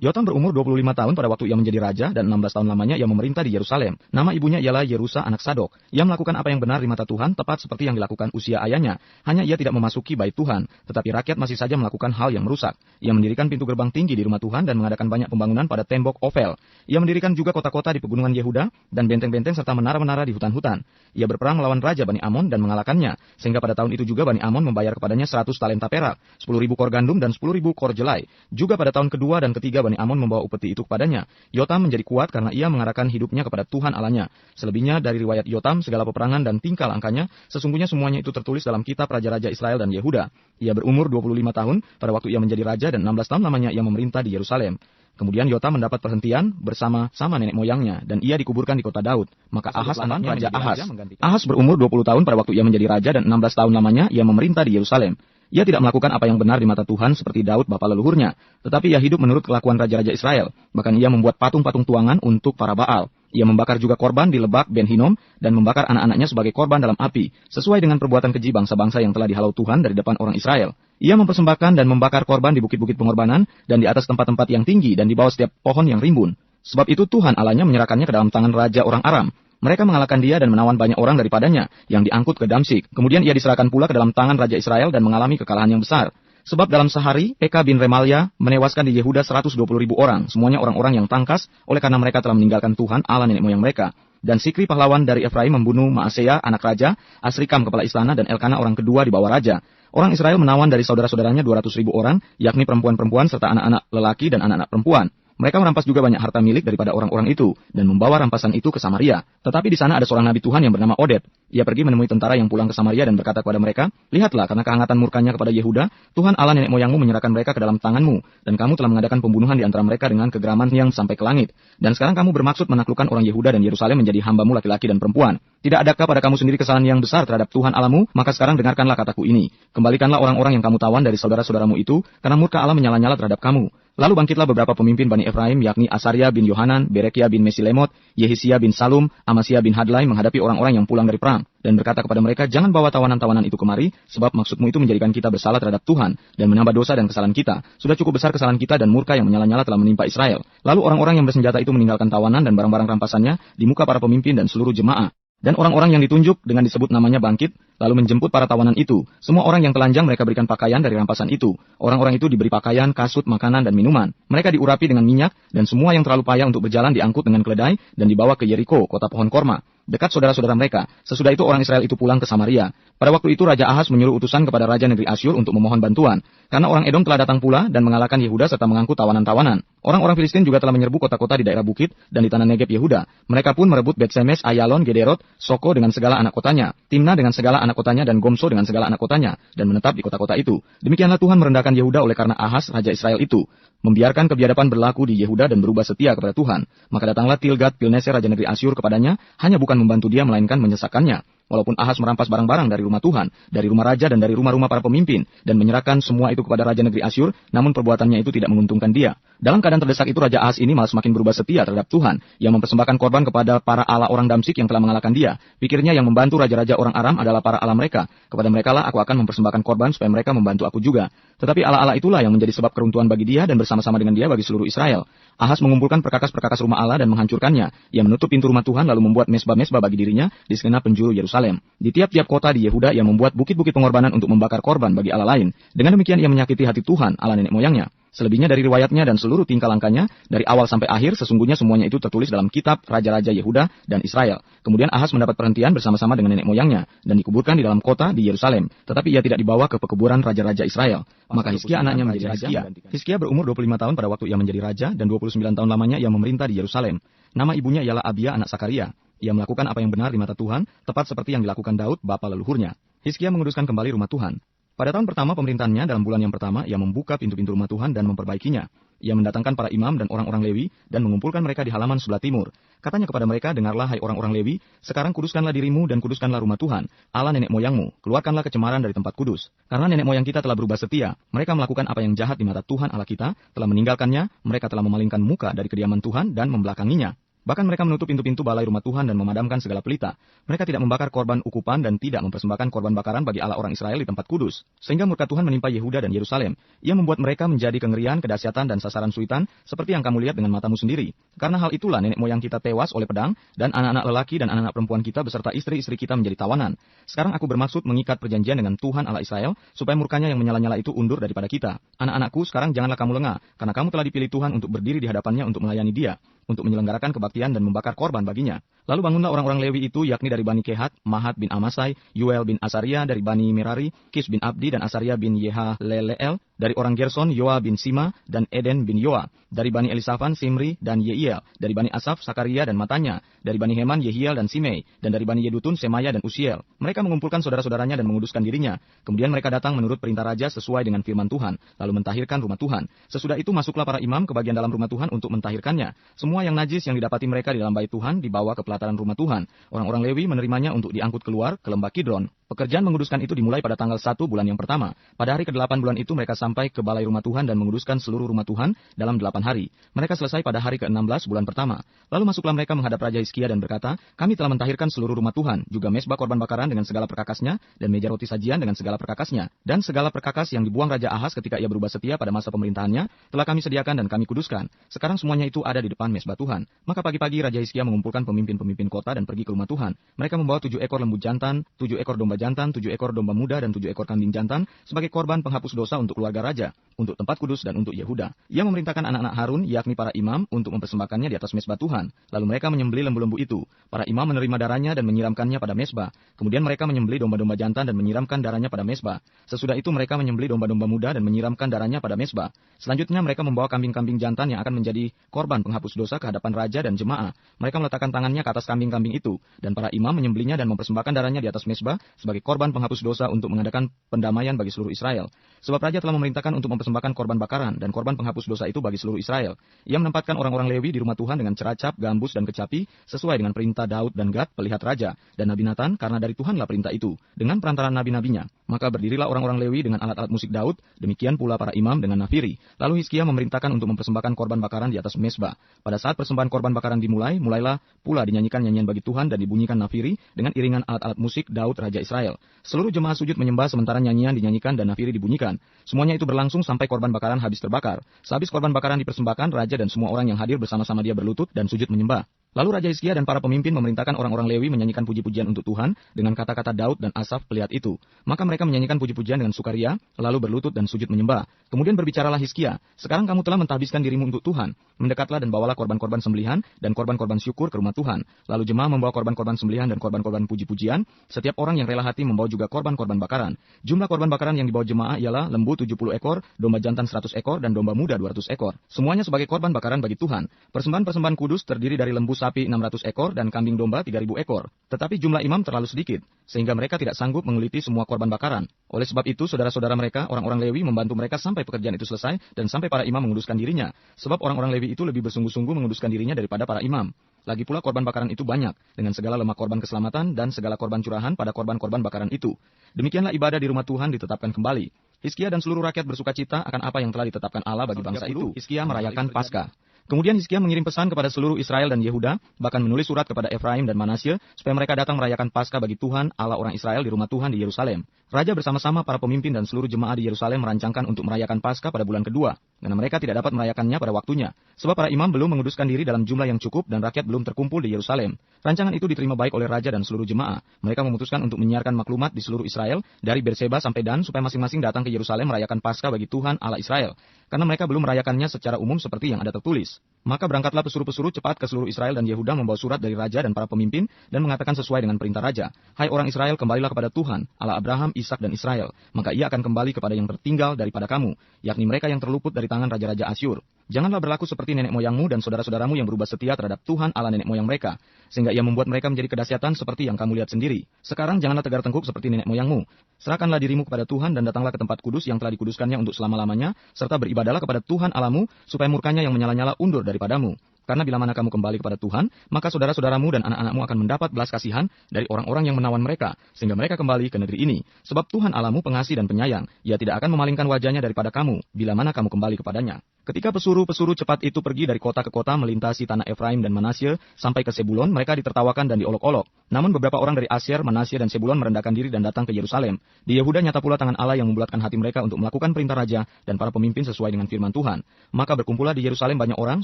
A: Yotam berumur 25 tahun pada waktu ia menjadi raja, dan 16 tahun lamanya ia memerintah di Yerusalem. Nama ibunya ialah Yerusa anak Sadok. Ia melakukan apa yang benar di mata Tuhan, tepat seperti yang dilakukan Usia ayahnya. Hanya ia tidak memasuki bait Tuhan, tetapi rakyat masih saja melakukan hal yang merusak. terdesak. Ia mendirikan pintu gerbang tinggi di rumah Tuhan dan mengadakan banyak pembangunan pada tembok Ofel. Ia mendirikan juga kota-kota di pegunungan Yehuda dan benteng-benteng serta menara-menara di hutan-hutan. Ia berperang melawan Raja Bani Amon dan mengalahkannya, sehingga pada tahun itu juga Bani Amon membayar kepadanya 100 talenta perak, 10.000 kor gandum dan 10.000 kor jelai. Juga pada tahun kedua dan ketiga Bani Amon membawa upeti itu kepadanya. Yotam menjadi kuat karena ia mengarahkan hidupnya kepada Tuhan Allahnya. Selebihnya dari riwayat Yotam, segala peperangan dan tingkah langkahnya, sesungguhnya semuanya itu tertulis dalam kitab Raja-Raja Israel dan Yehuda. Ia berumur 25 tahun pada waktu ia menjadi raja dan 16 tahun lamanya ia memerintah di Yerusalem. Kemudian Yotam mendapat perhentian bersama-sama nenek moyangnya dan ia dikuburkan di kota Daud. Maka Ahaz anaknya Raja Ahaz. Ahaz berumur 20 tahun pada waktu ia menjadi raja dan 16 tahun lamanya ia memerintah di Yerusalem. Ia tidak melakukan apa yang benar di mata Tuhan seperti Daud bapa leluhurnya, tetapi ia hidup menurut kelakuan raja-raja Israel. Bahkan ia membuat patung-patung tuangan untuk para Baal. Ia membakar juga korban di lebak Ben Hinnom dan membakar anak-anaknya sebagai korban dalam api, sesuai dengan perbuatan keji bangsa-bangsa yang telah dihalau Tuhan dari depan orang Israel. Ia mempersembahkan dan membakar korban di bukit-bukit pengorbanan dan di atas tempat-tempat yang tinggi dan di bawah setiap pohon yang rimbun. Sebab itu Tuhan Allahnya menyerahkannya ke dalam tangan raja orang Aram. Mereka mengalahkan dia dan menawan banyak orang daripadanya yang diangkut ke Damsyik. Kemudian ia diserahkan pula ke dalam tangan Raja Israel dan mengalami kekalahan yang besar. Sebab dalam sehari, Pekah bin Remalia menewaskan di Yehuda 120.000 orang. Semuanya orang-orang yang tangkas oleh karena mereka telah meninggalkan Tuhan Allah nenek moyang mereka. Dan Sikri pahlawan dari Efraim membunuh Maaseya anak raja, Asrikam kepala istana dan Elkana orang kedua di bawah raja. Orang Israel menawan dari saudara-saudaranya 200.000 orang, yakni perempuan-perempuan serta anak-anak lelaki dan anak-anak perempuan. Mereka merampas juga banyak harta milik daripada orang-orang itu dan membawa rampasan itu ke Samaria. Tetapi di sana ada seorang nabi Tuhan yang bernama Oded. Ia pergi menemui tentara yang pulang ke Samaria dan berkata kepada mereka, "Lihatlah, karena kehangatan murkanya kepada Yehuda, Tuhan Allah nenek moyangmu menyerahkan mereka ke dalam tanganmu, dan kamu telah mengadakan pembunuhan di antara mereka dengan kegeraman yang sampai ke langit. Dan sekarang kamu bermaksud menaklukkan orang Yehuda dan Yerusalem menjadi hambamu laki-laki dan perempuan. Tidak adakah pada kamu sendiri kesalahan yang besar terhadap Tuhan Allahmu? Maka sekarang dengarkanlah kataku ini. Kembalikanlah orang-orang yang kamu tawan dari saudara-saudaramu itu, karena murka Allah menyala-nyala terhadap kamu." Lalu bangkitlah beberapa pemimpin Bani Efraim, yakni Asaria bin Yohanan, Berekia bin Mesilemot, Yehisia bin Salum, Amasya bin Hadlai menghadapi orang-orang yang pulang dari perang. Dan berkata kepada mereka, "Jangan bawa tawanan-tawanan itu kemari, sebab maksudmu itu menjadikan kita bersalah terhadap Tuhan, dan menambah dosa dan kesalahan kita. Sudah cukup besar kesalahan kita dan murka yang menyala-nyala telah menimpa Israel." Lalu orang-orang yang bersenjata itu meninggalkan tawanan dan barang-barang rampasannya di muka para pemimpin dan seluruh jemaah. Dan orang-orang yang ditunjuk dengan disebut namanya bangkit, lalu menjemput para tawanan itu. Semua orang yang telanjang mereka berikan pakaian dari rampasan itu. Orang-orang itu diberi pakaian, kasut, makanan, dan minuman. Mereka diurapi dengan minyak, dan semua yang terlalu payah untuk berjalan diangkut dengan keledai, dan dibawa ke Yeriko, kota pohon korma, dekat saudara-saudara mereka. Sesudah itu orang Israel itu pulang ke Samaria. Pada waktu itu Raja Ahaz menyuruh utusan kepada Raja negeri Asyur untuk memohon bantuan. Karena orang Edom telah datang pula dan mengalahkan Yehuda serta mengangkut tawanan-tawanan. Orang-orang Filistin juga telah menyerbu kota-kota di daerah bukit dan di tanah Negeb Yehuda. Mereka pun merebut Bet-Semes, Ayalon, Gederot, Soko dengan segala anak kotanya, Timna dengan segala anak kotanya, dan Gomso dengan segala anak kotanya, dan menetap di kota-kota itu. Demikianlah Tuhan merendahkan Yehuda oleh karena Ahaz, Raja Israel itu, membiarkan kebiadaban berlaku di Yehuda dan berubah setia kepada Tuhan. Maka datanglah Tilgat-Pilneser Raja negeri Asyur kepadanya, hanya bukan membantu dia melainkan menyesakkannya. Walaupun Ahaz merampas barang-barang dari rumah Tuhan, dari rumah raja dan dari rumah-rumah para pemimpin, dan menyerahkan semua itu kepada Raja negeri Asyur, namun perbuatannya itu tidak menguntungkan dia. Dalam keadaan terdesak itu Raja Ahaz ini malah semakin berubah setia terhadap Tuhan, yang mempersembahkan korban kepada para Allah orang Damsyik yang telah mengalahkan dia. Pikirnya yang membantu raja-raja orang Aram adalah para Allah mereka. Kepada mereka lah aku akan mempersembahkan korban supaya mereka membantu aku juga. Tetapi Allah-Allah itulah yang menjadi sebab keruntuhan bagi dia dan bersama-sama dengan dia bagi seluruh Israel. Ahaz mengumpulkan perkakas-perkakas rumah Allah dan menghancurkannya. Ia menutup pintu rumah Tuhan lalu membuat mesbah-mesbah bagi dirinya di segenap penjuru Yerusalem. Di tiap-tiap kota di Yehuda ia membuat bukit-bukit pengorbanan untuk membakar korban bagi Allah lain. Dengan demikian ia menyakiti hati Tuhan, Allah nenek moyangnya. Selebihnya dari riwayatnya dan seluruh tingkah langkahnya, dari awal sampai akhir, sesungguhnya semuanya itu tertulis dalam kitab Raja-Raja Yehuda dan Israel. Kemudian Ahaz mendapat perhentian bersama-sama dengan nenek moyangnya, dan dikuburkan di dalam kota di Yerusalem. Tetapi ia tidak dibawa ke pekuburan Raja-Raja Israel. Maka Hizkia anaknya menjadi raja. Hizkia berumur 25 tahun pada waktu ia menjadi raja, dan 29 tahun lamanya ia memerintah di Yerusalem. Nama ibunya ialah Abia anak Sakaria. Ia melakukan apa yang benar di mata Tuhan, tepat seperti yang dilakukan Daud, bapa leluhurnya. Hizkia menguduskan kembali rumah Tuhan. Pada tahun pertama pemerintahannya, dalam bulan yang pertama, ia membuka pintu-pintu rumah Tuhan dan memperbaikinya. Ia mendatangkan para imam dan orang-orang Lewi dan mengumpulkan mereka di halaman sebelah timur. Katanya kepada mereka, "Dengarlah hai orang-orang Lewi, sekarang kuduskanlah dirimu dan kuduskanlah rumah Tuhan, Allah nenek moyangmu. Keluarkanlah kecemaran dari tempat kudus. Karena nenek moyang kita telah berubah setia. Mereka melakukan apa yang jahat di mata Tuhan Allah kita, telah meninggalkannya, mereka telah memalingkan muka dari kediaman Tuhan dan membelakanginya." Bahkan mereka menutup pintu-pintu balai rumah Tuhan dan memadamkan segala pelita. Mereka tidak membakar korban ukupan dan tidak mempersembahkan korban bakaran bagi Allah orang Israel di tempat kudus. Sehingga murka Tuhan menimpa Yehuda dan Yerusalem. Ia membuat mereka menjadi kengerian, kedahsyatan, dan sasaran suitan, seperti yang kamu lihat dengan matamu sendiri. Karena hal itulah nenek moyang kita tewas oleh pedang, dan anak-anak lelaki dan anak-anak perempuan kita beserta istri-istri kita menjadi tawanan. Sekarang aku bermaksud mengikat perjanjian dengan Tuhan Allah Israel, supaya murkanya yang menyala-nyala itu undur daripada kita. Anak-anakku, sekarang janganlah kamu lengah, karena kamu telah dipilih Tuhan untuk berdiri di hadapannya untuk melayani Dia, untuk menyelenggarakan kebaktian dan membakar korban baginya. Lalu bangunlah orang-orang Lewi itu, yakni dari Bani Kehat, Mahat bin Amasai, Yuel bin Asaria, dari Bani Merari, Kis bin Abdi, dan Asaria bin Yehaleleel, dari orang Gerson, Yoa bin Sima, dan Eden bin Yoa, dari Bani Elisafan, Simri, dan Yeiel, dari Bani Asaf, Sakaria, dan Matanya, dari Bani Heman, Yehiel, dan Simei, dan dari Bani Yedutun, Semaya, dan Usiel. Mereka mengumpulkan saudara-saudaranya dan menguduskan dirinya. Kemudian mereka datang menurut perintah raja sesuai dengan firman Tuhan, lalu mentahirkan rumah Tuhan. Sesudah itu masuklah para imam ke bagian dalam rumah Tuhan untuk mentahirkannya. Semua yang najis yang didapati mereka di dalam bait Tuhan dibawa ke pelataran rumah Tuhan. Orang-orang Lewi menerimanya untuk diangkut keluar ke lembah Kidron. Pekerjaan menguduskan itu dimulai pada tanggal 1 bulan yang pertama. Pada hari ke-8 bulan itu mereka sampai ke balai rumah Tuhan dan menguduskan seluruh rumah Tuhan dalam 8 hari. Mereka selesai pada hari ke-16 bulan pertama. Lalu masuklah mereka menghadap Raja Hizkia dan berkata, kami telah mentahirkan seluruh rumah Tuhan, juga mesbah korban bakaran dengan segala perkakasnya, dan meja roti sajian dengan segala perkakasnya. Dan segala perkakas yang dibuang Raja Ahaz ketika ia berubah setia pada masa pemerintahannya, telah kami sediakan dan kami kuduskan. Sekarang semuanya itu ada di depan mesbah Tuhan. Maka pagi-pagi Raja Hizkia mengumpulkan pemimpin-pemimpin kota dan pergi ke rumah Tuhan. Mereka membawa 7 ekor lembu jantan, 7 ekor domba jantan, 7 ekor domba muda, dan 7 ekor kambing jantan sebagai korban penghapus dosa untuk keluarga raja, untuk tempat kudus dan untuk Yehuda. Ia memerintahkan anak-anak Harun, yakni para imam, untuk mempersembahkannya di atas mesbah Tuhan. Lalu mereka menyembelih lembu-lembu itu. Para imam menerima darahnya dan menyiramkannya pada mesbah. Kemudian mereka menyembelih domba-domba jantan dan menyiramkan darahnya pada mesbah. Sesudah itu mereka menyembelih domba-domba muda dan menyiramkan darahnya pada mesbah. Selanjutnya mereka membawa kambing-kambing jantan yang akan menjadi korban penghapus dosa ke hadapan raja dan jemaah. Mereka meletakkan tangannya ke atas kambing-kambing itu, dan para imam menyembelihnya dan mempersembahkan darahnya di atas mesbah sebagai korban penghapus dosa untuk mengadakan pendamaian bagi seluruh Israel. Sebab raja telah memerintahkan untuk mempersembahkan korban bakaran dan korban penghapus dosa itu bagi seluruh Israel. Ia menempatkan orang-orang Lewi di rumah Tuhan dengan ceracap, gambus, dan kecapi sesuai dengan perintah Daud dan Gad, pelihat raja, dan Nabi Nathan, karena dari Tuhanlah perintah itu, dengan perantaraan nabi-nabinya. Maka berdirilah orang-orang Lewi dengan alat-alat musik Daud, demikian pula para imam dengan nafiri. Lalu Hizkia memerintahkan untuk mempersembahkan korban bakaran di atas mesbah. Pada saat persembahan korban bakaran dimulai, mulailah pula dinyanyikan nyanyian bagi Tuhan dan dibunyikan nafiri dengan iringan alat-alat musik Daud Raja Israel. Seluruh jemaah sujud menyembah sementara nyanyian dinyanyikan dan nafiri dibunyikan. Semuanya itu berlangsung sampai korban bakaran habis terbakar. Sehabis korban bakaran dipersembahkan, raja dan semua orang yang hadir bersama-sama dia berlutut dan sujud menyembah. Lalu Raja Hizkia dan para pemimpin memerintahkan orang-orang Lewi menyanyikan puji-pujian untuk Tuhan dengan kata-kata Daud dan Asaf pelihat itu. Maka mereka menyanyikan puji-pujian dengan sukaria, lalu berlutut dan sujud menyembah. Kemudian berbicaralah Hizkia, sekarang kamu telah mentahbiskan dirimu untuk Tuhan. Mendekatlah dan bawalah korban-korban sembelihan dan korban-korban syukur ke rumah Tuhan. Lalu jemaah membawa korban-korban sembelihan dan korban-korban puji-pujian. Setiap orang yang rela hati membawa juga korban-korban bakaran. Jumlah korban bakaran yang dibawa jemaah ialah lembu 70 ekor, domba jantan 100 ekor, dan domba muda 200 ekor. Semuanya sebagai korban bakaran bagi Tuhan. Persembahan-persembahan kudus terdiri dari lembu sapi 600 ekor dan kambing domba 3.000 ekor. Tetapi jumlah imam terlalu sedikit, sehingga mereka tidak sanggup menguliti semua korban bakaran. Oleh sebab itu, saudara-saudara mereka, orang-orang Lewi, membantu mereka sampai pekerjaan itu selesai dan sampai para imam menguduskan dirinya. Sebab orang-orang Lewi itu lebih bersungguh-sungguh menguduskan dirinya daripada para imam. Lagi pula korban bakaran itu banyak, dengan segala lemak korban keselamatan dan segala korban curahan pada korban-korban bakaran itu. Demikianlah ibadah di rumah Tuhan ditetapkan kembali. Hizkia dan seluruh rakyat bersukacita akan apa yang telah ditetapkan Allah bagi bangsa itu. Hizkia merayakan Paskah. Kemudian Hizkia mengirim pesan kepada seluruh Israel dan Yehuda, bahkan menulis surat kepada Efraim dan Manasye, supaya mereka datang merayakan Paskah bagi Tuhan, Allah orang Israel di rumah Tuhan di Yerusalem. Raja bersama-sama para pemimpin dan seluruh jemaah di Yerusalem merancangkan untuk merayakan Paskah pada bulan kedua, karena mereka tidak dapat merayakannya pada waktunya. Sebab para imam belum menguduskan diri dalam jumlah yang cukup dan rakyat belum terkumpul di Yerusalem. Rancangan itu diterima baik oleh raja dan seluruh jemaah. Mereka memutuskan untuk menyiarkan maklumat di seluruh Israel, dari Berseba sampai Dan, supaya masing-masing datang ke Yerusalem merayakan Paskah bagi Tuhan Allah Israel. Karena mereka belum merayakannya secara umum seperti yang ada tertulis. Maka berangkatlah pesuruh-pesuruh cepat ke seluruh Israel dan Yehuda membawa surat dari raja dan para pemimpin dan mengatakan sesuai dengan perintah raja. Hai orang Israel, kembalilah kepada Tuhan, Allah Abraham, Ishak dan Israel. Maka ia akan kembali kepada yang tertinggal daripada kamu, yakni mereka yang terluput dari tangan raja-raja Asyur. Janganlah berlaku seperti nenek moyangmu dan saudara-saudaramu yang berubah setia terhadap Tuhan Allah nenek moyang mereka, sehingga ia membuat mereka menjadi kedahsyatan seperti yang kamu lihat sendiri. Sekarang janganlah tegar tengkuk seperti nenek moyangmu. Serahkanlah dirimu kepada Tuhan dan datanglah ke tempat kudus yang telah dikuduskannya untuk selama-lamanya, serta beribadahlah kepada Tuhan Allahmu, supaya murkanya yang menyala-nyala undur daripadamu. Karena bila mana kamu kembali kepada Tuhan, maka saudara-saudaramu dan anak-anakmu akan mendapat belas kasihan dari orang-orang yang menawan mereka, sehingga mereka kembali ke negeri ini. Sebab Tuhan Allahmu pengasih dan penyayang, ia tidak akan memalingkan wajahnya daripada kamu, bila mana kamu kembali kepadanya. Ketika pesuruh-pesuruh cepat itu pergi dari kota ke kota melintasi tanah Efraim dan Manasye sampai ke Sebulon, mereka ditertawakan dan diolok-olok. Namun beberapa orang dari Asyer, Manasye, dan Sebulon merendahkan diri dan datang ke Yerusalem. Di Yehuda nyata pula tangan Allah yang membulatkan hati mereka untuk melakukan perintah raja dan para pemimpin sesuai dengan firman Tuhan. Maka berkumpullah di Yerusalem banyak orang,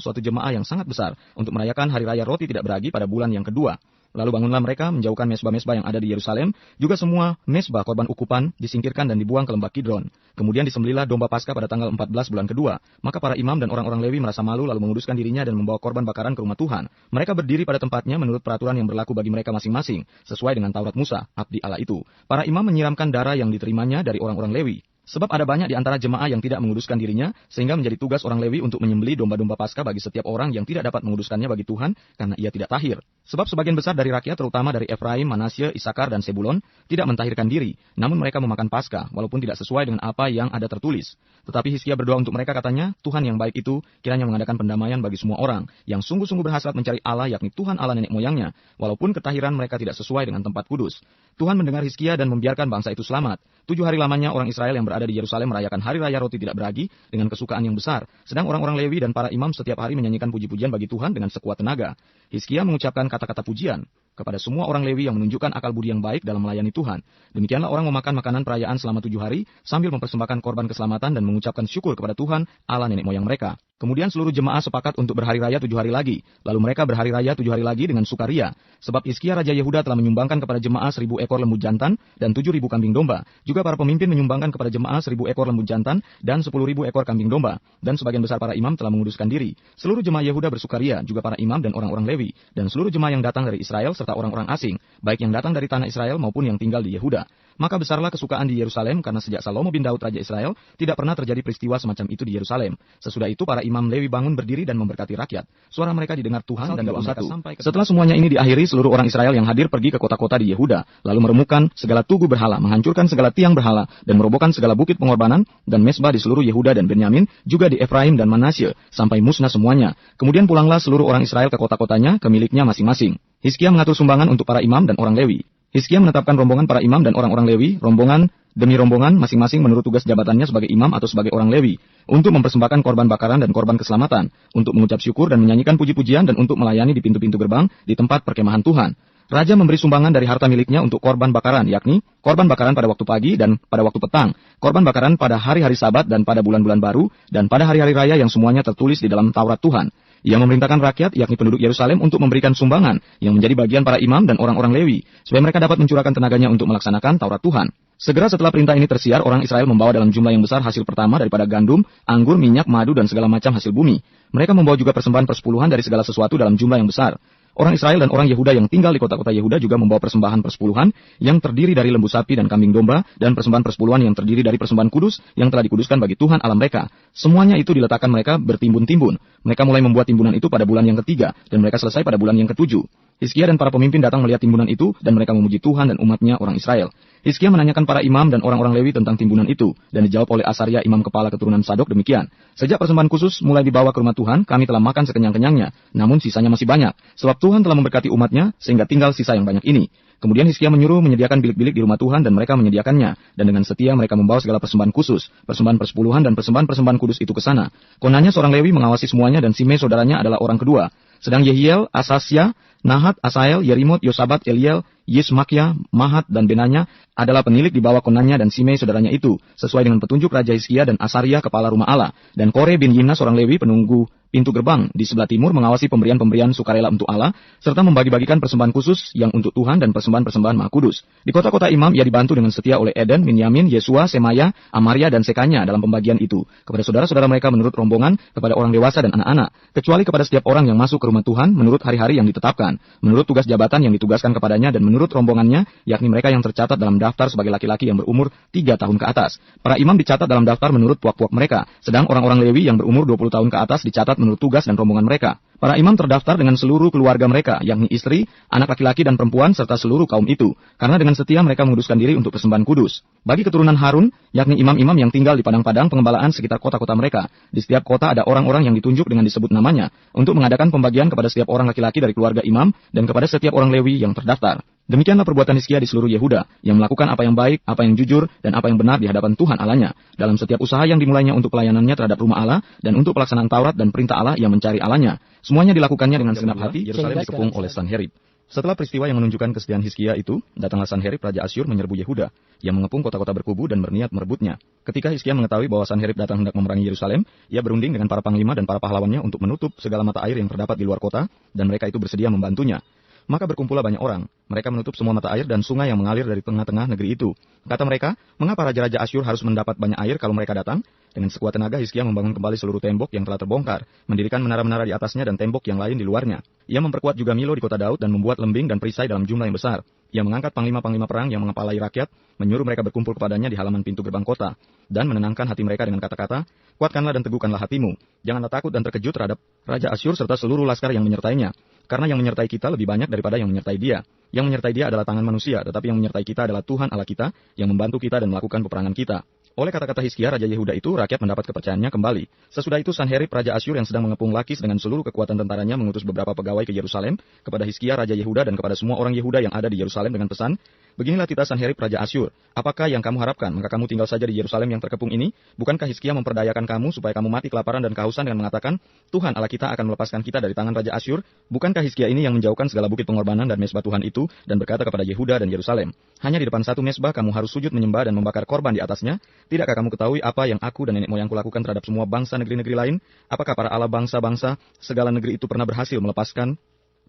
A: suatu jemaah yang sangat besar, untuk merayakan hari raya roti tidak beragi pada bulan yang kedua. Lalu bangunlah mereka menjauhkan mesbah-mesbah yang ada di Yerusalem, juga semua mesbah korban ukupan disingkirkan dan dibuang ke lembah Kidron. Kemudian disembelihlah domba Paskah pada tanggal 14 bulan kedua. Maka para imam dan orang-orang Lewi merasa malu lalu menguduskan dirinya dan membawa korban bakaran ke rumah Tuhan. Mereka berdiri pada tempatnya menurut peraturan yang berlaku bagi mereka masing-masing, sesuai dengan Taurat Musa, abdi Allah itu. Para imam menyiramkan darah yang diterimanya dari orang-orang Lewi. Sebab ada banyak di antara jemaah yang tidak menguduskan dirinya, sehingga menjadi tugas orang Lewi untuk menyembelih domba-domba Paskah bagi setiap orang yang tidak dapat menguduskannya bagi Tuhan, karena ia tidak tahir. Sebab sebagian besar dari rakyat, terutama dari Efraim, Manasye, Isakar, dan Sebulon, tidak mentahirkan diri, namun mereka memakan Paskah, walaupun tidak sesuai dengan apa yang ada tertulis. Tetapi Hizkia berdoa untuk mereka, katanya, Tuhan yang baik itu kiranya mengadakan pendamaian bagi semua orang, yang sungguh-sungguh berhasrat mencari Allah, yakni Tuhan Allah nenek moyangnya, walaupun ketahiran mereka tidak sesuai dengan tempat kudus. Tuhan mendengar Hizkia dan membiarkan bangsa itu selamat. 7 hari lamanya orang Israel yang berada di Yerusalem merayakan hari raya roti tidak beragi dengan kesukaan yang besar. Sedang orang-orang Lewi dan para imam setiap hari menyanyikan puji-pujian bagi Tuhan dengan sekuat tenaga. Hizkia mengucapkan kata-kata pujian kepada semua orang Lewi yang menunjukkan akal budi yang baik dalam melayani Tuhan. Demikianlah orang memakan makanan perayaan selama 7 hari sambil mempersembahkan korban keselamatan dan mengucapkan syukur kepada Tuhan Allah nenek moyang mereka. Kemudian seluruh jemaah sepakat untuk berhari raya 7 hari lagi. Lalu mereka berhari raya 7 hari lagi dengan sukaria. Sebab Hizkia Raja Yehuda telah menyumbangkan kepada jemaah 1.000 ekor lembu jantan dan 7.000 kambing domba. Juga para pemimpin menyumbangkan kepada jemaah 1.000 ekor lembu jantan dan 10.000 ekor kambing domba. Dan sebagian besar para imam telah menguduskan diri. Seluruh jemaah Yehuda bersukaria, juga para imam dan orang-orang Lewi. Dan seluruh jemaah yang datang dari Israel serta orang-orang asing, baik yang datang dari tanah Israel maupun yang tinggal di Yehuda. Maka besarlah kesukaan di Yerusalem karena sejak Salomo bin Daud Raja Israel tidak pernah terjadi peristiwa semacam itu di Yerusalem. Sesudah itu para imam Lewi bangun berdiri dan memberkati rakyat. Suara mereka didengar Tuhan dan doa mereka sampai ke... Setelah semuanya ini diakhiri, seluruh orang Israel yang hadir pergi ke kota-kota di Yehuda, lalu meremukkan segala tugu berhala, menghancurkan segala tiang berhala, dan merobohkan segala bukit pengorbanan dan mesbah di seluruh Yehuda dan Benyamin, juga di Efraim dan Manasye, sampai musnah semuanya. Kemudian pulanglah seluruh orang Israel ke kota-kotanya, ke miliknya masing-masing. Hizkia mengatur sumbangan untuk para imam dan orang Lewi. Hizkia menetapkan rombongan para imam dan orang-orang Lewi, rombongan demi rombongan masing-masing menurut tugas jabatannya sebagai imam atau sebagai orang Lewi, untuk mempersembahkan korban bakaran dan korban keselamatan, untuk mengucap syukur dan menyanyikan puji-pujian dan untuk melayani di pintu-pintu gerbang di tempat perkemahan Tuhan. Raja memberi sumbangan dari harta miliknya untuk korban bakaran, yakni korban bakaran pada waktu pagi dan pada waktu petang, korban bakaran pada hari-hari Sabat dan pada bulan-bulan baru, dan pada hari-hari raya yang semuanya tertulis di dalam Taurat Tuhan. Ia memerintahkan rakyat, yakni penduduk Yerusalem, untuk memberikan sumbangan yang menjadi bagian para imam dan orang-orang Lewi, supaya mereka dapat mencurahkan tenaganya untuk melaksanakan Taurat Tuhan. Segera setelah perintah ini tersiar, orang Israel membawa dalam jumlah yang besar hasil pertama daripada gandum, anggur, minyak, madu, dan segala macam hasil bumi. Mereka membawa juga persembahan persepuluhan dari segala sesuatu dalam jumlah yang besar. Orang Israel dan orang Yehuda yang tinggal di kota-kota Yehuda juga membawa persembahan persepuluhan yang terdiri dari lembu sapi dan kambing domba, dan persembahan persepuluhan yang terdiri dari persembahan kudus yang telah dikuduskan bagi Tuhan Allah mereka. Semuanya itu diletakkan mereka bertimbun-timbun. Mereka mulai membuat timbunan itu pada bulan yang ketiga, dan mereka selesai pada bulan yang ketujuh. Hizkia dan para pemimpin datang melihat timbunan itu, dan mereka memuji Tuhan dan umatnya orang Israel. Hizkia menanyakan para imam dan orang-orang Lewi tentang timbunan itu, dan dijawab oleh Asaria imam kepala keturunan Sadok demikian. Sejak persembahan khusus mulai dibawa ke rumah Tuhan, kami telah makan sekenyang-kenyangnya, namun sisanya masih banyak, sebab Tuhan telah memberkati umatnya, sehingga tinggal sisa yang banyak ini. Kemudian Hizkia menyuruh menyediakan bilik-bilik di rumah Tuhan, dan mereka menyediakannya, dan dengan setia mereka membawa segala persembahan khusus, persembahan persepuluhan dan persembahan kudus itu ke sana. Konanya seorang Lewi mengawasi semuanya, dan Simei saudaranya adalah orang kedua. Sedang Yehiel, Asasya, Nahat, Asael, Yerimot, Yosabat, Eliel, Yismakia, Mahat, dan Benanya adalah penilik di bawah konannya dan Simei saudaranya itu, sesuai dengan petunjuk Raja Hizkia dan Asaria kepala rumah Allah. Dan Kore bin Yimna seorang Lewi penunggu pintu gerbang di sebelah timur mengawasi pemberian-pemberian sukarela untuk Allah, serta membagi-bagikan persembahan khusus yang untuk Tuhan dan persembahan-persembahan Maha Kudus. Di kota-kota imam ia dibantu dengan setia oleh Eden, Minyamin, Yesua, Semaya, Amaria, dan Sekanya dalam pembagian itu, kepada saudara-saudara mereka menurut rombongan, kepada orang dewasa dan anak-anak, kecuali kepada setiap orang yang masuk ke rumah Tuhan menurut hari-hari yang ditetapkan, menurut tugas jabatan yang ditugaskan kepadanya dan menurut rombongannya, yakni mereka yang tercatat dalam daftar sebagai laki-laki yang berumur 3 tahun ke atas. Para imam dicatat dalam daftar menurut puak-puak mereka, sedang orang-orang Lewi yang berumur 20 tahun ke atas dicatat menurut tugas dan rombongan mereka. Para imam terdaftar dengan seluruh keluarga mereka, yakni istri, anak laki-laki dan perempuan, serta seluruh kaum itu, karena dengan setia mereka menguduskan diri untuk persembahan kudus. Bagi keturunan Harun, yakni imam-imam yang tinggal di padang-padang pengembalaan sekitar kota-kota mereka, di setiap kota ada orang-orang yang ditunjuk dengan disebut namanya, untuk mengadakan pembagian kepada setiap orang laki-laki dari keluarga imam, dan kepada setiap orang Lewi yang terdaftar. Demikianlah perbuatan Hizkia di seluruh Yehuda, yang melakukan apa yang baik, apa yang jujur, dan apa yang benar di hadapan Tuhan Allahnya, dalam setiap usaha yang dimulainya untuk pelayanannya terhadap rumah Allah, dan untuk pelaksanaan Taurat dan perintah Allah yang mencari Allahnya. Semuanya dilakukannya dengan segenap hati. Yerusalem dikepung oleh Sanherib. Setelah peristiwa yang menunjukkan kesetiaan Hizkia itu, datanglah Sanherib Raja Asyur menyerbu Yehuda, yang mengepung kota-kota berkubu dan berniat merebutnya. Ketika Hizkia mengetahui bahwa Sanherib datang hendak memerangi Yerusalem, ia berunding dengan para panglima dan para pahlawannya untuk menutup segala mata air yang terdapat di luar kota, dan mereka itu bersedia membantunya. Maka berkumpullah banyak orang. Mereka menutup semua mata air dan sungai yang mengalir dari tengah-tengah negeri itu. Kata mereka, mengapa raja-raja Asyur harus mendapat banyak air kalau mereka datang? Dengan sekuat tenaga Hizkia membangun kembali seluruh tembok yang telah terbongkar, mendirikan menara-menara di atasnya dan tembok yang lain di luarnya. Ia memperkuat juga Milo di kota Daud dan membuat lembing dan perisai dalam jumlah yang besar. Ia mengangkat panglima-panglima perang yang mengepalai rakyat, menyuruh mereka berkumpul kepadanya di halaman pintu gerbang kota, dan menenangkan hati mereka dengan kata-kata, kuatkanlah dan teguhkanlah hatimu. Janganlah takut dan terkejut terhadap Raja Asyur serta seluruh laskar yang menyertainya. Karena yang menyertai kita lebih banyak daripada yang menyertai dia. Yang menyertai dia adalah tangan manusia, tetapi yang menyertai kita adalah Tuhan Allah kita, yang membantu kita dan melakukan peperangan kita. Oleh kata-kata Hizkia, Raja Yehuda itu, rakyat mendapat kepercayaannya kembali. Sesudah itu Sanherib, Raja Asyur yang sedang mengepung Lakis dengan seluruh kekuatan tentaranya mengutus beberapa pegawai ke Yerusalem, kepada Hizkia, Raja Yehuda dan kepada semua orang Yehuda yang ada di Yerusalem dengan pesan, beginilah titah Sanherib, Raja Asyur. Apakah yang kamu harapkan? Maka kamu tinggal saja di Yerusalem yang terkepung ini? Bukankah Hizkia memperdayakan kamu supaya kamu mati kelaparan dan kehausan dengan mengatakan, Tuhan Allah kita akan melepaskan kita dari tangan Raja Asyur? Bukankah Hizkia ini yang menjauhkan segala bukit pengorbanan dan mesbah Tuhan itu dan berkata kepada Yehuda dan Yerusalem, hanya di depan satu mesbah kamu harus sujud menyembah dan membakar korban di atasnya? Tidakkah kamu ketahui apa yang aku dan nenek moyangku lakukan terhadap semua bangsa negeri-negeri lain? Apakah para Allah bangsa-bangsa segala negeri itu pernah berhasil melepaskan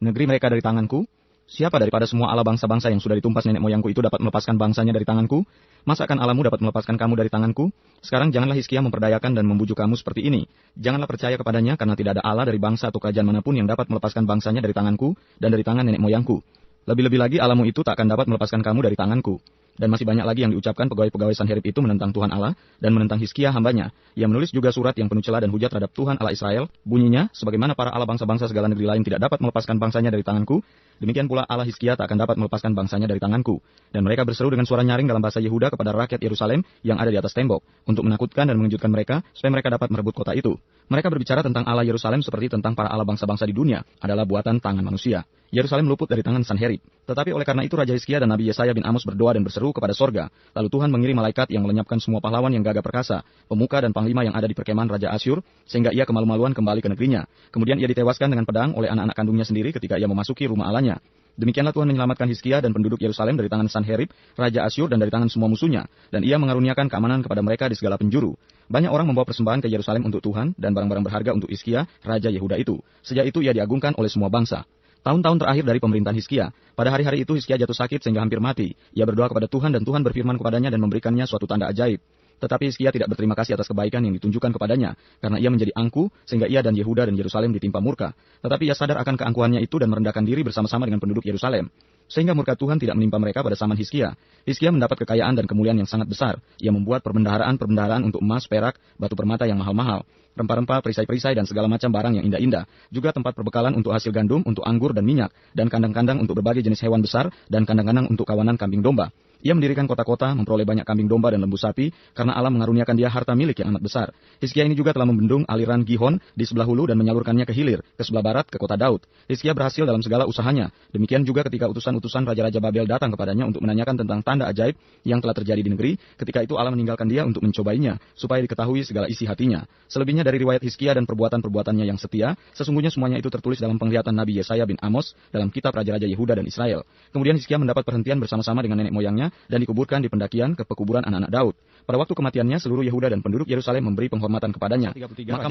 A: negeri mereka dari tanganku? Siapa daripada semua Allah bangsa-bangsa yang sudah ditumpas nenek moyangku itu dapat melepaskan bangsanya dari tanganku? Masakan Allahmu dapat melepaskan kamu dari tanganku? Sekarang janganlah Hizkia memperdayakan dan membujuk kamu seperti ini. Janganlah percaya kepadanya karena tidak ada Allah dari bangsa atau kerajaan manapun yang dapat melepaskan bangsanya dari tanganku dan dari tangan nenek moyangku. Lebih-lebih lagi Allahmu itu tak akan dapat melepaskan kamu dari tanganku. Dan masih banyak lagi yang diucapkan pegawai-pegawai Sanherib itu menentang Tuhan Allah dan menentang Hizkia hambanya. Ia menulis juga surat yang penuh celah dan hujat terhadap Tuhan Allah Israel. Bunyinya, sebagaimana para Allah bangsa-bangsa segala negeri lain tidak dapat melepaskan bangsanya dari tanganku, demikian pula Allah Hizkia tak akan dapat melepaskan bangsanya dari tanganku. Dan mereka berseru dengan suara nyaring dalam bahasa Yehuda kepada rakyat Yerusalem yang ada di atas tembok, untuk menakutkan dan mengejutkan mereka, supaya mereka dapat merebut kota itu. Mereka berbicara tentang Allah Yerusalem seperti tentang para Allah bangsa-bangsa di dunia, adalah buatan tangan manusia. Yerusalem luput dari tangan Sanherib. Tetapi oleh karena itu Raja Hizkia dan Nabi Yesaya bin Amos berdoa dan berseru kepada sorga. Lalu Tuhan mengirim malaikat yang melenyapkan semua pahlawan yang gagah perkasa, pemuka dan panglima yang ada di perkemahan Raja Asyur, sehingga ia kemalu-maluan kembali ke negerinya. Kemudian ia ditewaskan dengan pedang oleh anak-anak kandungnya sendiri ketika ia memasuki rumah Allahnya. Demikianlah Tuhan menyelamatkan Hizkia dan penduduk Yerusalem dari tangan Sanherib, Raja Asyur dan dari tangan semua musuhnya. Dan ia mengaruniakan keamanan kepada mereka di segala penjuru. Banyak orang membawa persembahan ke Yerusalem untuk Tuhan dan barang-barang berharga untuk Hizkia, Raja Yehuda itu. Sejak itu ia diagungkan oleh semua bangsa. Tahun-tahun terakhir dari pemerintahan Hizkia, pada hari-hari itu Hizkia jatuh sakit sehingga hampir mati. Ia berdoa kepada Tuhan dan Tuhan berfirman kepadanya dan memberikannya suatu tanda ajaib. Tetapi Hizkia tidak berterima kasih atas kebaikan yang ditunjukkan kepadanya, karena ia menjadi angku, sehingga ia dan Yehuda dan Yerusalem ditimpa murka. Tetapi ia sadar akan keangkuhannya itu dan merendahkan diri bersama-sama dengan penduduk Yerusalem. Sehingga murka Tuhan tidak menimpa mereka pada zaman Hizkia. Hizkia mendapat kekayaan dan kemuliaan yang sangat besar. Ia membuat perbendaharaan untuk emas, perak, batu permata yang mahal-mahal, rempah-rempah, perisai-perisai, dan segala macam barang yang indah-indah. Juga tempat perbekalan untuk hasil gandum, untuk anggur dan minyak, dan kandang-kandang untuk berbagai jenis hewan besar, dan kandang-kandang untuk kawanan kambing domba. Ia mendirikan kota-kota, memperoleh banyak kambing domba dan lembu sapi, karena Allah mengaruniakan dia harta milik yang amat besar. Hizkia ini juga telah membendung aliran Gihon di sebelah hulu dan menyalurkannya ke hilir, ke sebelah barat, ke kota Daud. Hizkia berhasil dalam segala usahanya. Demikian juga ketika utusan-utusan raja-raja Babel datang kepadanya untuk menanyakan tentang tanda ajaib yang telah terjadi di negeri, ketika itu Allah meninggalkan dia untuk mencobainya, supaya diketahui segala isi hatinya. Selebihnya dari riwayat Hizkia dan perbuatan-perbuatannya yang setia, sesungguhnya semuanya itu tertulis dalam penglihatan Nabi Yesaya bin Amos dalam kitab Raja-Raja Yehuda dan Israel. Kemudian Hizkia mendapat perhentian bersama-sama dengan nenek moyangnya dan dikuburkan di pendakian ke pekuburan anak-anak Daud. Pada waktu kematiannya, seluruh Yehuda dan penduduk Yerusalem memberi penghormatan kepadanya. Maka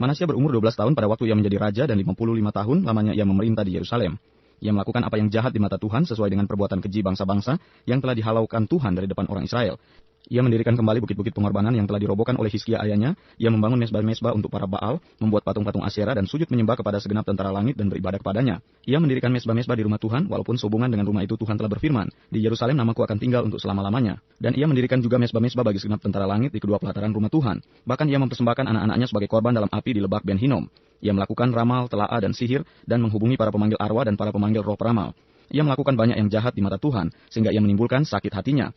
A: Manasya berumur 12 tahun pada waktu ia menjadi raja dan 55 tahun lamanya ia memerintah di Yerusalem. Ia melakukan apa yang jahat di mata Tuhan sesuai dengan perbuatan keji bangsa-bangsa yang telah dihalaukan Tuhan dari depan orang Israel. Ia mendirikan kembali bukit-bukit pengorbanan yang telah dirobohkan oleh Hizkia ayahnya. Ia membangun mesbah-mesbah untuk para Baal, membuat patung-patung Asyera dan sujud menyembah kepada segenap tentara langit dan beribadah kepadanya. Ia mendirikan mesbah-mesbah di rumah Tuhan, walaupun sehubungan dengan rumah itu Tuhan telah berfirman, di Yerusalem namaku akan tinggal untuk selama-lamanya. Dan ia mendirikan juga mesbah-mesbah bagi segenap tentara langit di kedua pelataran rumah Tuhan. Bahkan ia mempersembahkan anak-anaknya sebagai korban dalam api di lebak Ben Hinnom. Ia melakukan ramal, telaa dan sihir dan menghubungi para pemanggil arwah dan para pemanggil roh peramal. Ia melakukan banyak yang jahat di mata Tuhan, sehingga ia menimbulkan sakit hatinya.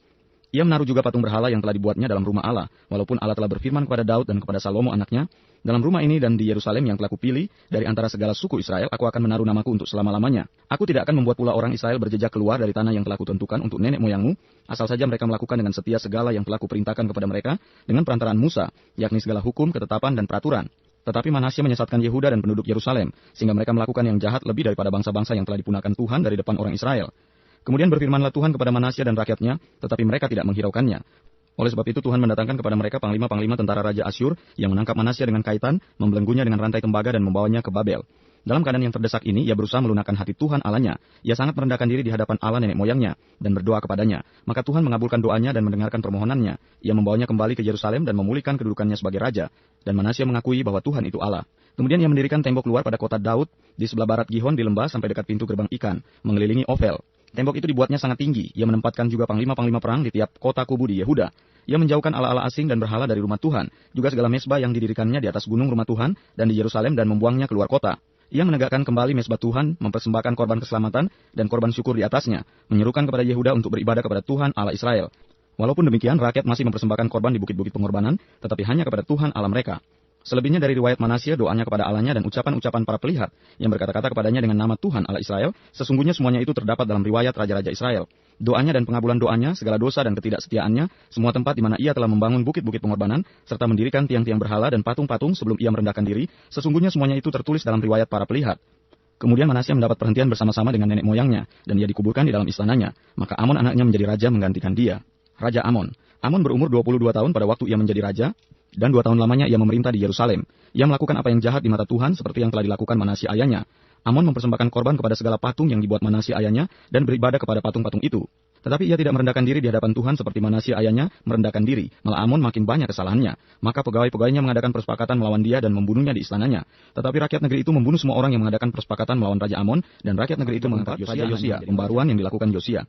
A: Ia menaruh juga patung berhala yang telah dibuatnya dalam rumah Allah, walaupun Allah telah berfirman kepada Daud dan kepada Salomo anaknya, dalam rumah ini dan di Yerusalem yang telah kupilih, dari antara segala suku Israel, aku akan menaruh namaku untuk selama-lamanya. Aku tidak akan membuat pula orang Israel berjejak keluar dari tanah yang telah kutentukan untuk nenek moyangmu, asal saja mereka melakukan dengan setia segala yang telah kuperintahkan kepada mereka, dengan perantaraan Musa, yakni segala hukum, ketetapan, dan peraturan. Tetapi Manasya menyesatkan Yehuda dan penduduk Yerusalem, sehingga mereka melakukan yang jahat lebih daripada bangsa-bangsa yang telah dipunahkan Tuhan dari depan orang Israel. Kemudian berfirmanlah Tuhan kepada Manasya dan rakyatnya, tetapi mereka tidak menghiraukannya. Oleh sebab itu Tuhan mendatangkan kepada mereka panglima-panglima tentara Raja Asyur yang menangkap Manasya dengan kaitan, membelenggunya dengan rantai tembaga dan membawanya ke Babel. Dalam keadaan yang terdesak ini, ia berusaha melunakkan hati Tuhan Allahnya. Ia sangat merendahkan diri di hadapan Allah nenek moyangnya dan berdoa kepadanya. Maka Tuhan mengabulkan doanya dan mendengarkan permohonannya. Ia membawanya kembali ke Yerusalem dan memulihkan kedudukannya sebagai raja. Dan Manasya mengakui bahwa Tuhan itu Allah. Kemudian ia mendirikan tembok luar pada kota Daud di sebelah barat Gihon di lembah sampai dekat pintu gerbang ikan, mengelilingi Ofel. Tembok itu dibuatnya sangat tinggi. Ia menempatkan juga panglima-panglima perang di tiap kota kubu di Yehuda. Ia menjauhkan ala-ala asing dan berhala dari rumah Tuhan, juga segala mesbah yang didirikannya di atas gunung rumah Tuhan dan di Yerusalem dan membuangnya keluar kota. Ia menegakkan kembali mesbah Tuhan, mempersembahkan korban keselamatan dan korban syukur di atasnya, menyerukan kepada Yehuda untuk beribadah kepada Tuhan Allah Israel. Walaupun demikian, rakyat masih mempersembahkan korban di bukit-bukit pengorbanan, tetapi hanya kepada Tuhan Allah mereka. Selebihnya dari riwayat Manasya, doanya kepada Allahnya dan ucapan-ucapan para pelihat yang berkata-kata kepadanya dengan nama Tuhan Allah Israel, sesungguhnya semuanya itu terdapat dalam riwayat raja-raja Israel. Doanya dan pengabulan doanya, segala dosa dan ketidaksetiaannya, semua tempat di mana ia telah membangun bukit-bukit pengorbanan, serta mendirikan tiang-tiang berhala dan patung-patung sebelum ia merendahkan diri, sesungguhnya semuanya itu tertulis dalam riwayat para pelihat. Kemudian Manasya mendapat perhentian bersama-sama dengan nenek moyangnya, dan ia dikuburkan di dalam istananya. Maka Amon anaknya menjadi raja menggantikan dia. Raja Amon. Amon berumur 22 tahun pada waktu ia menjadi raja, dan 2 tahun lamanya ia memerintah di Yerusalem. Ia melakukan apa yang jahat di mata Tuhan seperti yang telah dilakukan Manasya ayahnya. Amon mempersembahkan korban kepada segala patung yang dibuat Manasya ayahnya dan beribadah kepada patung-patung itu. Tetapi ia tidak merendahkan diri di hadapan Tuhan seperti Manasya ayahnya merendahkan diri. Malah Amon makin banyak kesalahannya. Maka pegawai-pegawainya mengadakan persepakatan melawan dia dan membunuhnya di istananya. Tetapi rakyat negeri itu membunuh semua orang yang mengadakan persepakatan melawan Raja Amon, dan rakyat negeri itu mengangkat Raja Yosia, pembaruan yang dilakukan Yosia.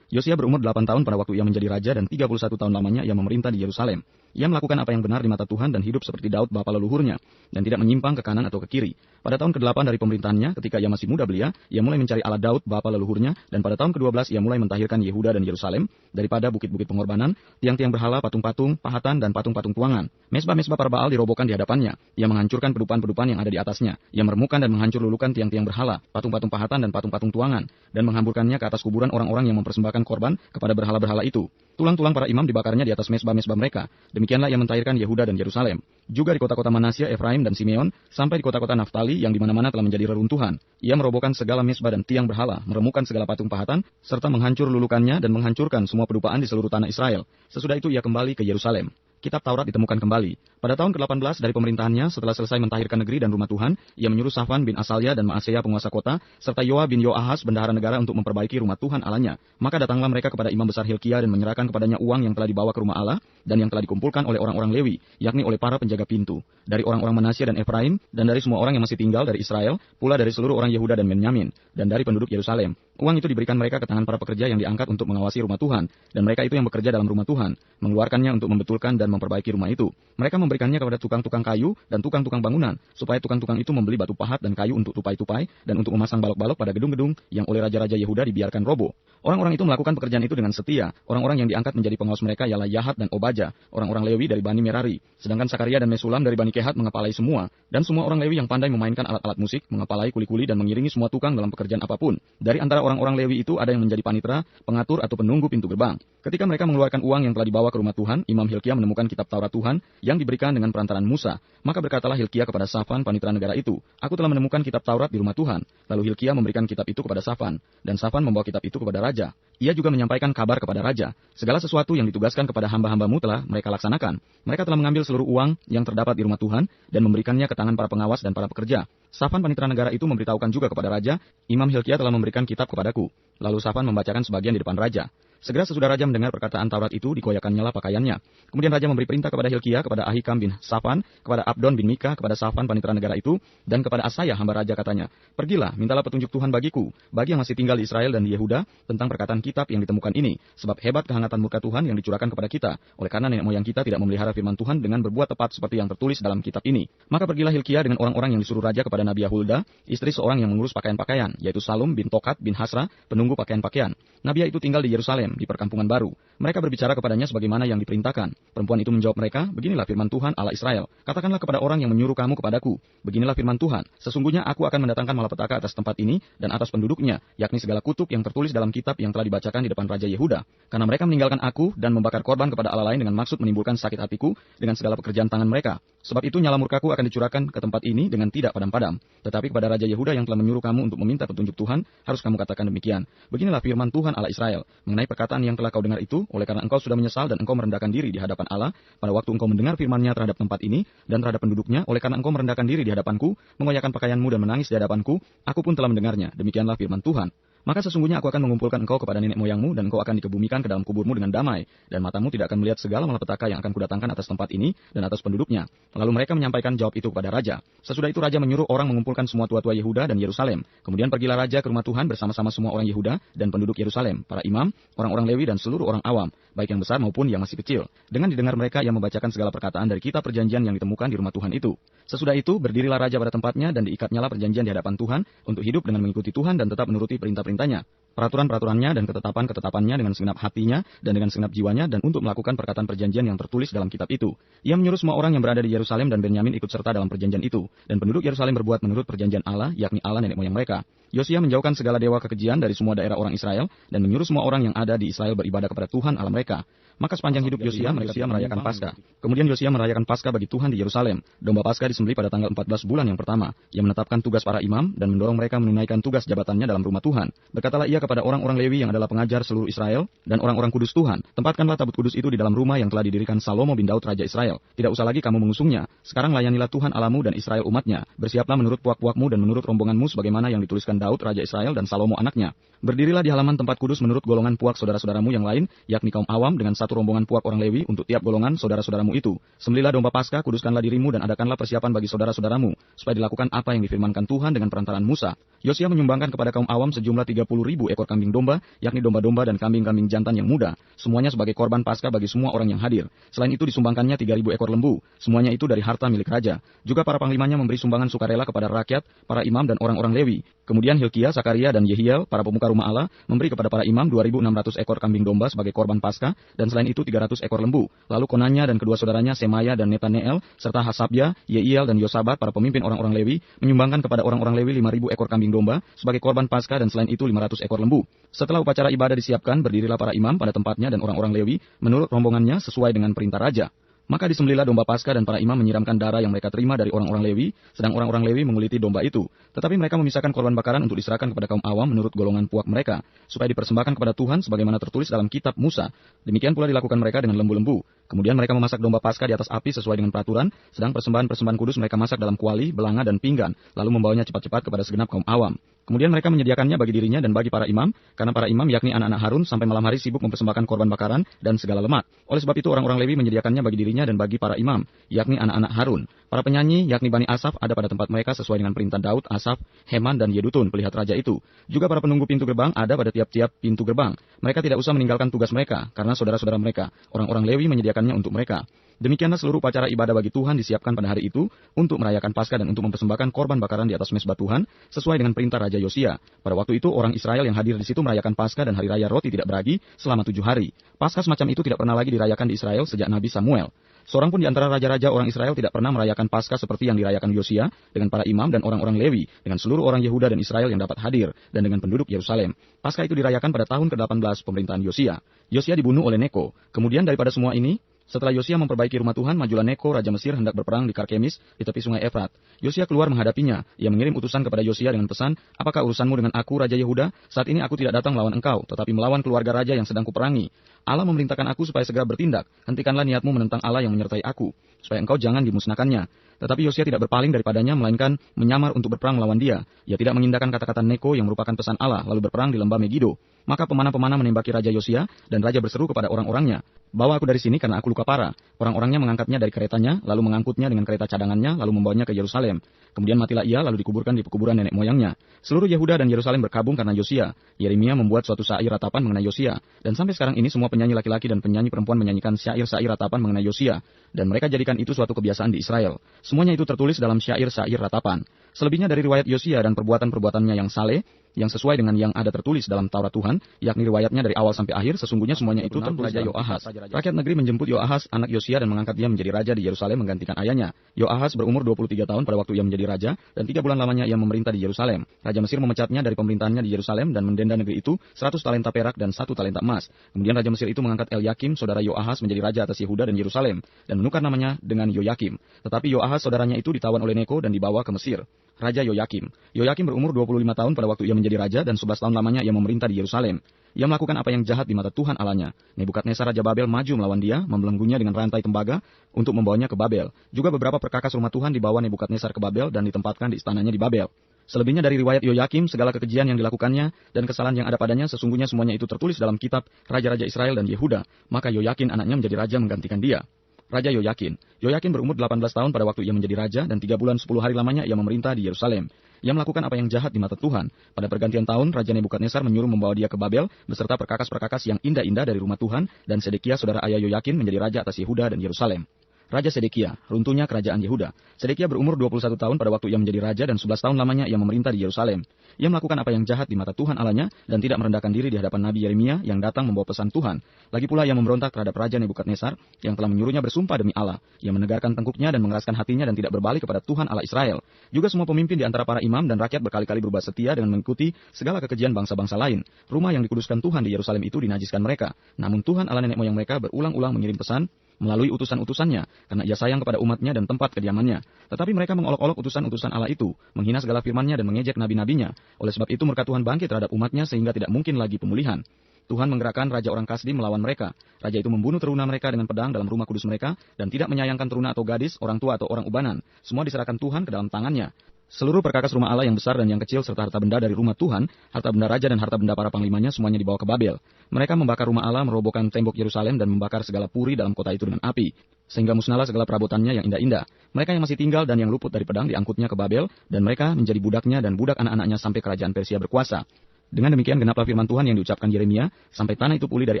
A: Yosia berumur 8 tahun pada waktu ia menjadi raja dan 31 tahun lamanya ia memerintah di Yerusalem. Ia melakukan apa yang benar di mata Tuhan dan hidup seperti Daud bapa leluhurnya, dan tidak menyimpang ke kanan atau ke kiri. Pada tahun ke-8 dari pemerintahannya, ketika ia masih muda belia, ia mulai mencari Allah Daud bapa leluhurnya, dan pada tahun ke-12 ia mulai mentahirkan Yehuda dan Yerusalem daripada bukit-bukit pengorbanan, tiang-tiang berhala, patung-patung, pahatan, dan patung-patung tuangan. Mesbah-mesbah para Baal dirobohkan di hadapannya. Ia menghancurkan pedupan-pedupan yang ada di atasnya. Ia meremukan dan menghancur lulukan tiang-tiang berhala, patung-patung pahatan, dan patung-patung tuangan, dan menghamburkannya ke atas kuburan orang-orang yang mempersembahkan korban kepada berhala-berhala itu. Tulang-tulang para imam dibakarnya di atas mesbah-mesbah mereka. Demikianlah ia mentahirkan Yehuda dan Yerusalem. Juga di kota-kota Manasya, Efraim, dan Simeon, sampai di kota-kota Naftali yang di mana-mana telah menjadi reruntuhan. Ia merobohkan segala mesbah dan tiang berhala, meremukan segala patung pahatan, serta menghancur lulukannya dan menghancurkan semua pedupaan di seluruh tanah Israel. Sesudah itu ia kembali ke Yerusalem. Kitab Taurat ditemukan kembali. Pada tahun ke-18 dari pemerintahannya, setelah selesai mentahirkan negeri dan rumah Tuhan, ia menyuruh Safan bin Asalya dan Maaseya penguasa kota, serta Yoa bin Yoahas bendahara negara untuk memperbaiki rumah Tuhan Allahnya. Maka datanglah mereka kepada imam besar Hilkia dan menyerahkan kepadanya uang yang telah dibawa ke rumah Allah dan yang telah dikumpulkan oleh orang-orang Lewi, yakni oleh para penjaga pintu, dari orang-orang Manasya dan Efraim, dan dari semua orang yang masih tinggal dari Israel, pula dari seluruh orang Yehuda dan Benyamin, dan dari penduduk Yerusalem. Uang itu diberikan mereka ke tangan para pekerja yang diangkat untuk mengawasi rumah Tuhan, dan mereka itu yang bekerja dalam rumah Tuhan, mengeluarkannya untuk membetulkan dan memperbaiki rumah itu. Mereka memberikannya kepada tukang-tukang kayu dan tukang-tukang bangunan, supaya tukang-tukang itu membeli batu pahat dan kayu untuk tupai-tupai, dan untuk memasang balok-balok pada gedung-gedung yang oleh raja-raja Yehuda dibiarkan roboh. Orang-orang itu melakukan pekerjaan itu dengan setia. Orang-orang yang diangkat menjadi pengawas mereka ialah Yahat dan Obaja, orang-orang Lewi dari Bani Merari. Sedangkan Sakaria dan Mesulam dari Bani Kehat mengepalai semua. Dan semua orang Lewi yang pandai memainkan alat-alat musik, mengepalai kuli-kuli dan mengiringi semua tukang dalam pekerjaan apapun. Dari antara orang-orang Lewi itu ada yang menjadi panitera, pengatur atau penunggu pintu gerbang. Ketika mereka mengeluarkan uang yang telah dibawa ke rumah Tuhan, Imam Hilkia menemukan kitab Taurat Tuhan yang diberikan dengan perantaran Musa. Maka berkatalah Hilkia kepada Safan, panitera negara itu, "Aku telah menemukan kitab Taurat di rumah Tuhan." Lalu Hilkia memberikan kitab itu kepada Safan, dan Safan membawa kitab itu kepada raja. Ia juga menyampaikan kabar kepada raja. Segala sesuatu yang ditugaskan kepada hamba-hambamu telah mereka laksanakan. Mereka telah mengambil seluruh uang yang terdapat di rumah Tuhan dan memberikannya ke tangan para pengawas dan para pekerja. Safan panitera negara itu memberitahukan juga kepada raja, "Imam Hilkia telah memberikan kitab kepadaku." Lalu Safan membacakan sebagian di depan raja. Segera sesudah raja mendengar perkataan Taurat itu, dikoyakkannyalah pakaiannya. Kemudian raja memberi perintah kepada Hilkia, kepada Ahikam bin Safan, kepada Abdon bin Mika, kepada Safan panitera negara itu, dan kepada Asaya hamba raja katanya, "Pergilah, mintalah petunjuk Tuhan bagiku, bagi yang masih tinggal di Israel dan di Yehuda, tentang perkataan kitab yang ditemukan ini, sebab hebat kehangatan murka Tuhan yang dicurahkan kepada kita, oleh karena nenek moyang kita tidak memelihara firman Tuhan dengan berbuat tepat seperti yang tertulis dalam kitab ini." Maka pergilah Hilkia dengan orang-orang yang disuruh raja kepada Nabi Hulda, istri seorang yang mengurus pakaian-pakaian, yaitu Salum bin Tokat bin Hasra, penunggu pakaian-pakaian. Nabiya itu tinggal di Yerusalem, di perkampungan baru. Mereka berbicara kepadanya sebagaimana yang diperintahkan. Perempuan itu menjawab mereka, beginilah firman Tuhan Allah Israel. Katakanlah kepada orang yang menyuruh kamu kepadaku, beginilah firman Tuhan. Sesungguhnya aku akan mendatangkan malapetaka atas tempat ini dan atas penduduknya, yakni segala kutub yang tertulis dalam kitab yang telah dibacakan di depan Raja Yehuda. Karena mereka meninggalkan aku dan membakar korban kepada Allah lain dengan maksud menimbulkan sakit hatiku dengan segala pekerjaan tangan mereka. Sebab itu nyala murkaku akan dicurahkan ke tempat ini dengan tidak padam-padam. Tetapi kepada Raja Yehuda yang telah menyuruh kamu untuk meminta petunjuk Tuhan, harus kamu katakan demikian. Beginilah firman Tuhan Allah Israel, mengenai perkataan yang telah kau dengar itu, oleh karena engkau sudah menyesal dan engkau merendahkan diri di hadapan Allah, pada waktu engkau mendengar firman-Nya terhadap tempat ini dan terhadap penduduknya, oleh karena engkau merendahkan diri di hadapanku, mengoyakkan pakaianmu dan menangis di hadapanku, aku pun telah mendengarnya. Demikianlah firman Tuhan. Maka sesungguhnya aku akan mengumpulkan engkau kepada nenek moyangmu dan engkau akan dikebumikan ke dalam kuburmu dengan damai, dan matamu tidak akan melihat segala malapetaka yang akan kudatangkan atas tempat ini dan atas penduduknya. Lalu mereka menyampaikan jawab itu kepada raja. Sesudah itu raja menyuruh orang mengumpulkan semua tua-tua Yehuda dan Yerusalem. Kemudian pergilah raja ke rumah Tuhan bersama-sama semua orang Yehuda dan penduduk Yerusalem, para imam, orang-orang Lewi dan seluruh orang awam, baik yang besar maupun yang masih kecil. Dengan didengar mereka yang membacakan segala perkataan dari kitab perjanjian yang ditemukan di rumah Tuhan itu. Sesudah itu berdirilah raja pada tempatnya dan diikatnyalah perjanjian di hadapan Tuhan untuk hidup dengan mengikuti Tuhan dan tetap menuruti perintah-perintahnya, peraturan-peraturannya dan ketetapan-ketetapannya dengan segenap hatinya dan dengan segenap jiwanya, dan untuk melakukan perkataan perjanjian yang tertulis dalam kitab itu. Ia menyuruh semua orang yang berada di Yerusalem dan Benyamin ikut serta dalam perjanjian itu, dan penduduk Yerusalem berbuat menurut perjanjian Allah, yakni Allah nenek moyang mereka. Yosia menjauhkan segala dewa kekejian dari semua daerah orang Israel dan menyuruh semua orang yang ada di Israel beribadah kepada Tuhan Allah mereka. Maka sepanjang hidup Yosia mereka merayakan Paskah. Kemudian Yosia merayakan Paskah bagi Tuhan di Yerusalem. Domba Paskah disembelih pada tanggal 14 bulan yang pertama. Ia menetapkan tugas para imam dan mendorong mereka menunaikan tugas jabatannya dalam rumah Tuhan. Berkatalah ia kepada orang-orang Lewi yang adalah pengajar seluruh Israel dan orang-orang kudus Tuhan, tempatkanlah tabut kudus itu di dalam rumah yang telah didirikan Salomo bin Daud Raja Israel. Tidak usah lagi kamu mengusungnya. Sekarang layanilah Tuhan Allahmu dan Israel umatnya. Bersiaplah menurut puak-puakmu dan menurut rombonganmu sebagaimana yang dituliskan Daud Raja Israel dan Salomo anaknya. Berdirilah di halaman tempat kudus menurut golongan puak saudara-saudaramu yang lain, yakni kaum awam dengan satu rombongan puak orang Lewi untuk tiap golongan saudara-saudaramu itu. Sembelilah domba Paskah, kuduskanlah dirimu dan adakanlah persiapan bagi saudara-saudaramu, supaya dilakukan apa yang difirmankan Tuhan dengan perantaraan Musa. Yosia menyumbangkan kepada kaum awam sejumlah 30.000 ekor kambing domba, yakni domba-domba dan kambing-kambing jantan yang muda, semuanya sebagai korban Paskah bagi semua orang yang hadir. Selain itu disumbangkannya 3.000 ekor lembu, semuanya itu dari harta milik raja. Juga para panglimanya memberi sumbangan sukarela kepada rakyat, para imam dan orang-orang Lewi. Kemudian Hilkia, Sakaria dan Yehiel, para pemuka rumah Allah, memberi kepada para imam 2.600 ekor kambing domba sebagai korban Paskah, dan selain itu 300 ekor lembu. Lalu Konanya dan kedua saudaranya Semaya dan Netaneel, serta Hasabya, Yeiel dan Yosabat, para pemimpin orang-orang Lewi, menyumbangkan kepada orang-orang Lewi 5.000 ekor kambing domba sebagai korban Paskah, dan selain itu 500 ekor lembu. Setelah upacara ibadah disiapkan, berdirilah para imam pada tempatnya dan orang-orang Lewi menurut rombongannya sesuai dengan perintah raja. Maka disembelihlah domba Paskah dan para imam menyiramkan darah yang mereka terima dari orang-orang Lewi, sedang orang-orang Lewi menguliti domba itu. Tetapi mereka memisahkan korban bakaran untuk diserahkan kepada kaum awam menurut golongan puak mereka, supaya dipersembahkan kepada Tuhan sebagaimana tertulis dalam kitab Musa. Demikian pula dilakukan mereka dengan lembu-lembu. Kemudian mereka memasak domba Paskah di atas api sesuai dengan peraturan, sedang persembahan-persembahan kudus mereka masak dalam kuali, belanga dan pinggan, lalu membawanya cepat-cepat kepada segenap kaum awam. Kemudian mereka menyediakannya bagi dirinya dan bagi para imam, karena para imam yakni anak-anak Harun sampai malam hari sibuk mempersembahkan korban bakaran dan segala lemak. Oleh sebab itu orang-orang Lewi menyediakannya bagi dirinya dan bagi para imam, yakni anak-anak Harun. Para penyanyi yakni Bani Asaf ada pada tempat mereka sesuai dengan perintah Daud, Asaf, Heman dan Yedutun pelihat raja itu. Juga para penunggu pintu gerbang ada pada tiap-tiap pintu gerbang. Mereka tidak usah meninggalkan tugas mereka, karena saudara-saudara mereka, orang-orang Lewi menyediakannya untuk mereka. Demikianlah seluruh upacara ibadah bagi Tuhan disiapkan pada hari itu untuk merayakan Paskah dan untuk mempersembahkan korban bakaran di atas mezbah Tuhan sesuai dengan perintah Raja Yosia. Pada waktu itu orang Israel yang hadir di situ merayakan Paskah dan hari raya roti tidak beragi selama 7 hari. Paskah semacam itu tidak pernah lagi dirayakan di Israel sejak Nabi Samuel. Seorang pun di antara raja-raja orang Israel tidak pernah merayakan Paskah seperti yang dirayakan Yosia dengan para imam dan orang-orang Lewi, dengan seluruh orang Yehuda dan Israel yang dapat hadir, dan dengan penduduk Yerusalem. Paskah itu dirayakan pada tahun ke-18 pemerintahan Yosia. Yosia dibunuh oleh Neko. Kemudian daripada semua ini, setelah Yosia memperbaiki rumah Tuhan, majulah Neko, raja Mesir, hendak berperang di Karkemis, di tepi sungai Efrat. Yosia keluar menghadapinya. Ia mengirim utusan kepada Yosia dengan pesan, apakah urusanmu dengan aku, Raja Yehuda? Saat ini aku tidak datang melawan engkau, tetapi melawan keluarga raja yang sedang kuperangi. Allah memerintahkan aku supaya segera bertindak. Hentikanlah niatmu menentang Allah yang menyertai aku, supaya engkau jangan dimusnahkannya. Tetapi Yosia tidak berpaling daripadanya, melainkan menyamar untuk berperang melawan dia. Ia tidak mengindahkan kata-kata Neko yang merupakan pesan Allah, lalu berperang di lembah Megido. Maka pemanah-pemanah menembaki Raja Yosia, dan Raja berseru kepada orang-orangnya, bawa aku dari sini karena aku luka parah. Orang-orangnya mengangkatnya dari keretanya, lalu mengangkutnya dengan kereta cadangannya, lalu membawanya ke Yerusalem. Kemudian matilah ia, lalu dikuburkan di pekuburan nenek moyangnya. Seluruh Yehuda dan Yerusalem berkabung karena Yosia. Yeremia membuat suatu syair ratapan mengenai Yosia. Dan sampai sekarang ini semua penyanyi laki-laki dan penyanyi perempuan menyanyikan syair-syair ratapan mengenai Yosia. Dan mereka jadikan itu suatu kebiasaan di Israel. Semuanya itu tertulis dalam syair-syair ratapan. Selebihnya dari riwayat Yosia dan perbuatan-perbuatannya yang saleh, yang sesuai dengan yang ada tertulis dalam Taurat Tuhan, yakni riwayatnya dari awal sampai akhir, sesungguhnya semuanya itu tertulis Raja Yoahas. Rakyat negeri menjemput Yoahas, anak Yosia, dan mengangkat dia menjadi raja di Yerusalem menggantikan ayahnya. Yoahas berumur 23 tahun pada waktu ia menjadi raja, dan 3 bulan lamanya ia memerintah di Yerusalem. Raja Mesir memecatnya dari pemerintahannya di Yerusalem dan mendenda negeri itu 100 talenta perak dan 1 talenta emas. Kemudian Raja Mesir itu mengangkat Elyakim, saudara Yoahas, menjadi raja atas Yehuda dan Yerusalem, dan menukar namanya dengan Yoyakim. Tetapi Yoahas saudaranya itu ditawan oleh Neko dan dibawa ke Mesir. Raja Yoyakim. Yoyakim berumur 25 tahun pada waktu ia menjadi raja, dan 11 tahun lamanya ia memerintah di Yerusalem. Ia melakukan apa yang jahat di mata Tuhan Allahnya. Nebukadnezar Raja Babel maju melawan dia, membelenggunya dengan rantai tembaga untuk membawanya ke Babel. Juga beberapa perkakas rumah Tuhan dibawa Nebukadnezar ke Babel dan ditempatkan di istananya di Babel. Selebihnya dari riwayat Yoyakim, segala kekejian yang dilakukannya dan kesalahan yang ada padanya, sesungguhnya semuanya itu tertulis dalam kitab Raja-Raja Israel dan Yehuda. Maka Yoyakin anaknya menjadi raja menggantikan dia. Raja Yoyakin. Yoyakin berumur 18 tahun pada waktu ia menjadi raja, dan 3 bulan 10 hari lamanya ia memerintah di Yerusalem. Ia melakukan apa yang jahat di mata Tuhan. Pada pergantian tahun, Raja Nebukadnezar menyuruh membawa dia ke Babel, beserta perkakas-perkakas yang indah-indah dari rumah Tuhan, dan Sedekia saudara ayah Yoyakin menjadi raja atas Yehuda dan Yerusalem. Raja Sedekia, runtuhnya kerajaan Yehuda. Sedekia berumur 21 tahun pada waktu ia menjadi raja, dan 11 tahun lamanya ia memerintah di Yerusalem. Ia melakukan apa yang jahat di mata Tuhan Allahnya, dan tidak merendahkan diri di hadapan Nabi Yeremia yang datang membawa pesan Tuhan. Lagi pula ia memberontak terhadap Raja Nebukadnezar yang telah menyuruhnya bersumpah demi Allah. Ia menegarkan tengkuknya dan mengeraskan hatinya dan tidak berbalik kepada Tuhan Allah Israel. Juga semua pemimpin di antara para imam dan rakyat berkali-kali berbuat setia dengan mengikuti segala kekejian bangsa-bangsa lain. Rumah yang dikuduskan Tuhan di Yerusalem itu dinajiskan mereka. Namun Tuhan Allah nenek moyang mereka berulang-ulang mengirim pesan melalui utusan-utusannya, karena ia sayang kepada umatnya dan tempat kediamannya. Tetapi mereka mengolok-olok utusan-utusan Allah itu, menghina segala firman-Nya dan mengejek nabi-nabinya. Oleh sebab itu murka Tuhan bangkit terhadap umatnya sehingga tidak mungkin lagi pemulihan. Tuhan menggerakkan raja orang Kasdi melawan mereka. Raja itu membunuh teruna mereka dengan pedang dalam rumah kudus mereka, dan tidak menyayangkan teruna atau gadis, orang tua atau orang ubanan. Semua diserahkan Tuhan ke dalam tangannya. Seluruh perkakas rumah Allah yang besar dan yang kecil serta harta benda dari rumah Tuhan, harta benda raja dan harta benda para panglimanya semuanya dibawa ke Babel. Mereka membakar rumah Allah, merobohkan tembok Yerusalem dan membakar segala puri dalam kota itu dengan api, sehingga musnahlah segala perabotannya yang indah-indah. Mereka yang masih tinggal dan yang luput dari pedang diangkutnya ke Babel, dan mereka menjadi budaknya dan budak anak-anaknya sampai kerajaan Persia berkuasa. Dengan demikian genaplah firman Tuhan yang diucapkan Yeremia, sampai tanah itu pulih dari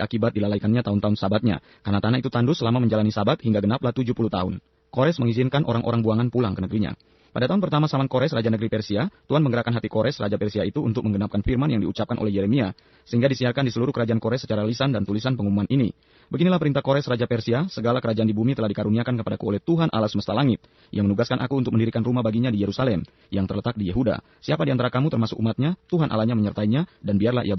A: akibat dilalaikannya tahun-tahun sabatnya, karena tanah itu tandus selama menjalani sabat hingga genaplah 70 tahun. Kores mengizinkan orang-orang buangan pulang ke negerinya. Pada tahun pertama Salman Kores, Raja Negeri Persia, Tuhan menggerakkan hati Kores, Raja Persia itu untuk menggenapkan firman yang diucapkan oleh Yeremia, sehingga disiarkan di seluruh kerajaan Kores secara lisan dan tulisan pengumuman ini. Beginilah perintah Kores, Raja Persia, segala kerajaan di bumi telah dikaruniakan kepadaku oleh Tuhan Allah semesta langit, yang menugaskan aku untuk mendirikan rumah baginya di Yerusalem, yang terletak di Yehuda. Siapa di antara kamu termasuk umatnya, Tuhan Allahnya menyertainya, dan biarlah ia